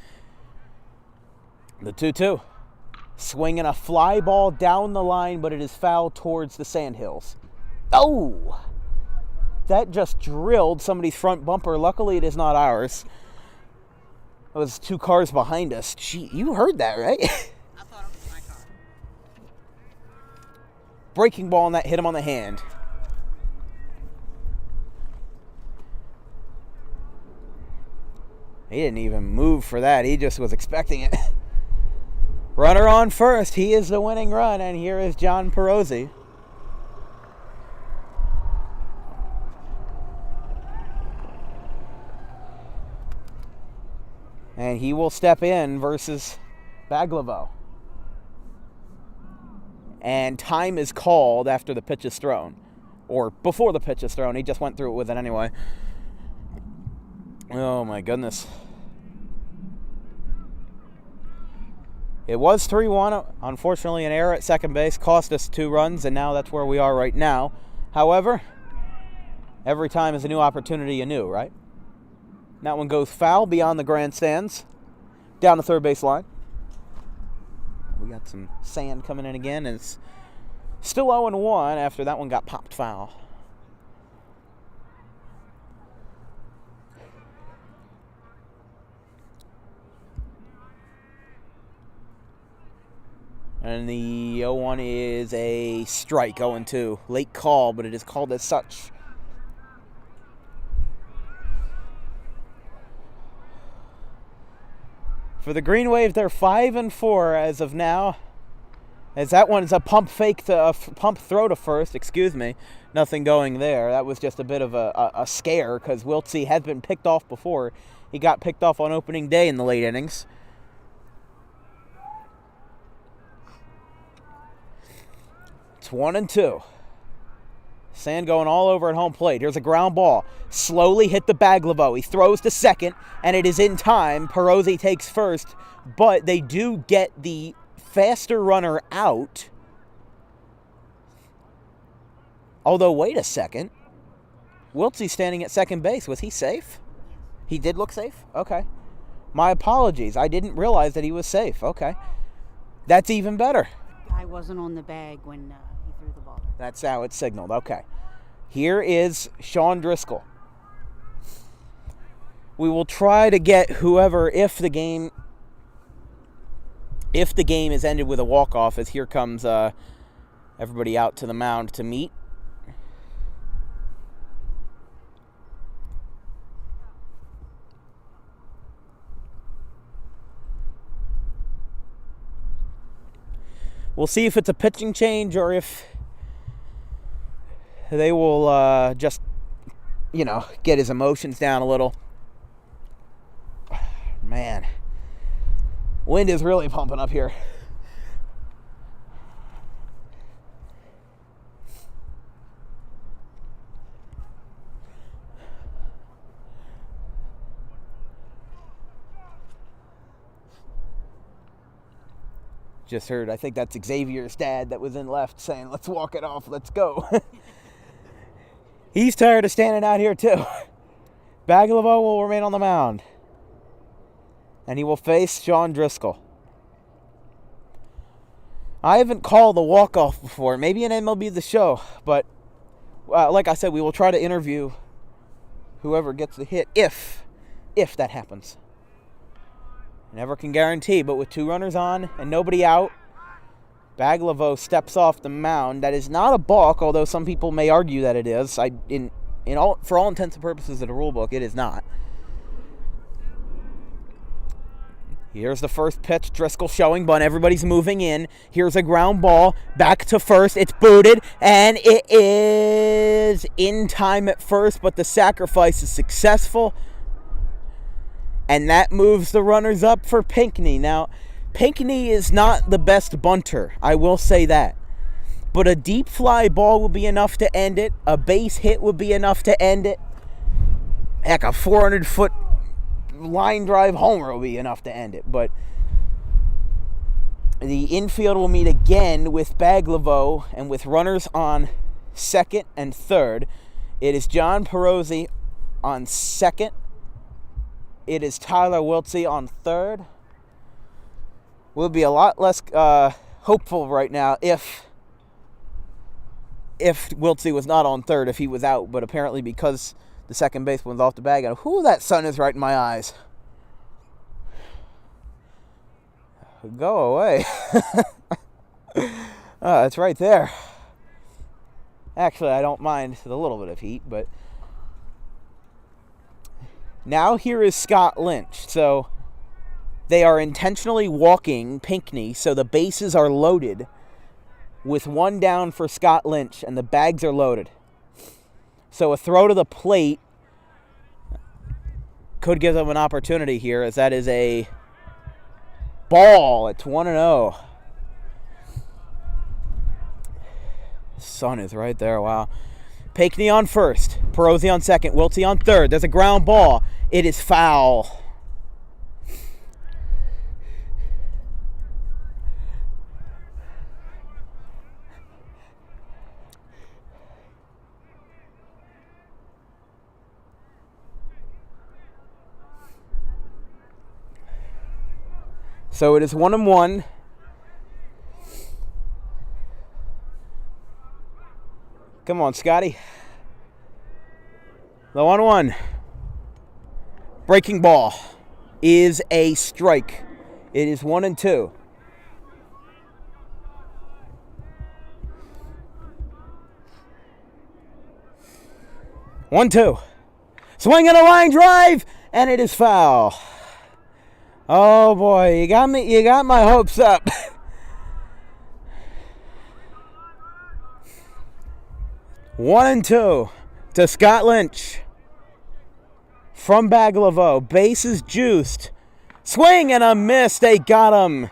The 2-2. Swinging a fly ball down the line, but it is foul towards the Sandhills. Oh! That just drilled somebody's front bumper. Luckily, it is not ours. It was 2 cars behind us. Gee, you heard that, right? I thought it was my car. Breaking ball, and that hit him on the hand. He didn't even move for that. He just was expecting it. Runner on first. He is the winning run, and here is John Perozzi. And he will step in versus Baglivo. And time is called after the pitch is thrown. Or before the pitch is thrown. He just went through it with it anyway. Oh my goodness. It was 3-1. Unfortunately, an error at second base cost us 2 runs, and now that's where we are right now. However, every time is a new opportunity anew, right? That one goes foul beyond the grandstands, down the third base line. We got some sand coming in again, and it's still 0-1 after that one got popped foul. And the 0-1 is a strike, 0-2. Late call, but it is called as such. For the Green Wave, they're 5-4 as of now. As that one is a pump throw to first, excuse me. Nothing going there. That was just a bit of a scare because Wiltsey had been picked off before. He got picked off on opening day in the late innings. It's 1-2. Sand going all over at home plate. Here's a ground ball. Slowly hit the Baglivo. He throws to second, and it is in time. Perozzi takes first, but they do get the faster runner out. Although, wait a second. Wiltsey's standing at second base. Was he safe? He did look safe? Okay. My apologies. I didn't realize that he was safe. Okay. That's even better. I wasn't on the bag when he threw the ball. That's how it's signaled. Okay. Here is Sean Driscoll. We will try to get whoever, if the game is ended with a walk-off, as here comes everybody out to the mound to meet. We'll see if it's a pitching change or if they will just, get his emotions down a little. Man, wind is really pumping up here. Just heard, I think that's Xavier's dad that was in left saying, let's walk it off, let's go. He's tired of standing out here too. Baglivo will remain on the mound. And he will face Sean Driscoll. I haven't called the walk-off before. Maybe in MLB The Show. But, like I said, we will try to interview whoever gets the hit if that happens. Never can guarantee, but with 2 runners on and nobody out, Baglivo steps off the mound. That is not a balk, although some people may argue that it is. For all intents and purposes of the rule book, it is not. Here's the first pitch. Driscoll showing bunt. Everybody's moving in. Here's a ground ball. Back to first. It's booted. And it is in time at first, but the sacrifice is successful. And that moves the runners up for Pinckney. Now, Pinckney is not the best bunter, I will say that. But a deep fly ball would be enough to end it. A base hit would be enough to end it. Heck, a 400-foot line drive homer will be enough to end it. But the infield will meet again with Baglivo, and with runners on second and third. It is John Perozzi on second. It is Tyler Wiltsey on third. We'll be a lot less hopeful right now if Wiltsey was not on third, if he was out. But apparently because the second baseman's off the bag, and that sun is right in my eyes. Go away. It's right there. Actually, I don't mind the little bit of heat, but now here is Scott Lynch. So they are intentionally walking Pinckney, so the bases are loaded with one down for Scott Lynch, and the bags are loaded. So a throw to the plate could give them an opportunity here, as that is a ball. It's 1-0. Sun is right there. Wow. Pinckney on first. Perozzi on second. Wiltsey on third. There's a ground ball. It is foul. So it is 1-1. Come on, Scotty. The 1-1. Breaking ball is a strike. It is 1-2. One, two. Swing and a line drive, and it is foul. Oh boy, you got me. You got my hopes up. 1-2 to Scott Lynch from Baglivo. Bases juiced. Swing and a miss. They got him.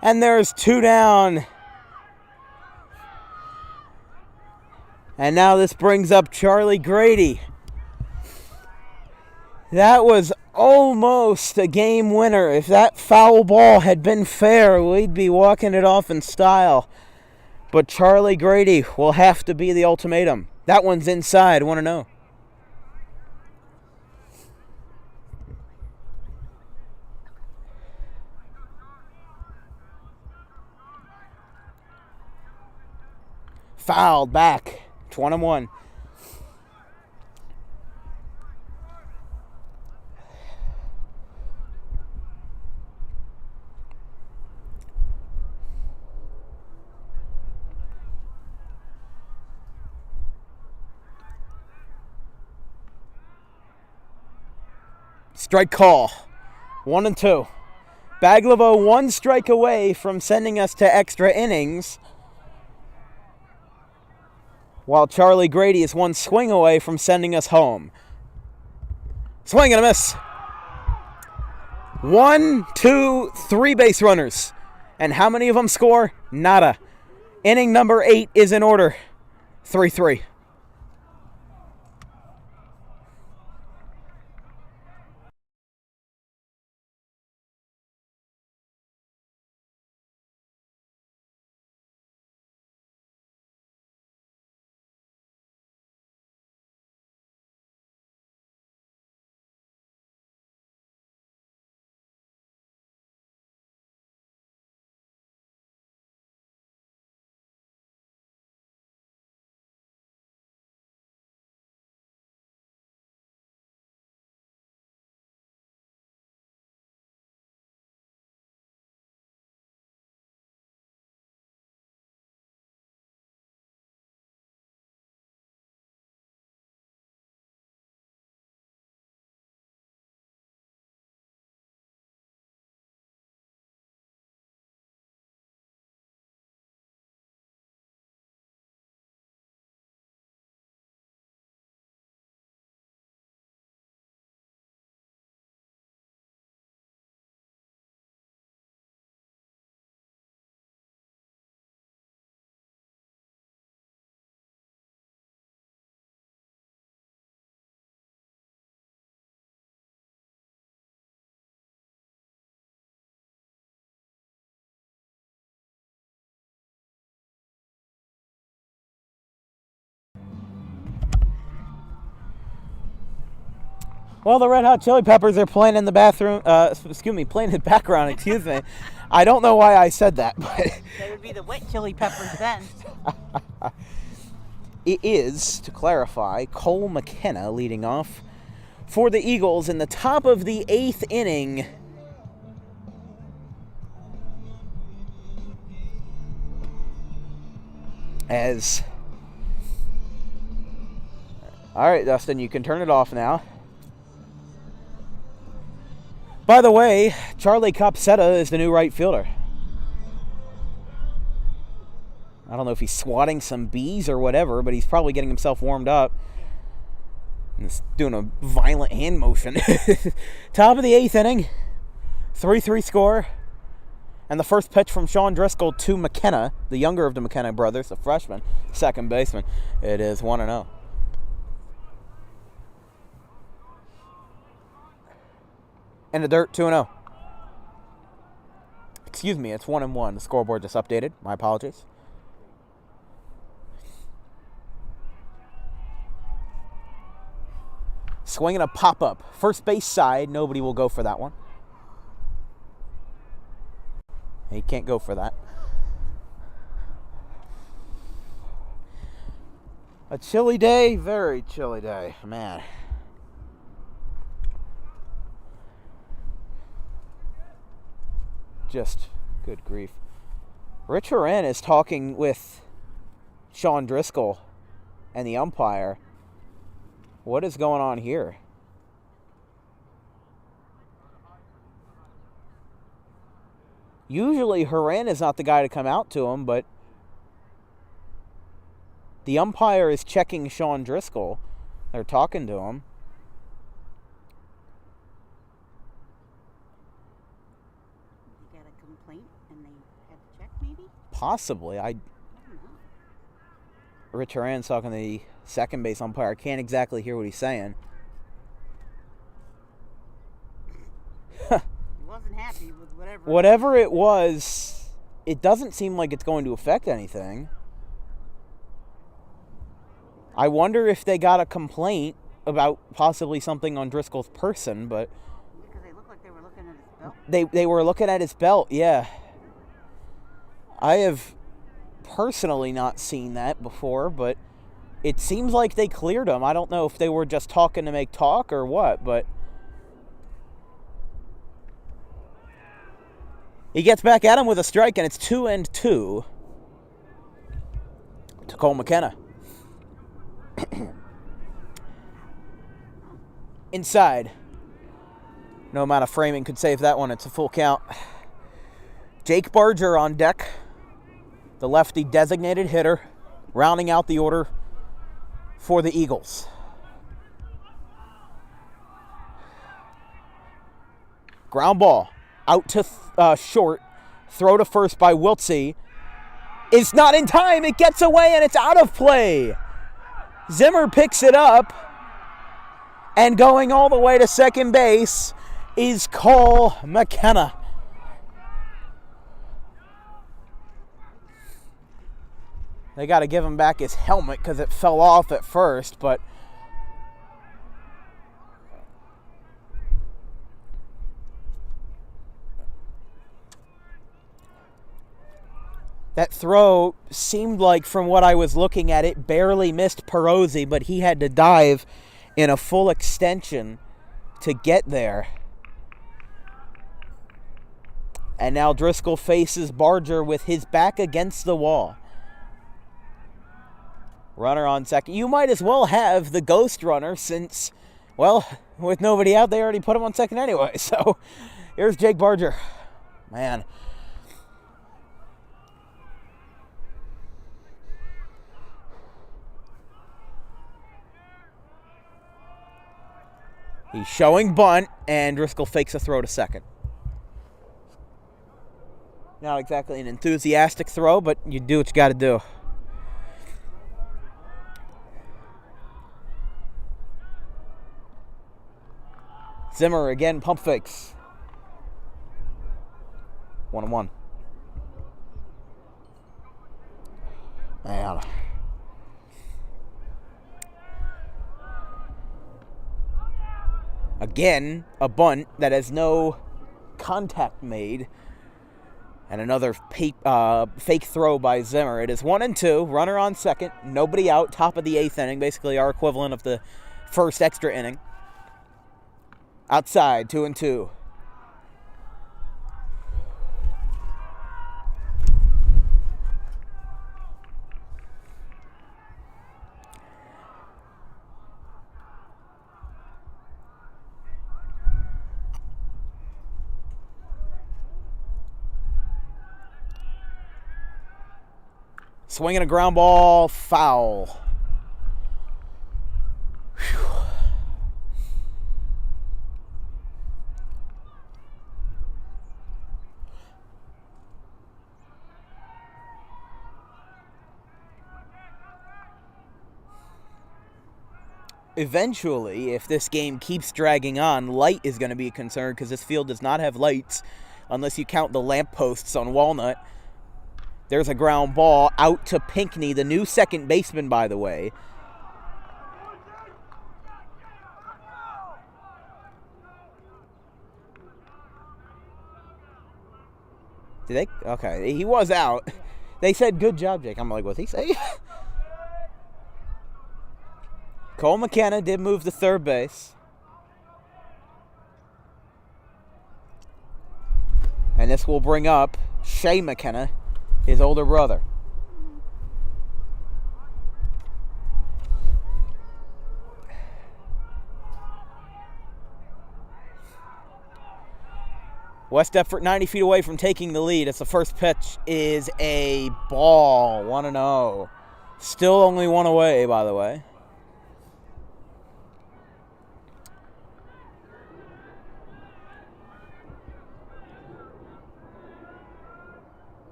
And there's two down. And now this brings up Charlie Grady. That was almost a game winner. If that foul ball had been fair, we'd be walking it off in style. But Charlie Grady will have to be the ultimatum. That one's inside, 1-0. Fouled back. 1-1. Strike call. 1-2. Baglivo one strike away from sending us to extra innings, while Charlie Grady is one swing away from sending us home. Swing and a miss. 1, 2, 3 base runners. And how many of them score? Nada. Inning number 8 is in order. 3-3. Well, the Red Hot Chili Peppers are playing in the bathroom. Playing in the background. Excuse me. I don't know why I said that, but They would be the wet chili peppers then. it is, to clarify, Cole McKenna leading off for the Eagles in the top of the 8th inning. All right, Dustin, you can turn it off now. By the way, Charlie Copsetta is the new right fielder. I don't know if he's swatting some bees or whatever, but he's probably getting himself warmed up. He's doing a violent hand motion. Top of the 8th inning. 3-3 score. And the first pitch from Sean Driscoll to McKenna, the younger of the McKenna brothers, a freshman, second baseman. It is 1-0. And the dirt, 2-0. Excuse me, it's 1-1. The scoreboard just updated. My apologies. Swinging a pop-up. First base side, nobody will go for that one. He can't go for that. A chilly day, very chilly day, man. Just good grief. Rich Horan is talking with Sean Driscoll and the umpire. What is going on here? Usually Horan is not the guy to come out to him, but the umpire is checking Sean Driscoll. They're talking to him. You got a complaint and they had to check maybe? Possibly. I don't know. Rich Horan's talking to the second base umpire. I can't exactly hear what he's saying. He wasn't happy with whatever. Whatever it was, it doesn't seem like it's going to affect anything. I wonder if they got a complaint about possibly something on Driscoll's person, but Because they looked like they were looking at his belt. they were looking at his belt, yeah. I have personally not seen that before, but it seems like they cleared him. I don't know if they were just talking to make talk or what, but he gets back at him with a strike, and it's 2-2 to Cole McKenna. Inside. No amount of framing could save that one. It's a full count. Jake Barger on deck. The lefty designated hitter. Rounding out the order for the Eagles. Ground ball. Out to short. Throw to first by Wiltsey. It's not in time. It gets away and it's out of play. Zimmer picks it up. And going all the way to second base is Cole McKenna. They got to give him back his helmet because it fell off at first, but that throw seemed like, from what I was looking at, it barely missed Perosi, but he had to dive in a full extension to get there. And now Driscoll faces Barger with his back against the wall. Runner on second. You might as well have the ghost runner since, well, with nobody out, they already put him on second anyway. So here's Jake Barger. Man. He's showing bunt, and Driscoll fakes a throw to second. Not exactly an enthusiastic throw, but you do what you got to do. Zimmer again, pump fakes. 1-1. Man. Again, a bunt that has no contact made. And another fake throw by Zimmer. It is 1-2, runner on second, nobody out, top of the 8th inning, basically our equivalent of the first extra inning. Outside, 2-2. Swinging a ground ball, foul. Whew. Eventually, if this game keeps dragging on, light is going to be a concern because this field does not have lights unless you count the lampposts on Walnut. There's a ground ball out to Pinckney, the new second baseman, by the way. Did they? Okay, he was out. They said, good job, Jake. I'm like, what's he say? Cole McKenna did move to third base. And this will bring up Shea McKenna, his older brother. West Deptford 90 feet away from taking the lead. It's the first pitch is a ball. 1-0. Still only one away, by the way.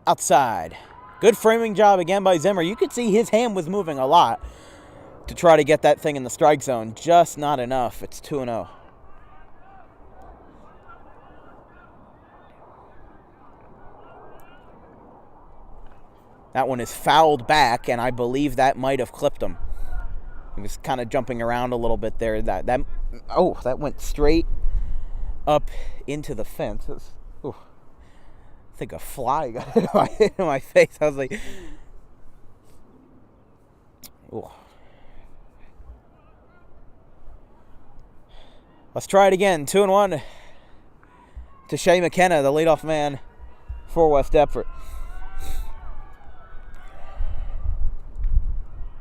Outside. Good framing job again by Zimmer. You could see his hand was moving a lot to try to get that thing in the strike zone. Just not enough. It's 2-0. That one is fouled back, and I believe that might have clipped him. He was kind of jumping around a little bit there. That went straight up into the fence. I think a fly got hit in my face. I was like, ooh. Let's try it again. 2-1 to Shea McKenna, the leadoff man for West Deptford.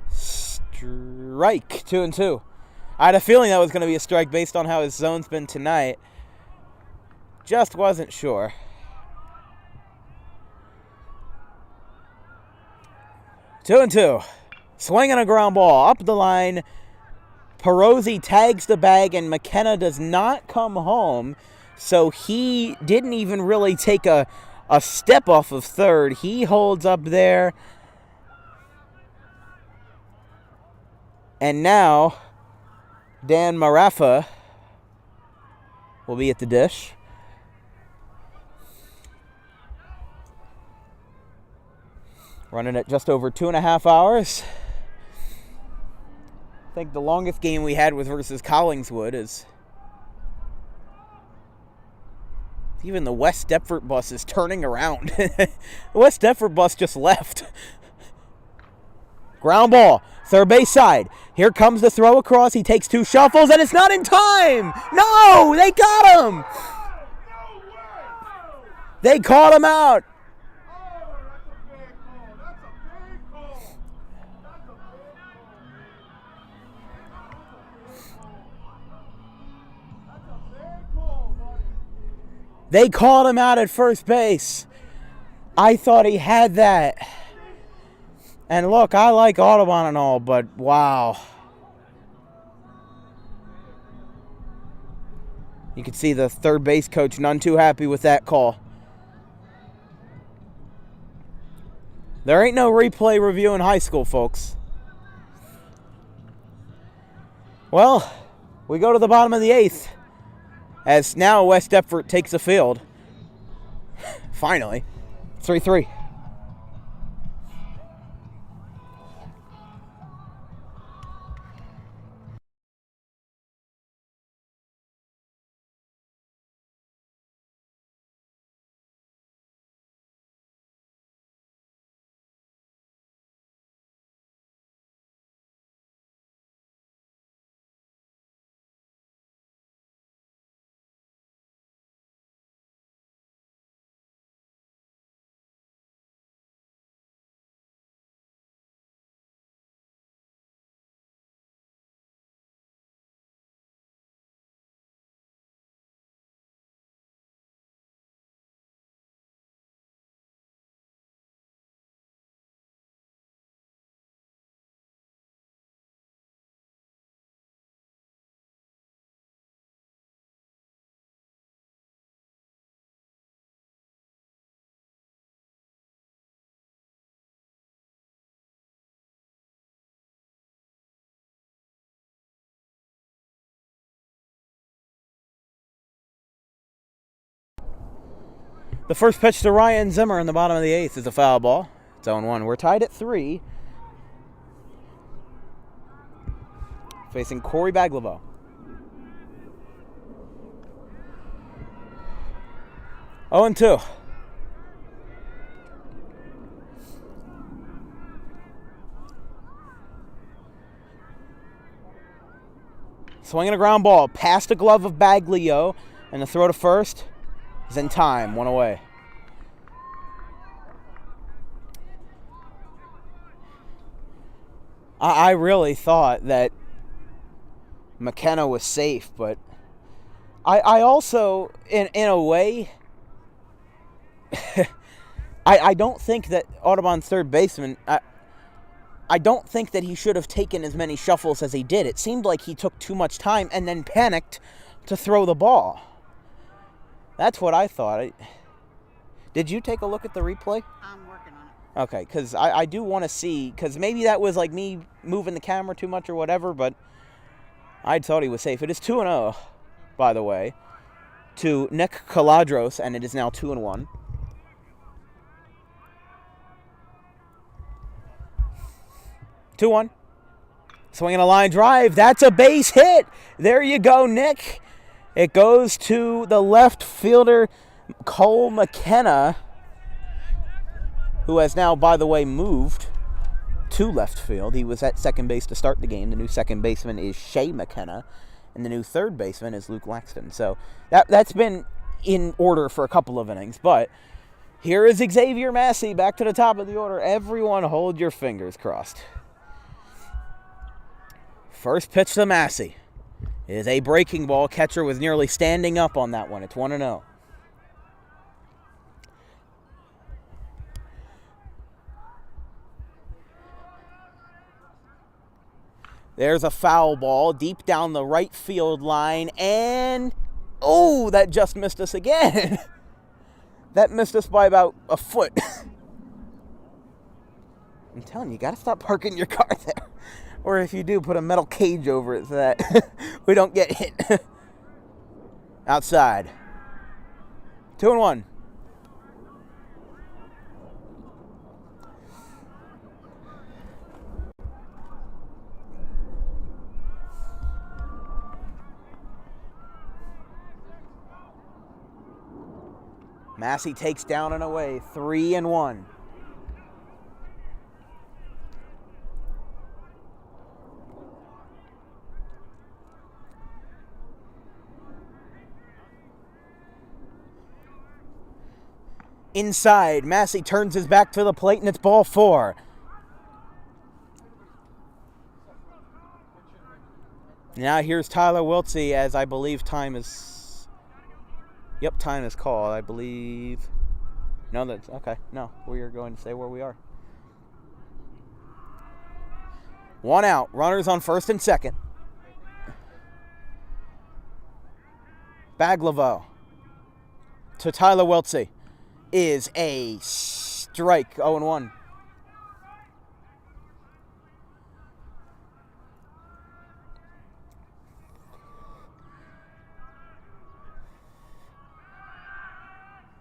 Strike, 2-2. I had a feeling that was going to be a strike based on how his zone's been tonight. Just wasn't sure. 2-2. Swinging a ground ball up the line. Perosi tags the bag, and McKenna does not come home. So he didn't even really take a step off of third. He holds up there. And now, Dan Marafa will be at the dish. Running at just over 2.5 hours. I think the longest game we had was versus Collingswood is... Even the West Deptford bus is turning around. The West Deptford bus just left. Ground ball, third base side. Here comes the throw across. He takes 2 shuffles, and it's not in time. No, they got him. They caught him out. They called him out at first base. I thought he had that. And look, I like Audubon and all, but wow. You can see the third base coach none too happy with that call. There ain't no replay review in high school, folks. Well, we go to the bottom of the 8th. As now West Deptford takes the field. Finally. 3-3. The first pitch to Ryan Zimmer in the bottom of the 8th is a foul ball. It's 0-1. We're tied at 3. Facing Corey Baglivo. Oh, and 2. Swinging a ground ball past the glove of Baglio, and the throw to first is in time. 1 away. I really thought that McKenna was safe, but I also, in a way, I don't think that Audubon's third baseman, I don't think that he should have taken as many shuffles as he did. It seemed like he took too much time and then panicked to throw the ball. That's what I thought. Did you take a look at the replay? I'm working on it. Okay, because I do want to see, because maybe that was like me moving the camera too much or whatever, but I thought he was safe. It is 2-0, by the way, to Nick Caladros, and it is now 2-1. Swinging a line drive. That's a base hit. There you go, Nick. It goes to the left fielder, Cole McKenna, who has now, by the way, moved to left field. He was at second base to start the game. The new second baseman is Shea McKenna, and the new third baseman is Luke Laxton. So that's been in order for a couple of innings. But here is Xavier Massey back to the top of the order. Everyone hold your fingers crossed. First pitch to Massey is a breaking ball. Catcher was nearly standing up on that one. It's 1-0. There's a foul ball deep down the right field line, and oh, that just missed us again. That missed us by about a foot. I'm telling you, you got to stop parking your car there. Or if you do, put a metal cage over it so that we don't get hit. Outside. 2-1. Massey takes down and away. 3-1. Inside, Massey turns his back to the plate, and it's ball 4. Now here's Tyler Wiltsey, as I believe time is... Yep, time is called, I believe. No, that's... Okay, no, we are going to say where we are. 1 out, runners on first and second. Baglivo to Tyler Wiltsey is a strike. 0-1.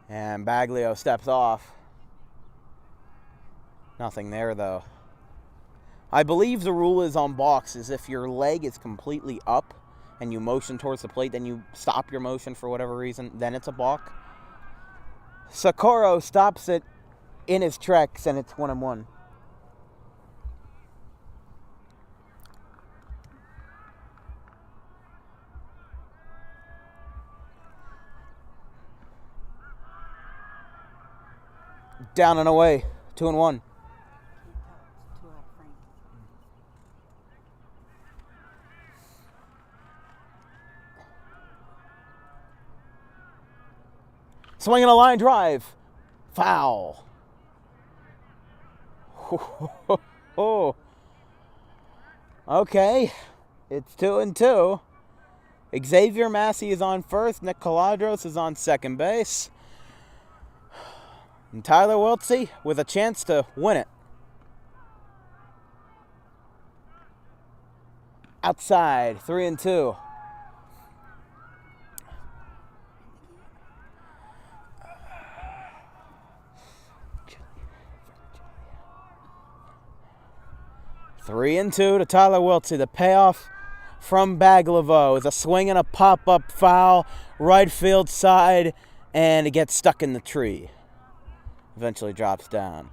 And Baglio steps off. Nothing there, though. I believe the rule is on balks is if your leg is completely up and you motion towards the plate, then you stop your motion for whatever reason, then it's a balk. Socorro stops it in his tracks, and it's 1-1. Down and away, 2-1. Swinging a line drive. Foul. Okay. It's 2-2. Xavier Massey is on first. Nick Caladros is on second base. And Tyler Wiltsey with a chance to win it. Outside, 3-2. 3-2 to Tyler Wiltsey. The payoff from Baglivo is a swing and a pop-up foul, right field side, and it gets stuck in the tree. Eventually drops down.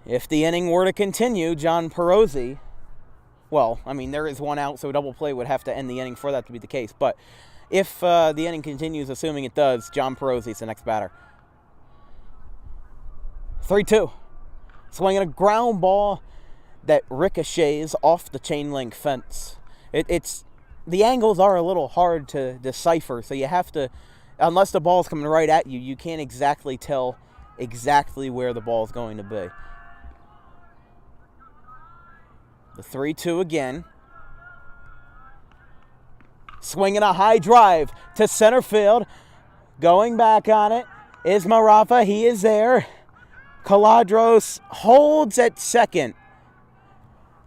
If the inning were to continue, John Perozzi, well, I mean, there is one out, so a double play would have to end the inning for that to be the case. But if the inning continues, assuming it does, John Perozzi is the next batter. 3-2. Swinging a ground ball that ricochets off the chain link fence. It's the angles are a little hard to decipher, so you have to, unless the ball's coming right at you, you can't exactly tell exactly where the ball's going to be. The 3-2 again. Swinging a high drive to center field. Going back on it is Marafa. He is there. Caladros holds at second.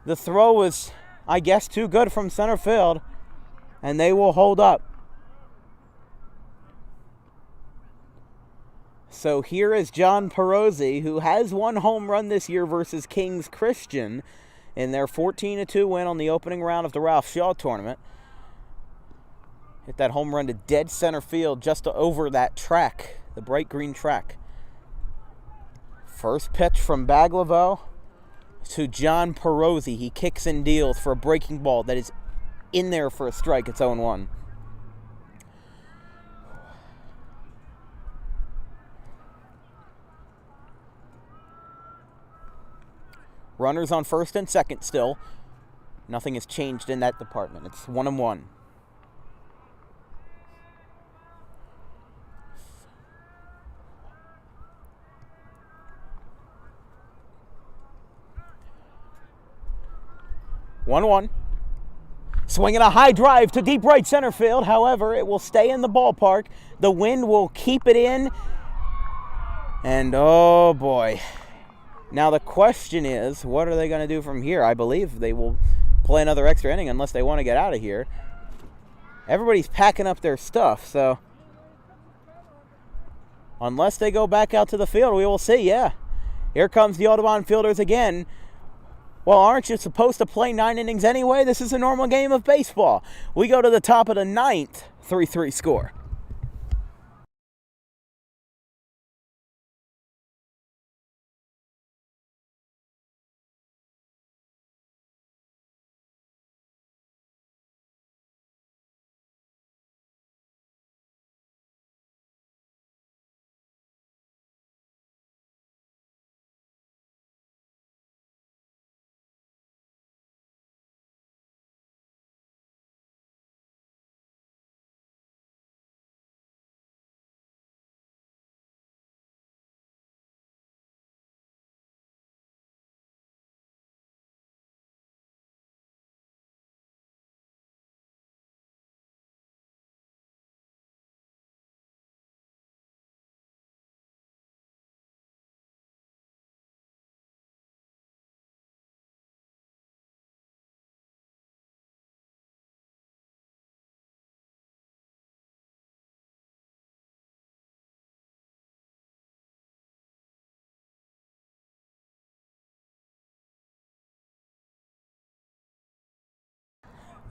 The throw was, I guess, too good from center field, and they will hold up. So here is John Perozzi, who has one home run this year versus Kings Christian in their 14-2 win on the opening round of the Ralph Shaw tournament. Hit that home run to dead center field just over that track, the bright green track. First pitch from Baglivo to John Perozzi. He kicks and deals for a breaking ball that is in there for a strike. It's 0-1. Runners on first and second still. Nothing has changed in that department. It's 1-1. Swinging a high drive to deep right center field. However, it will stay in the ballpark. The wind will keep it in. And oh boy. Now the question is, what are they going to do from here? I believe they will play another extra inning unless they want to get out of here. Everybody's packing up their stuff, so unless they go back out to the field, we will see. Yeah, here comes the Audubon fielders again. Well, aren't you supposed to play 9 innings anyway? This is a normal game of baseball. We go to the top of the 9th, 3-3 score.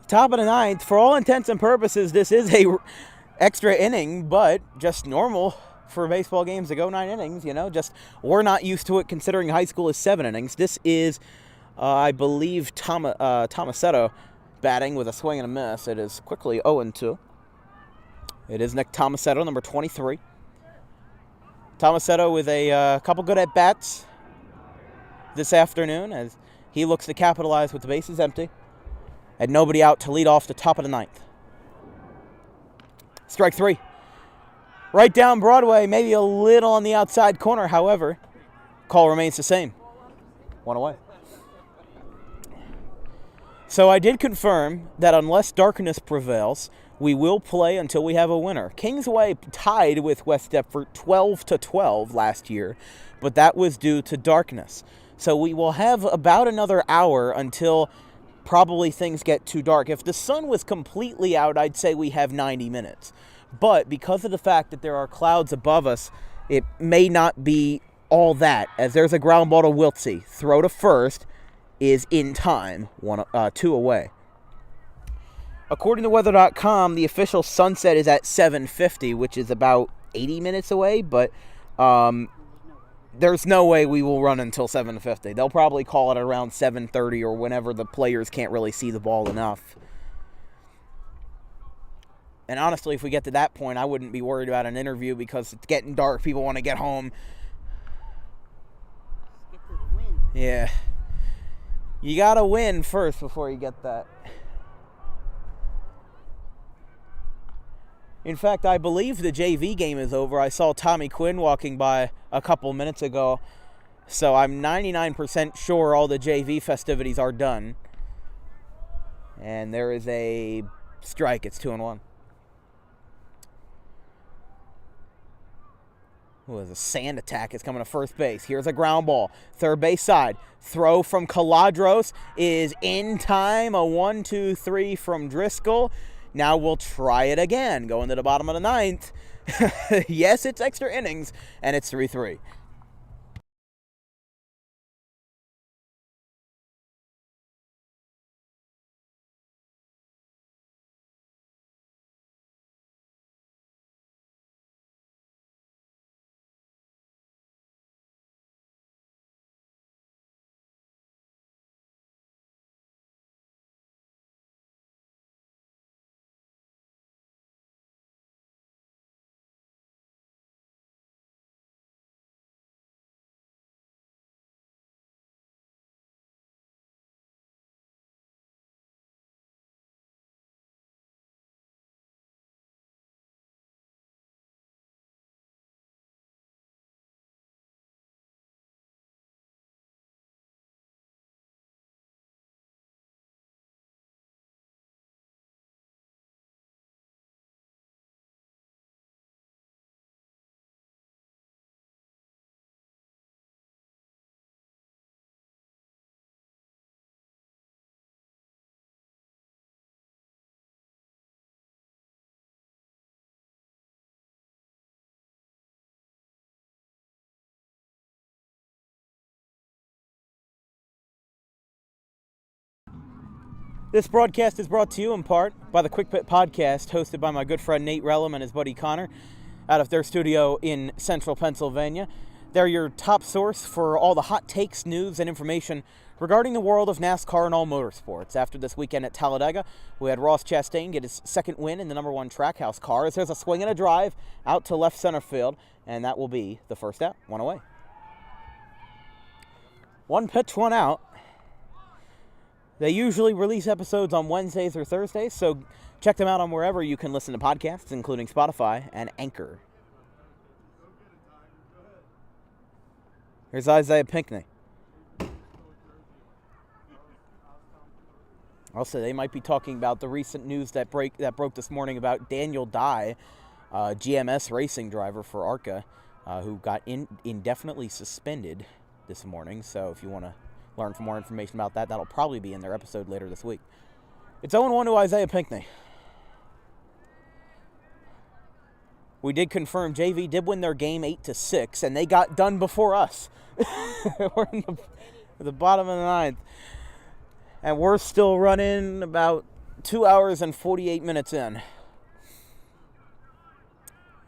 Top of the 9th, for all intents and purposes, this is a extra inning, but just normal for baseball games to go 9 innings, you know. Just we're not used to it considering high school is 7 innings. This is, I believe, Tomasetto batting with a swing and a miss. It is quickly 0-2. It is Nick Tomasetto, number 23. Tomasetto with a couple good at-bats this afternoon as he looks to capitalize with the bases empty. And nobody out to lead off the top of the 9th. Strike 3. Right down Broadway, maybe a little on the outside corner. However, call remains the same. 1 away. So I did confirm that unless darkness prevails, we will play until we have a winner. Kingsway tied with West Deptford 12-12 last year, but that was due to darkness. So we will have about another hour until probably things get too dark. If the sun was completely out, I'd say we have 90 minutes. But because of the fact that there are clouds above us, it may not be all that, as there's a ground ball to Wiltsey. Throw to first, is in time, 2 away. According to weather.com, the official sunset is at 7:50, which is about 80 minutes away, but there's no way we will run until 7:50. They'll probably call it around 7:30 or whenever the players can't really see the ball enough. And honestly, if we get to that point, I wouldn't be worried about an interview because it's getting dark. People want to get home. Get to the win. Yeah. You got to win first before you get that. In fact, I believe the JV game is over. I saw Tommy Quinn walking by a couple minutes ago. So I'm 99% sure all the JV festivities are done. And there is a strike. It's 2-1. Ooh, there's a sand attack. It's coming to first base. Here's a ground ball. Third base side. Throw from Caladros is in time. A 1-2-3 from Driscoll. Now we'll try it again. Going to the bottom of the ninth. Yes, it's extra innings, and it's 3-3. This broadcast is brought to you in part by the Quick Pit Podcast, hosted by my good friend Nate Relum and his buddy Connor, out of their studio in central Pennsylvania. They're your top source for all the hot takes, news, and information regarding the world of NASCAR and all motorsports. After this weekend at Talladega, we had Ross Chastain get his second win in the number 1 Trackhouse car, as there's a swing and a drive out to left center field, and that will be the first out, 1 away. 1 pitch, 1 out. They usually release episodes on Wednesdays or Thursdays, so check them out on wherever you can listen to podcasts, including Spotify and Anchor. Here's Isaiah Pinckney. Also, they might be talking about the recent news that broke this morning about Daniel Dye, GMS racing driver for ARCA, who got indefinitely suspended this morning. So if you want to learn some more information about that, that'll probably be in their episode later this week. It's 0-1 to Isaiah Pinckney. We did confirm JV did win their game 8-6, and they got done before us. We're in the bottom of the ninth. And we're still running about 2 hours and 48 minutes in.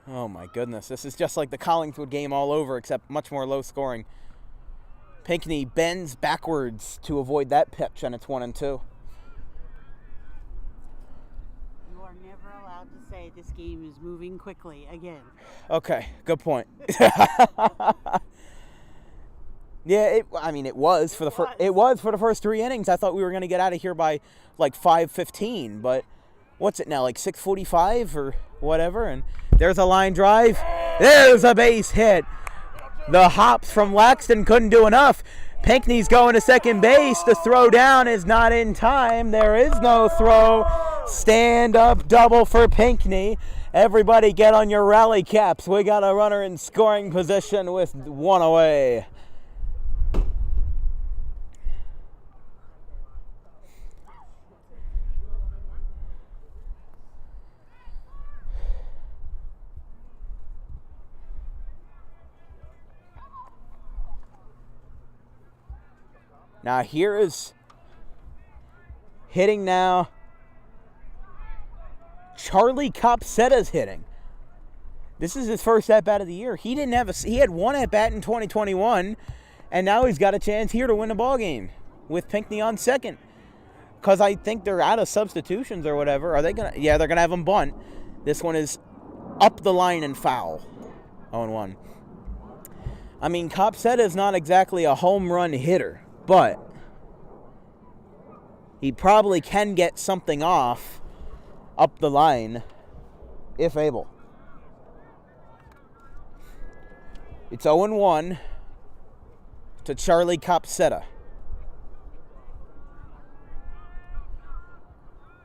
Oh my goodness. This is just like the Collingwood game all over, except much more low scoring. Pinckney bends backwards to avoid that pitch, and it's 1-2. You are never allowed to say this game is moving quickly again. Okay, good point. Yeah, it was for the first 3 innings. I thought we were going to get out of here by like 5:15, but what's it now, like 6:45 or whatever? And there's a line drive. There's a base hit. The hops from Laxton couldn't do enough. Pinckney's going to second base. The throw down is not in time. There is no throw. Stand up double for Pinckney. Everybody get on your rally caps. We got a runner in scoring position with 1 away. Now here is hitting now. Charlie Copsetta's hitting. This is his first at-bat of the year. He had one at-bat in 2021, and now he's got a chance here to win the ball game with Pinckney on second. Because I think they're out of substitutions or whatever. Are they gonna? Yeah, they're gonna have him bunt. This one is up the line and foul. 0-1. I mean, Copsetta is not exactly a home run hitter, but he probably can get something off up the line if able. It's 0-1 to Charlie Copsetta.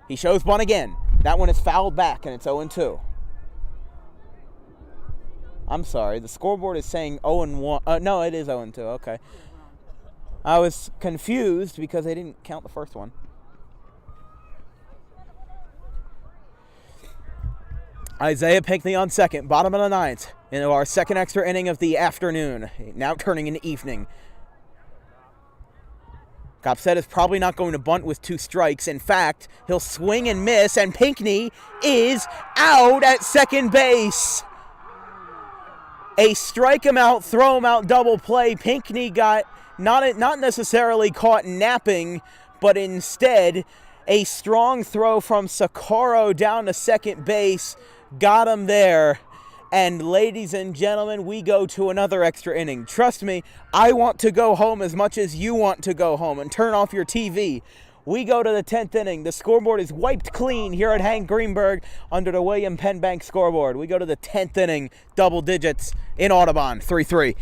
He shows bunt again. That one is fouled back, and it's 0-2. I'm sorry. The scoreboard is saying 0-1. No, it is 0-2. Okay. I was confused because they didn't count the first one. Isaiah Pinckney on second, bottom of the ninth, into our second extra inning of the afternoon, now turning into evening. Copsetta is probably not going to bunt with 2 strikes. In fact, he'll swing and miss, and Pinckney is out at second base. A strike him out, throw him out double play. Pinckney got not necessarily caught napping, but instead a strong throw from Socorro down to second base got him there. And ladies and gentlemen, we go to another extra inning. Trust me, I want to go home as much as you want to go home and turn off your TV. We go to the 10th inning. The scoreboard is wiped clean here at Hank Greenberg under the William Penn Bank scoreboard. We go to the 10th inning, double digits in Audubon, 3-3.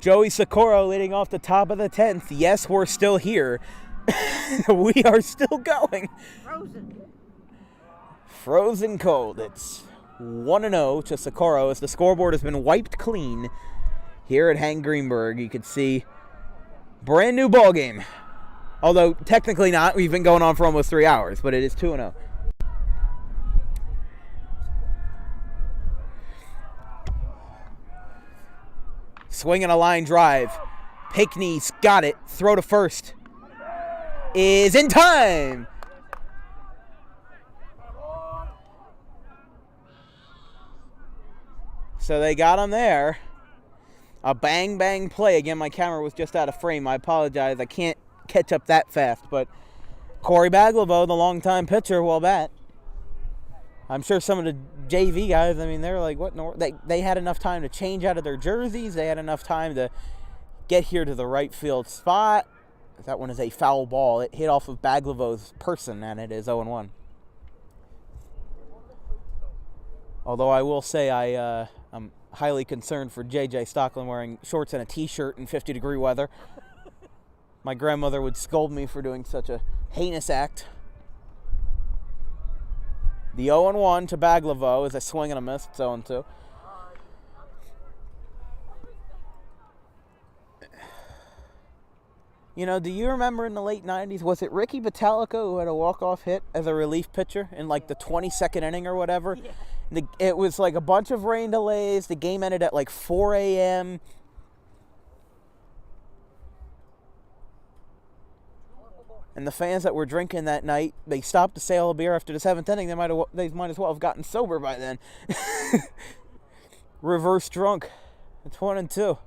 Joey Socorro leading off the top of the 10th. Yes, we're still here. We are still going. Frozen cold. It's 1-0 to Socorro as the scoreboard has been wiped clean here at Hank Greenberg. You can see brand new ball game. Although technically not. We've been going on for almost 3 hours, but it is 2-0. Swinging a line drive. Pinckney's got it. Throw to first. Is in time. So they got him there. A bang, bang play. Again, my camera was just out of frame. I apologize. I can't catch up that fast. But Corey Baglivo, the longtime pitcher, will bat. I'm sure some of the JV guys, I mean, they're like, what in the world? They had enough time to change out of their jerseys. They had enough time to get here to the right field spot. That one is a foul ball. It hit off of Baglivo's person, and it is 0-1. Although I will say I'm highly concerned for J.J. Stockland wearing shorts and a T-shirt in 50-degree weather. My grandmother would scold me for doing such a heinous act. The 0-1 to Baglivo is a swing and a miss. It's 0-2. You know, do you remember in the late 90s, was it Ricky Bottalico who had a walk-off hit as a relief pitcher in like the 22nd inning or whatever? Yeah. It was like a bunch of rain delays. The game ended at like 4 a.m. And the fans that were drinking that night, they stopped to sale a beer after the 7th inning. They might as well have gotten sober by then. Reverse drunk. It's 1-2.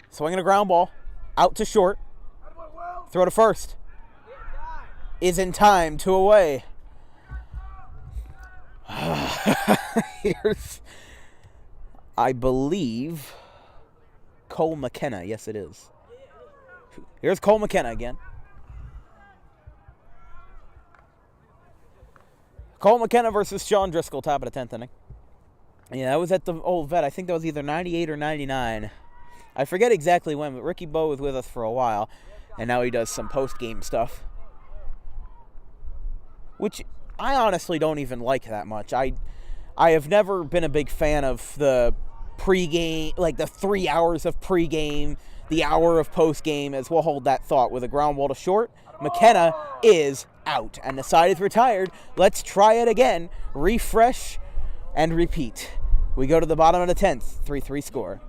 Swinging a ground ball. Out to short. Throw to first. Is in time. 2 away. Here's, I believe, Cole McKenna. Yes, it is. Here's Cole McKenna again. Cole McKenna versus Sean Driscoll, top of the 10th inning. Yeah, that was at the old vet. I think that was either 98 or 99. I forget exactly when, but Ricky Bowe was with us for a while, and now he does some post-game stuff, which I honestly don't even like that much. I have never been a big fan of the pregame, like the 3 hours of pregame, the hour of postgame, as we'll hold that thought. With a ground ball to short, McKenna is out, and the side is retired. Let's try it again. Refresh and repeat. We go to the bottom of the 10th, 3-3 score.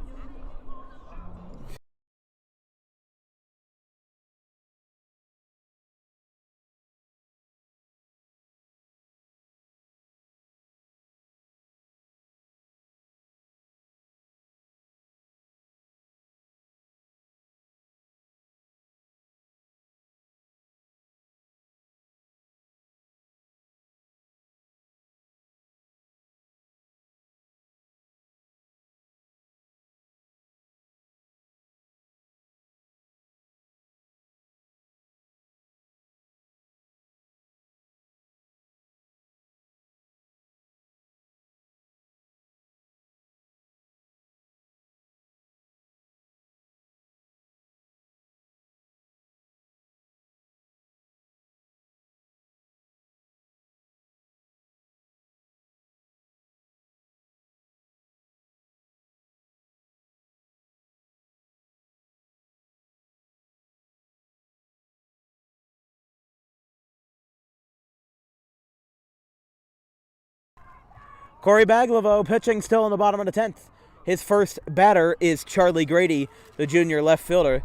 Corey Baglivo pitching still in the bottom of the 10th. His first batter is Charlie Grady, the junior left fielder.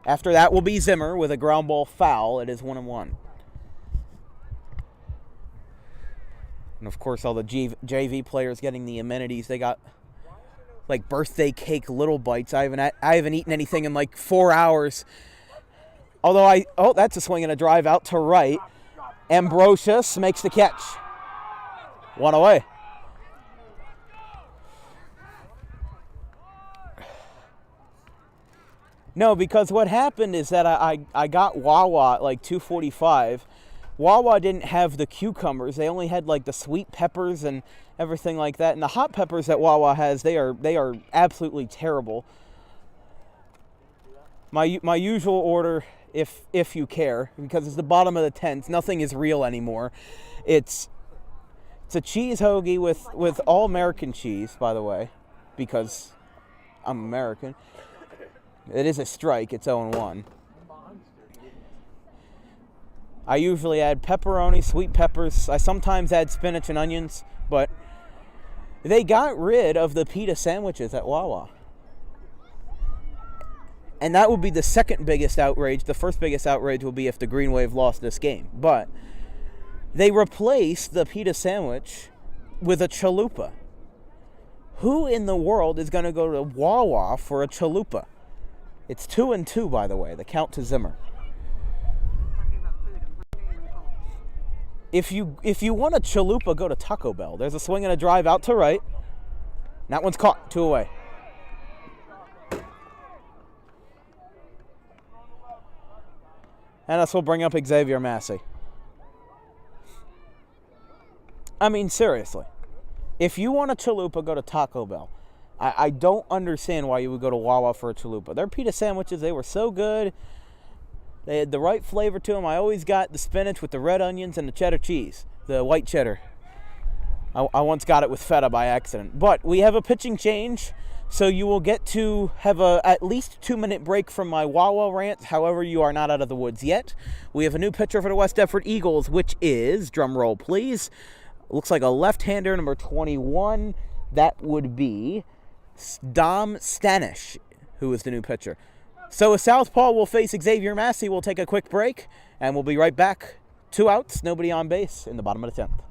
After that will be Zimmer with a ground ball foul. It is 1-1. And of course, all the JV players getting the amenities. They got like birthday cake little bites. I haven't eaten anything in like 4 hours. Although that's a swing and a drive out to right. Ambrosius makes the catch. 1 away. No, because what happened is that I got Wawa at like 2:45. Wawa didn't have the cucumbers. They only had like the sweet peppers and everything like that. And the hot peppers that Wawa has, they are absolutely terrible. My usual order, if you care, because it's the bottom of the 10th, nothing is real anymore. It's a cheese hoagie with all American cheese, by the way, because I'm American. It is a strike. It's 0-1. I usually add pepperoni, sweet peppers. I sometimes add spinach and onions, but they got rid of the pita sandwiches at Wawa. And that would be the second biggest outrage. The first biggest outrage will be if the Green Wave lost this game. But they replaced the pita sandwich with a chalupa. Who in the world is going to go to Wawa for a chalupa? It's 2-2, by the way. The count to Zimmer. If you want a chalupa, go to Taco Bell. There's a swing and a drive out to right. That one's caught. 2 away. And this will bring up Xavier Massey. I mean, seriously. If you want a chalupa, go to Taco Bell. I don't understand why you would go to Wawa for a chalupa. Their pita sandwiches, they were so good. They had the right flavor to them. I always got the spinach with the red onions and the cheddar cheese, the white cheddar. I once got it with feta by accident. But we have a pitching change, so you will get to have a at least 2-minute break from my Wawa rant. However, you are not out of the woods yet. We have a new pitcher for the West Deptford Eagles, which is, drum roll please, looks like a left-hander, number 21. That would be Dom Stanish, who is the new pitcher. So a southpaw will face Xavier Massey. We'll take a quick break, and we'll be right back. 2 outs, nobody on base in the bottom of the 10th.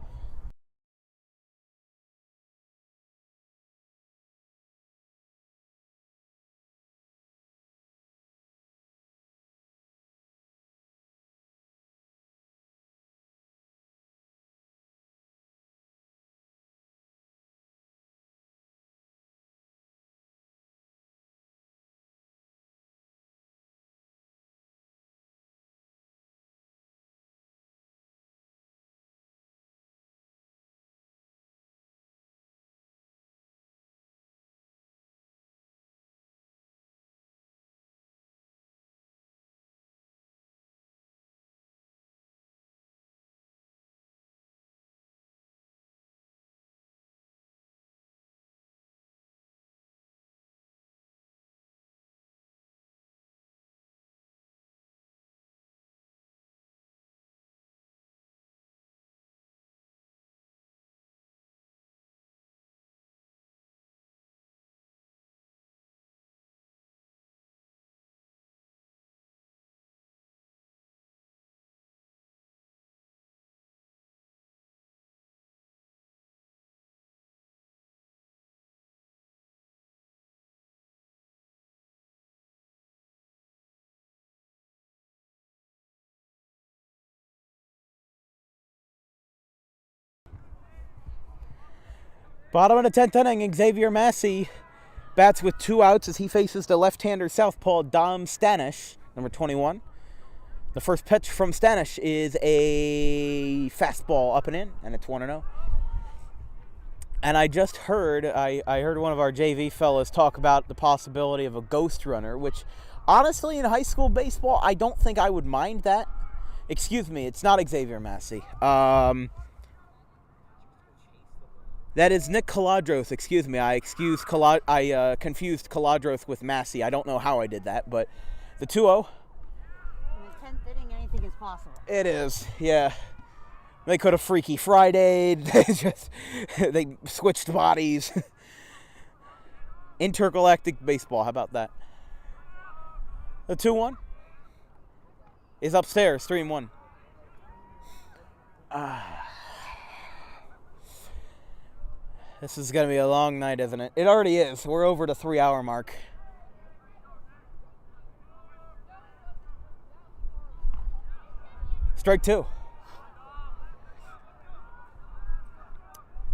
Bottom of the 10th inning, Xavier Massey bats with 2 outs as he faces the left-hander southpaw Dom Stanish, number 21. The first pitch from Stanish is a fastball up and in, and it's 1-0. And I just heard, I heard one of our JV fellas talk about the possibility of a ghost runner, which honestly in high school baseball, I don't think I would mind that. Excuse me, it's not Xavier Massey. That is Nick Caladros, excuse me. I confused Caladros with Massey. I don't know how I did that, but the 2-0. In the 10th inning, anything is possible. It is, yeah. They could have Freaky Friday'd. They switched bodies. Intergalactic baseball, how about that? The 2-1 is upstairs, 3-1. This is going to be a long night, isn't it? It already is. We're over the 3-hour mark. Strike 2.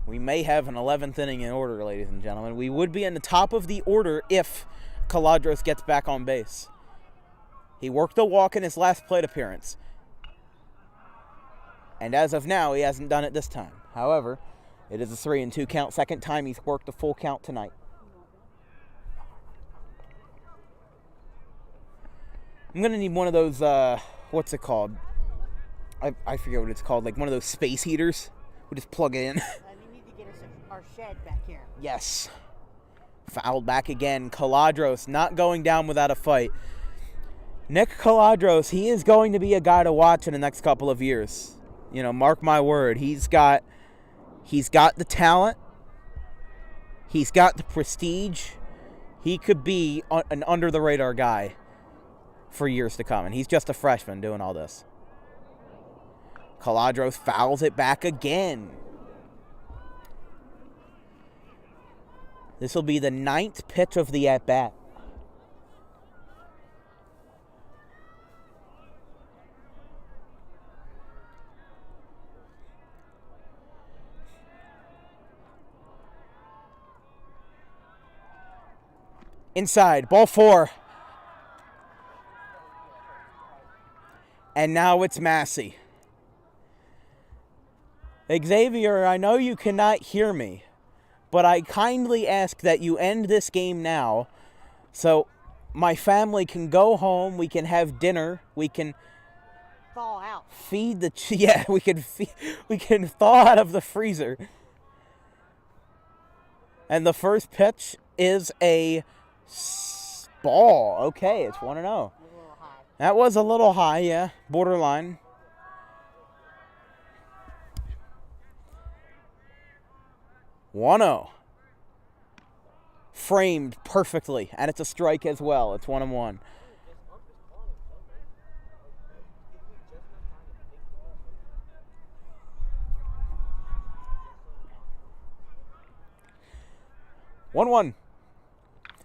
We may have an 11th inning in order, ladies and gentlemen. We would be in the top of the order if Caladros gets back on base. He worked the walk in his last plate appearance. And as of now, he hasn't done it this time. However, it is a 3-2 count. Second time he's worked a full count tonight. I'm going to need one of those, what's it called? I forget what it's called. Like one of those space heaters. We just plug it in. We need to get us our shed back here. Yes. Fouled back again. Caladros not going down without a fight. Nick Caladros, he is going to be a guy to watch in the next couple of years. You know, mark my word. He's got the talent. He's got the prestige. He could be an under-the-radar guy for years to come. And he's just a freshman doing all this. Caladros fouls it back again. This will be the 9th pitch of the at-bat. Inside, ball 4. And now it's Massey. Xavier, I know you cannot hear me, but I kindly ask that you end this game now so my family can go home, we can have dinner, we can Thaw out. feed the we can thaw out of the freezer. And the first pitch is a ball. Okay, it's 1-0. A little high. That was a little high, yeah, borderline. 1-0. Framed perfectly, and it's a strike as well. It's 1-1.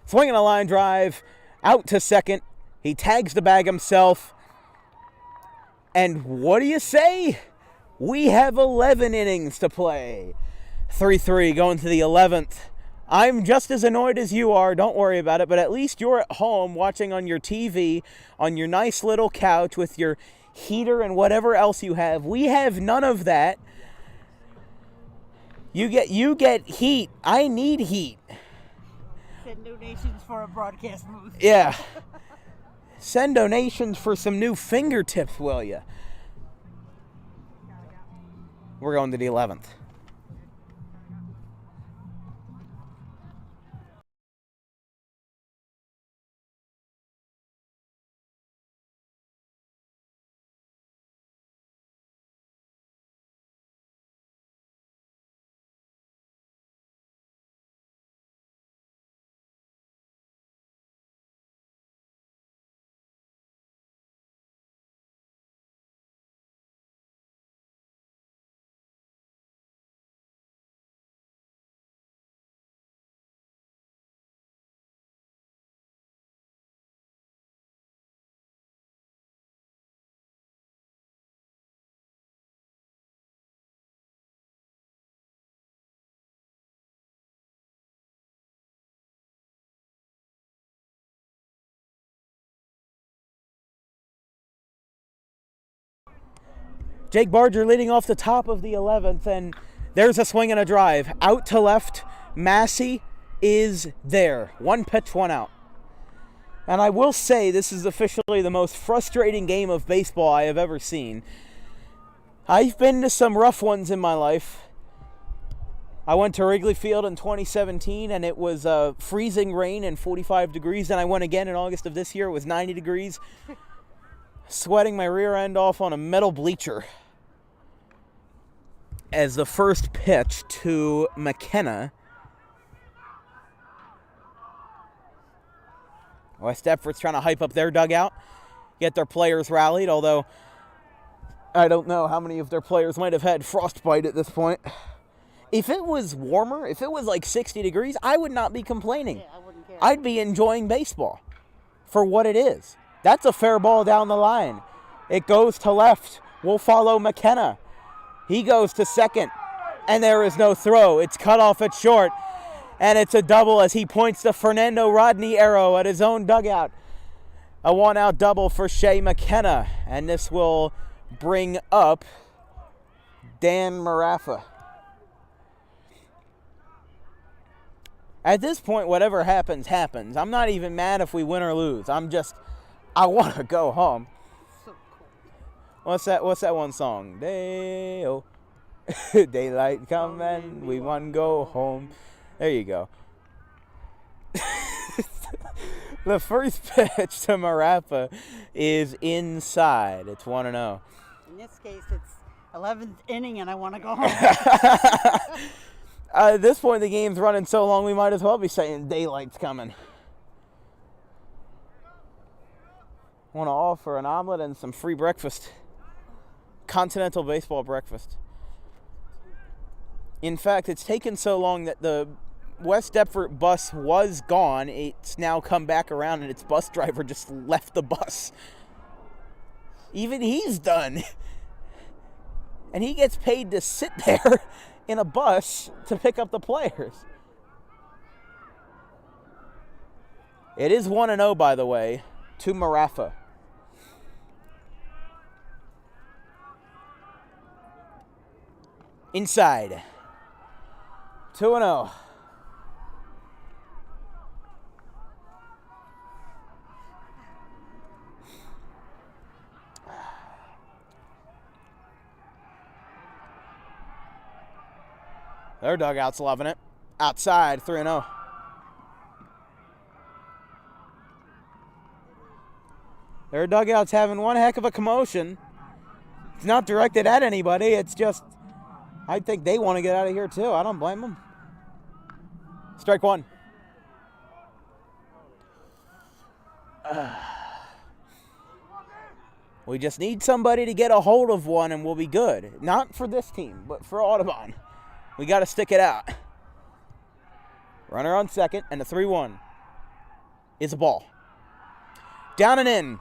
Swinging a line drive out to second. He tags the bag himself. And what do you say? We have 11 innings to play. 3-3 going to the 11th. I'm just as annoyed as you are. Don't worry about it. But at least you're at home watching on your TV, on your nice little couch with your heater and whatever else you have. We have none of that. You get heat. I need heat. Send donations for a broadcast booth. Yeah. Send donations for some new fingertips, will ya? We're going to the 11th. Jake Barger leading off the top of the 11th, and there's a swing and a drive. Out to left, Massey is there. 1 pitch, 1 out. And I will say this is officially the most frustrating game of baseball I have ever seen. I've been to some rough ones in my life. I went to Wrigley Field in 2017, and it was freezing rain and 45 degrees. Then I went again in August of this year. It was 90 degrees. Sweating my rear end off on a metal bleacher. As the first pitch to McKenna. West Deptford's trying to hype up their dugout, get their players rallied, although I don't know how many of their players might have had frostbite at this point. If it was warmer, if it was like 60 degrees, I would not be complaining. Yeah, I wouldn't care. I'd be enjoying baseball for what it is. That's a fair ball down the line. It goes to left. We'll follow McKenna. He goes to second, and there is no throw. It's cut off at short, and it's a double as he points the Fernando Rodney arrow at his own dugout. A one-out double for Shea McKenna, and this will bring up Dan Marafa. At this point, whatever happens, happens. I'm not even mad if we win or lose. I want to go home. So What's cool. that one song? Day-o. Daylight come and we want to go home. There you go. The first pitch to Marafa is inside. It's 1-0. In this case, it's 11th inning, and I want to go home. At this point, the game's running so long, we might as well be saying daylight's coming. Want to offer an omelet and some free breakfast. Continental baseball breakfast. In fact, it's taken so long that the West Deptford bus was gone. It's now come back around, and its bus driver just left the bus. Even he's done. And he gets paid to sit there in a bus to pick up the players. It is 1-0, by the way, to Marafa. Inside. 2-0. Their dugout's loving it. Outside, 3-0. Their dugout's having one heck of a commotion. It's not directed at anybody. It's just, I think they want to get out of here too. I don't blame them. Strike one. We just need somebody to get a hold of one and we'll be good. Not for this team, but for Audubon. We got to stick it out. Runner on second, and the 3-1 is a ball. Down and in.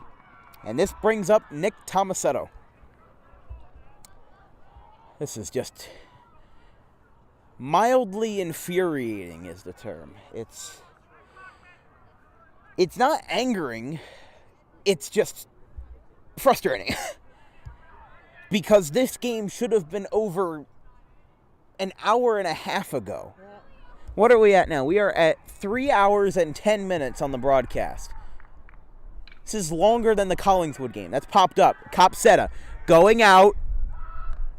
And this brings up Nick Tomasetto. This is just mildly infuriating is the term. It's not angering. It's just frustrating. Because this game should have been over an hour and a half ago. What are we at now? We are at 3 hours and 10 minutes on the broadcast. This is longer than the Collingswood game. That's popped up. Copsetta going out.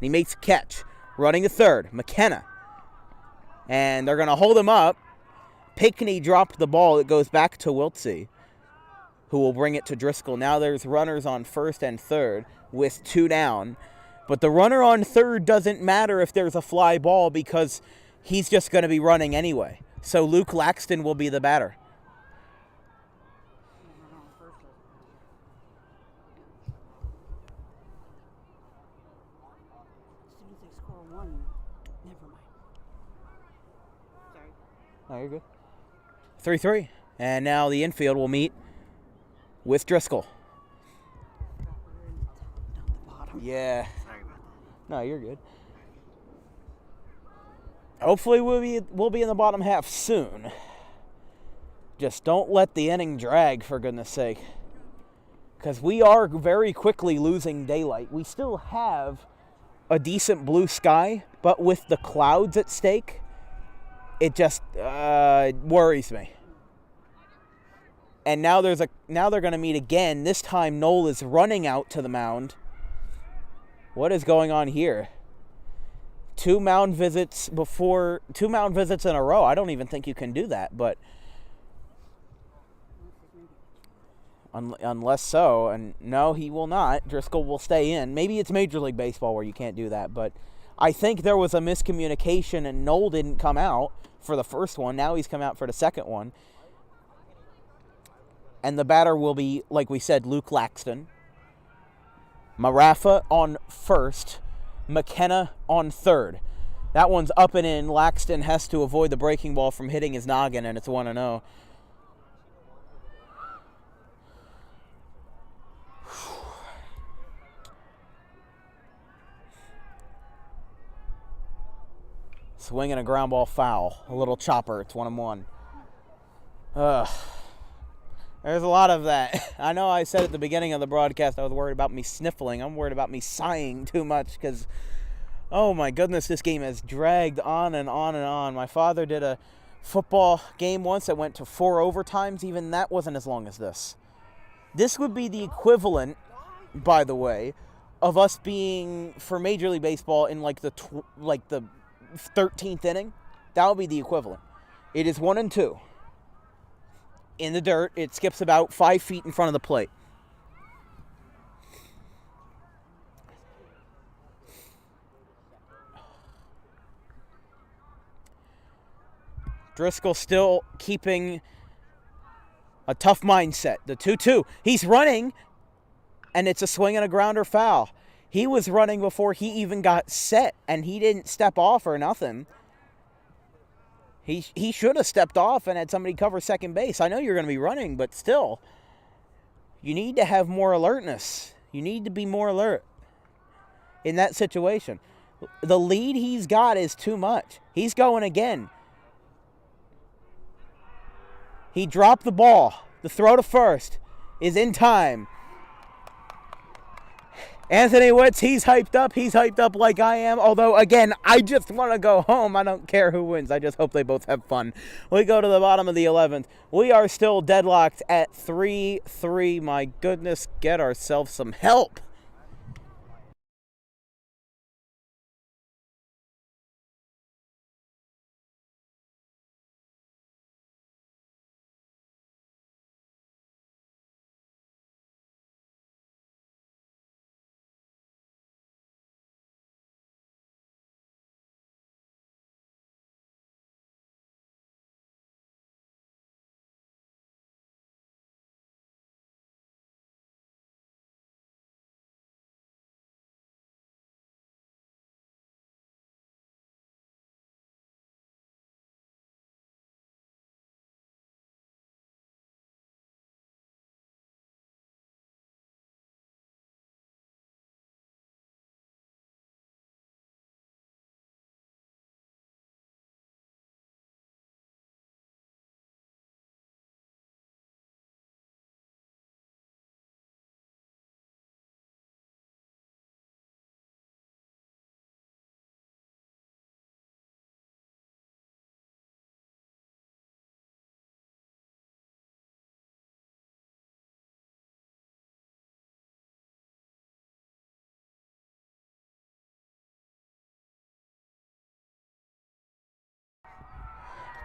He makes a catch. Running to third. McKenna. And they're going to hold him up. Pickney dropped the ball. It goes back to Wiltsey, who will bring it to Driscoll. Now there's runners on first and third with 2 down. But the runner on third doesn't matter if there's a fly ball because he's just going to be running anyway. So Luke Laxton will be the batter. As soon as they score one, never mind. Sorry. Oh, you're good. 3-3. And now the infield will meet with Driscoll. Down the bottom. Yeah. Sorry about that. No, you're good. Hopefully we'll be in the bottom half soon. Just don't let the inning drag, for goodness sake. Because we are very quickly losing daylight. We still have a decent blue sky, but with the clouds at stake, it just worries me. And now they're going to meet again. This time Noel is running out to the mound. What is going on here? 2 mound visits in a row. I don't even think you can do that, but unless so, and no, he will not. Driscoll will stay in. Maybe it's Major League Baseball where you can't do that, but I think there was a miscommunication and Noel didn't come out for the first one. Now he's come out for the second one. And the batter will be, like we said, Luke Laxton. Marafa on first. McKenna on third. That one's up and in. Laxton has to avoid the breaking ball from hitting his noggin, and it's 1-0. Swinging a ground ball foul. A little chopper. It's 1-1. There's a lot of that. I know I said at the beginning of the broadcast I was worried about me sniffling. I'm worried about me sighing too much because, oh my goodness, this game has dragged on and on and on. My father did a football game once that went to 4 overtimes. Even that wasn't as long as this. This would be the equivalent, by the way, of us being, for Major League Baseball, in like the 13th inning. That would be the equivalent. It is 1-2. In the dirt, it skips about 5 feet in front of the plate. Driscoll still keeping a tough mindset. The 2-2. He's running, and it's a swing and a grounder foul. He was running before he even got set, and he didn't step off or nothing. He should have stepped off and had somebody cover second base. I know you're going to be running, but still, you need to have more alertness. You need to be more alert in that situation. The lead he's got is too much. He's going again. He dropped the ball. The throw to first is in time. Anthony Witz, he's hyped up. He's hyped up like I am. Although, again, I just want to go home. I don't care who wins. I just hope they both have fun. We go to the bottom of the 11th. We are still deadlocked at 3-3. My goodness, get ourselves some help.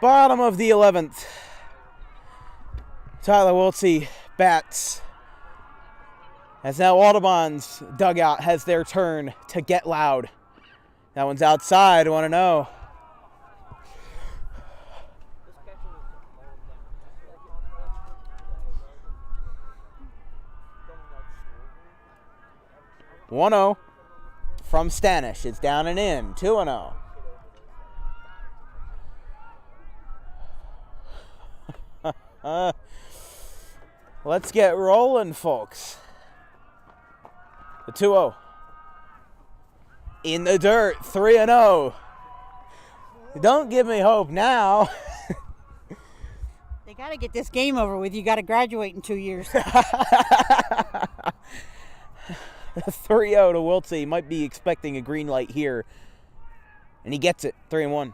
Bottom of the 11th. Tyler Wiltsey bats. As now Audubon's dugout has their turn to get loud. That one's outside, 1-0. (1-0) from Stanish. It's down and in. 2-0. Let's get rolling, folks. The 2-0. In the dirt. 3-0. Don't give me hope now. They got to get this game over with. You got to graduate in 2 years. 3-0 to Wiltsey. He might be expecting a green light here. And he gets it. 3-1.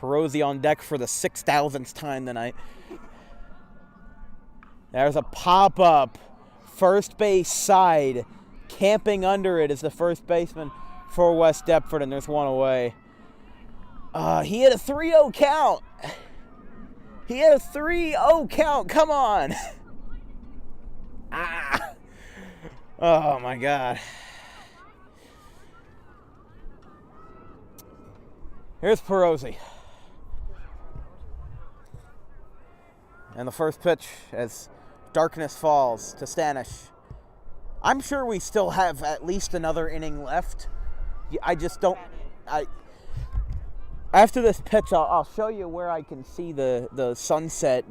Perosi on deck for the 6,000th time tonight. There's a pop-up. First base side. Camping under it is the first baseman for West Deptford, and there's one away. He had a 3-0 count. He had a 3-0 count. Come on. Oh, my God. Here's Perosi. And the first pitch as darkness falls to Stanish. I'm sure we still have at least another inning left. I just don't... After this pitch, I'll show you where I can see the sunset.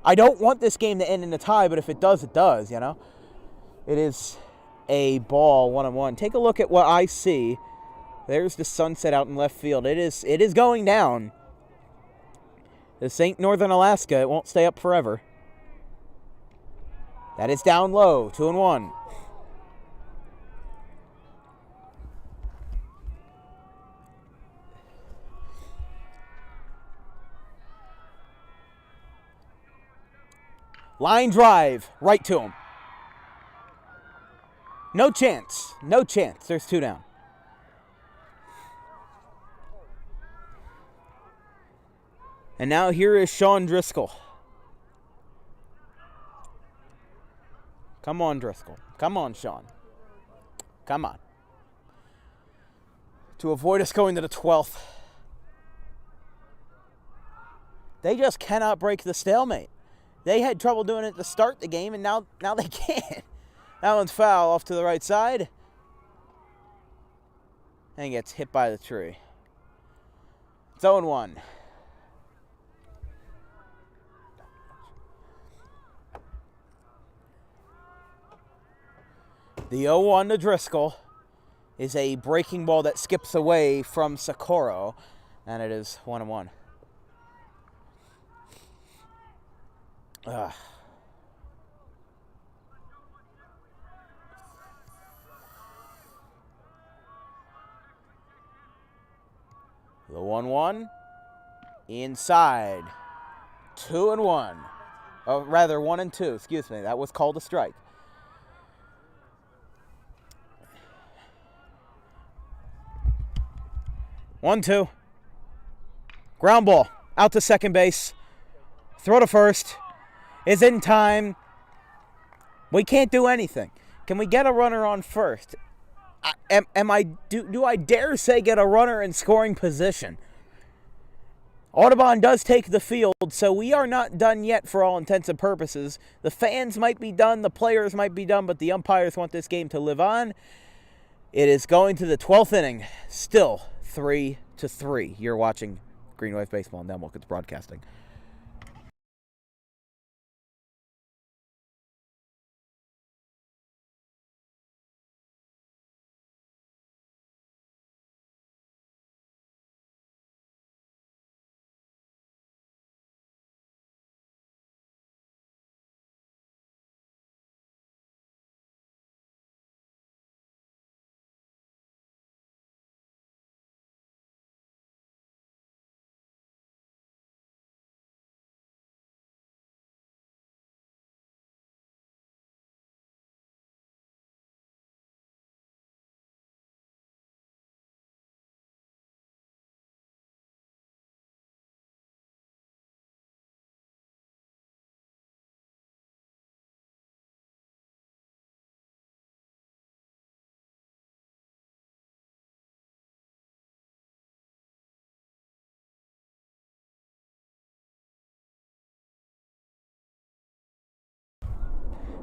I don't want this game to end in a tie, but if it does, it does, you know? It is a ball, 1-1. Take a look at what I see. There's the sunset out in left field. It is going down. This ain't Northern Alaska. It won't stay up forever. That is down low, 2-1. Line drive, right to him. No chance. No chance. There's 2 down. And now here is Sean Driscoll. Come on, Driscoll. Come on, Sean. Come on. To avoid us going to the 12th. They just cannot break the stalemate. They had trouble doing it to start the game, and now they can't. That one's foul off to the right side. And he gets hit by the tree. It's 0-1. The 0-1 to Driscoll is a breaking ball that skips away from Socorro, and it is 1-1. The 1-1 inside. 2-1. Oh, rather 1-2. Excuse me. That was called a strike. One, two. Ground ball. Out to second base. Throw to first. Is in time. We can't do anything. Can we get a runner on first? Do I dare say get a runner in scoring position? Audubon does take the field, so we are not done yet for all intents and purposes. The fans might be done, the players might be done, but the umpires want this game to live on. It is going to the 12th inning. Still 3-3. You're watching Green Wave Baseball and Dan Wilkins Broadcasting.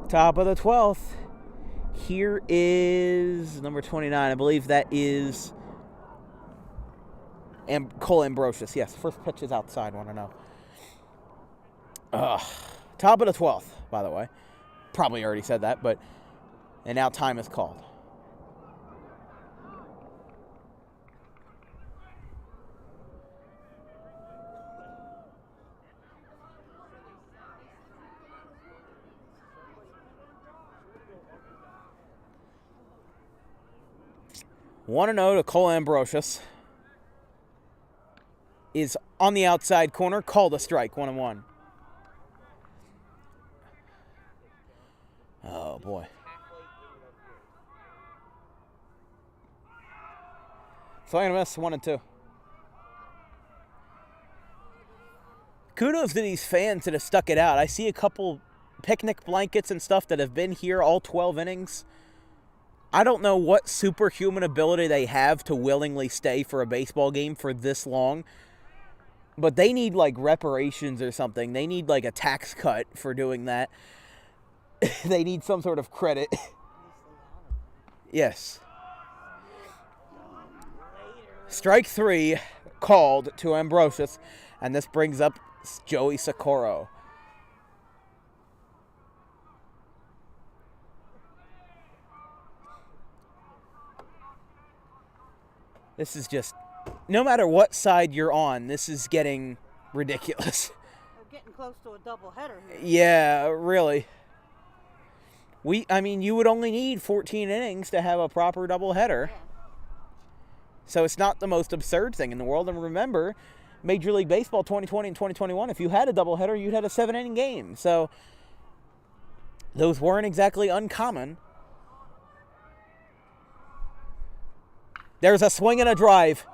Top of the 12th. Here is number 29. I believe that is Cole Ambrosius. Yes, first pitch is outside. Want to know. Top of the 12th, by the way. Probably already said that, but... And now time is called. Want to know to Cole Ambrosius is on the outside corner, called a strike, 1-1. Oh boy. So I'm gonna miss 1 and 2. Kudos to these fans that have stuck it out. I see a couple picnic blankets and stuff that have been here all 12 innings. I don't know what superhuman ability they have to willingly stay for a baseball game for this long, but they need like reparations or something. They need like a tax cut for doing that. They need some sort of credit. Yes. Strike 3 called to Ambrosius, and this brings up Joey Socorro. This is just, no matter what side you're on, this is getting ridiculous. We're getting close to a double header here. Yeah, really. I mean, you would only need 14 innings to have a proper doubleheader. Yeah. So it's not the most absurd thing in the world. And remember, Major League Baseball 2020 and 2021, if you had a doubleheader, you'd had a 7-inning game. So those weren't exactly uncommon. There's a swing and a drive.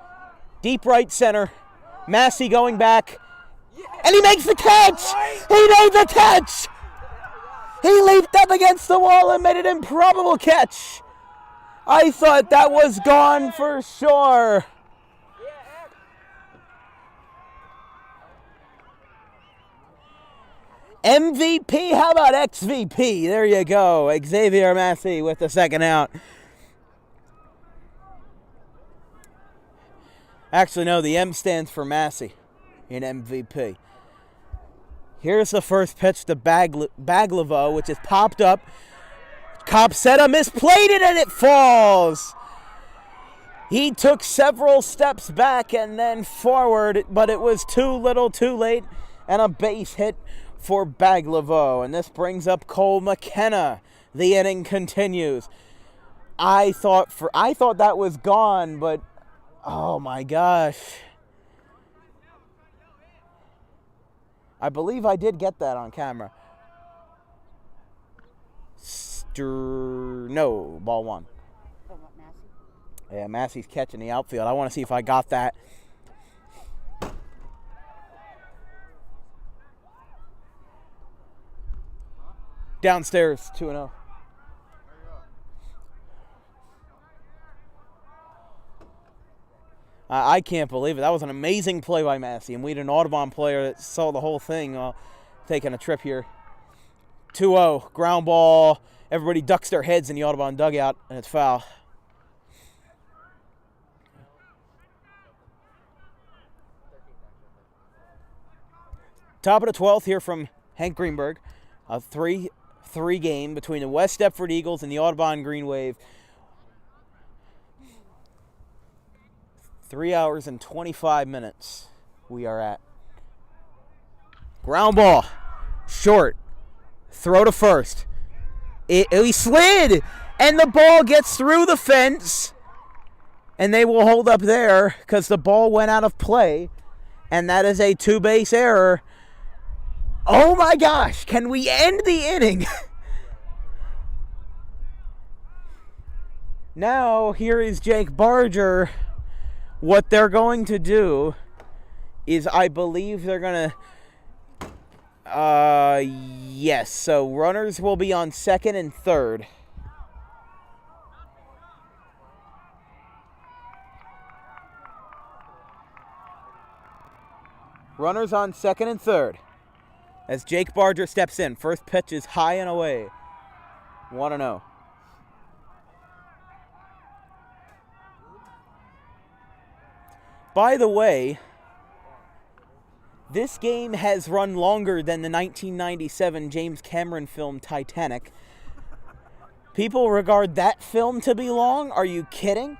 Deep right center. Massey going back. And he makes the catch! He made the catch! He leaped up against the wall and made an improbable catch. I thought that was gone for sure. MVP, how about XVP? There you go. Xavier Massey with the second out. Actually, no, the M stands for Massey in MVP. Here's the first pitch to Baglivo, which is popped up. Copsetta misplayed it and it falls. He took several steps back and then forward, but it was too little too late, and a base hit for Baglivo. And this brings up Cole McKenna. The inning continues. I thought that was gone, but oh my gosh. I believe I did get that on camera. No, ball 1. Yeah, Massey's catching the outfield. I want to see if I got that. Downstairs, 2-0. I can't believe it. That was an amazing play by Massey. And we had an Audubon player that saw the whole thing while taking a trip here. 2-0, ground ball. Everybody ducks their heads in the Audubon dugout, and it's foul. Top of the 12th here from Hank Greenberg. A 3-3 game between the West Deptford Eagles and the Audubon Green Wave. 3 hours and 25 minutes we are at. Ground ball. Short. Throw to first. He slid, and the ball gets through the fence, and they will hold up there because the ball went out of play, and that is a 2-base error. Oh my gosh, can we end the inning? Now, here is Jake Barger. What they're going to do is, I believe they're going to... yes, so runners will be on second and third. Runners on second and third as Jake Barger steps in. First pitch is high and away. 1-0. By the way, this game has run longer than the 1997 James Cameron film Titanic. People regard that film to be long? Are you kidding?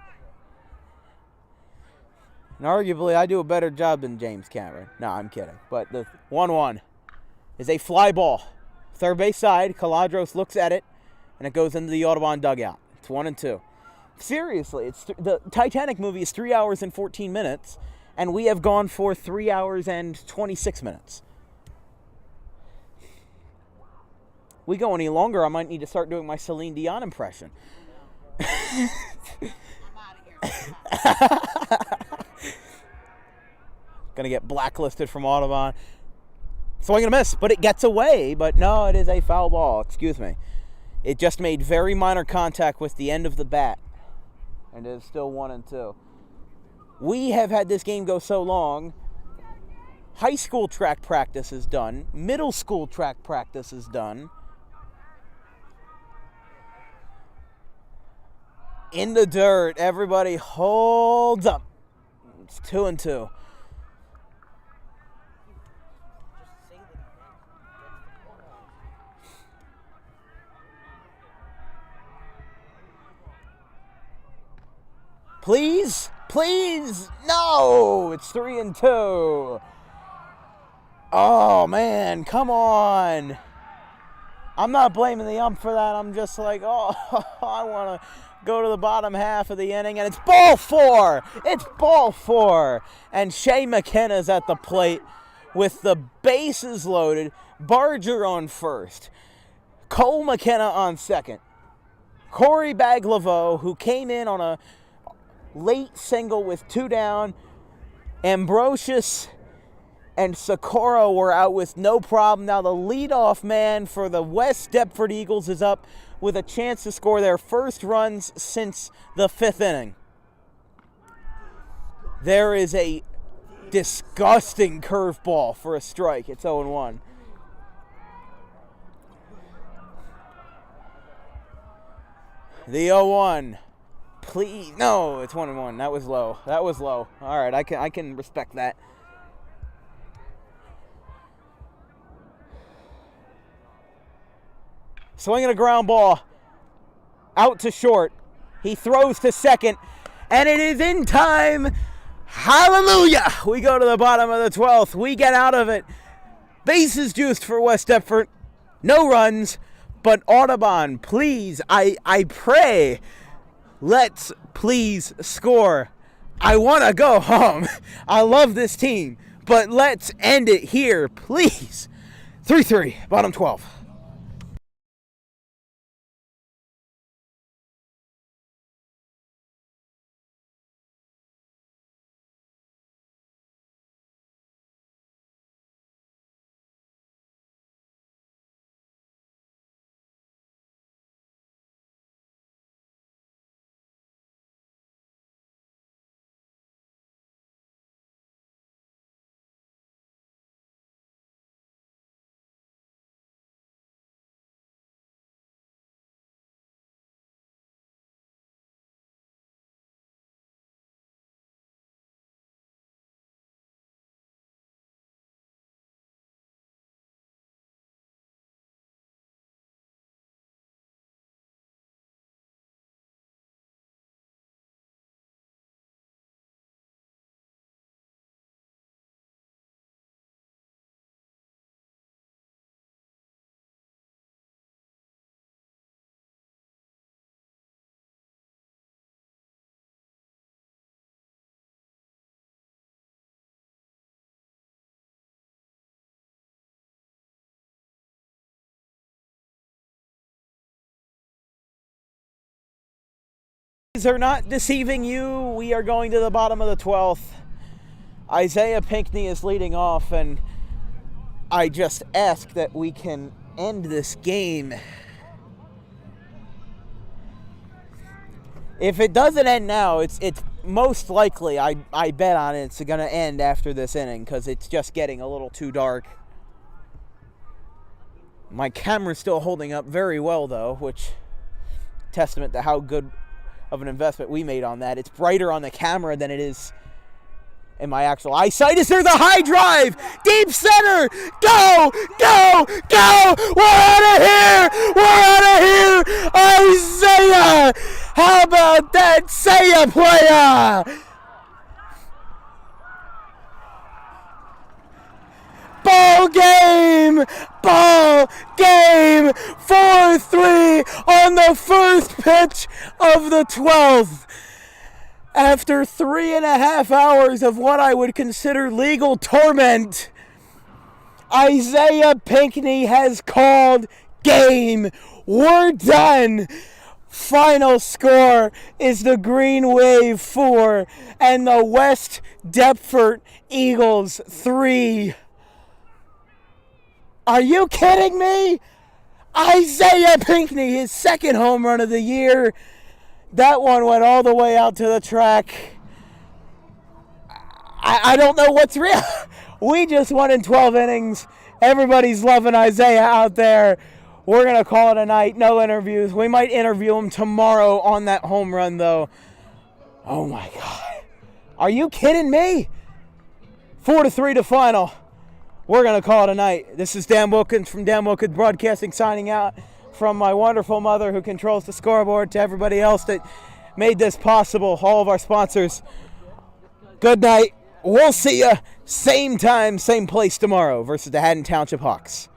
And arguably, I do a better job than James Cameron. No, I'm kidding. But the 1-1 is a fly ball. Third base side, Caladros looks at it, and it goes into the Audubon dugout. It's 1-2. Seriously, the Titanic movie is 3 hours and 14 minutes, and we have gone for 3 hours and 26 minutes. We go any longer, I might need to start doing my Celine Dion impression. I'm out of here. Gonna get blacklisted from Audubon. Swing and a miss, but it gets away. But no, it is a foul ball. Excuse me. It just made very minor contact with the end of the bat. And it is still 1-2. We have had this game go so long. High school track practice is done. Middle school track practice is done. In the dirt. Everybody holds up. It's 2-2. Please? Please? No! It's 3-2. Oh, man. Come on. I'm not blaming the ump for that. I'm just like, oh, I want to go to the bottom half of the inning, and it's ball 4. It's ball 4. And Shea McKenna's at the plate with the bases loaded. Barger on first. Cole McKenna on second. Corey Baglivo, who came in on a late single with 2 down. Ambrosius and Socorro were out with no problem. Now the leadoff man for the West Deptford Eagles is up with a chance to score their first runs since the 5th inning. There is a disgusting curveball for a strike. It's 0-1. The 0-1. Please. No, it's 1-1. That was low. That was low. All right, I can respect that. Swinging a ground ball out to short. He throws to second, and it is in time. Hallelujah! We go to the bottom of the 12th. We get out of it. Bases juiced for West Deptford. No runs, but Audubon, please, I pray, let's please score. I want to go home. I love this team, but let's end it here, please. 3-3, bottom 12. Are not deceiving you. We are going to the bottom of the 12th. Isaiah Pinckney is leading off, and I just ask that we can end this game. If it doesn't end now, it's most likely, I bet on it, it's going to end after this inning because it's just getting a little too dark. My camera's still holding up very well, though, which testament to how good of an investment we made on that. It's brighter on the camera than it is in my actual eyesight. Is there the high drive? Deep center! Go! Go! Go! We're out of here! We're out of here! Isaiah! How about that? Say a player! Ball game! Ball game! 4-3 on the first pitch of the 12th. After 3.5 hours of what I would consider legal torment, Isaiah Pinckney has called game. We're done. Final score is the Green Wave 4 and the West Deptford Eagles 3. Are you kidding me? Isaiah Pinckney, his second home run of the year. That one went all the way out to the track. I don't know what's real. We just won in 12 innings. Everybody's loving Isaiah out there. We're going to call it a night. No interviews. We might interview him tomorrow on that home run, though. Oh, my God. Are you kidding me? 4-3 to final. We're going to call it a night. This is Dan Wilkins from Dan Wilkins Broadcasting signing out. From my wonderful mother who controls the scoreboard to everybody else that made this possible, all of our sponsors. Good night. We'll see you same time, same place tomorrow versus the Haddon Township Hawks.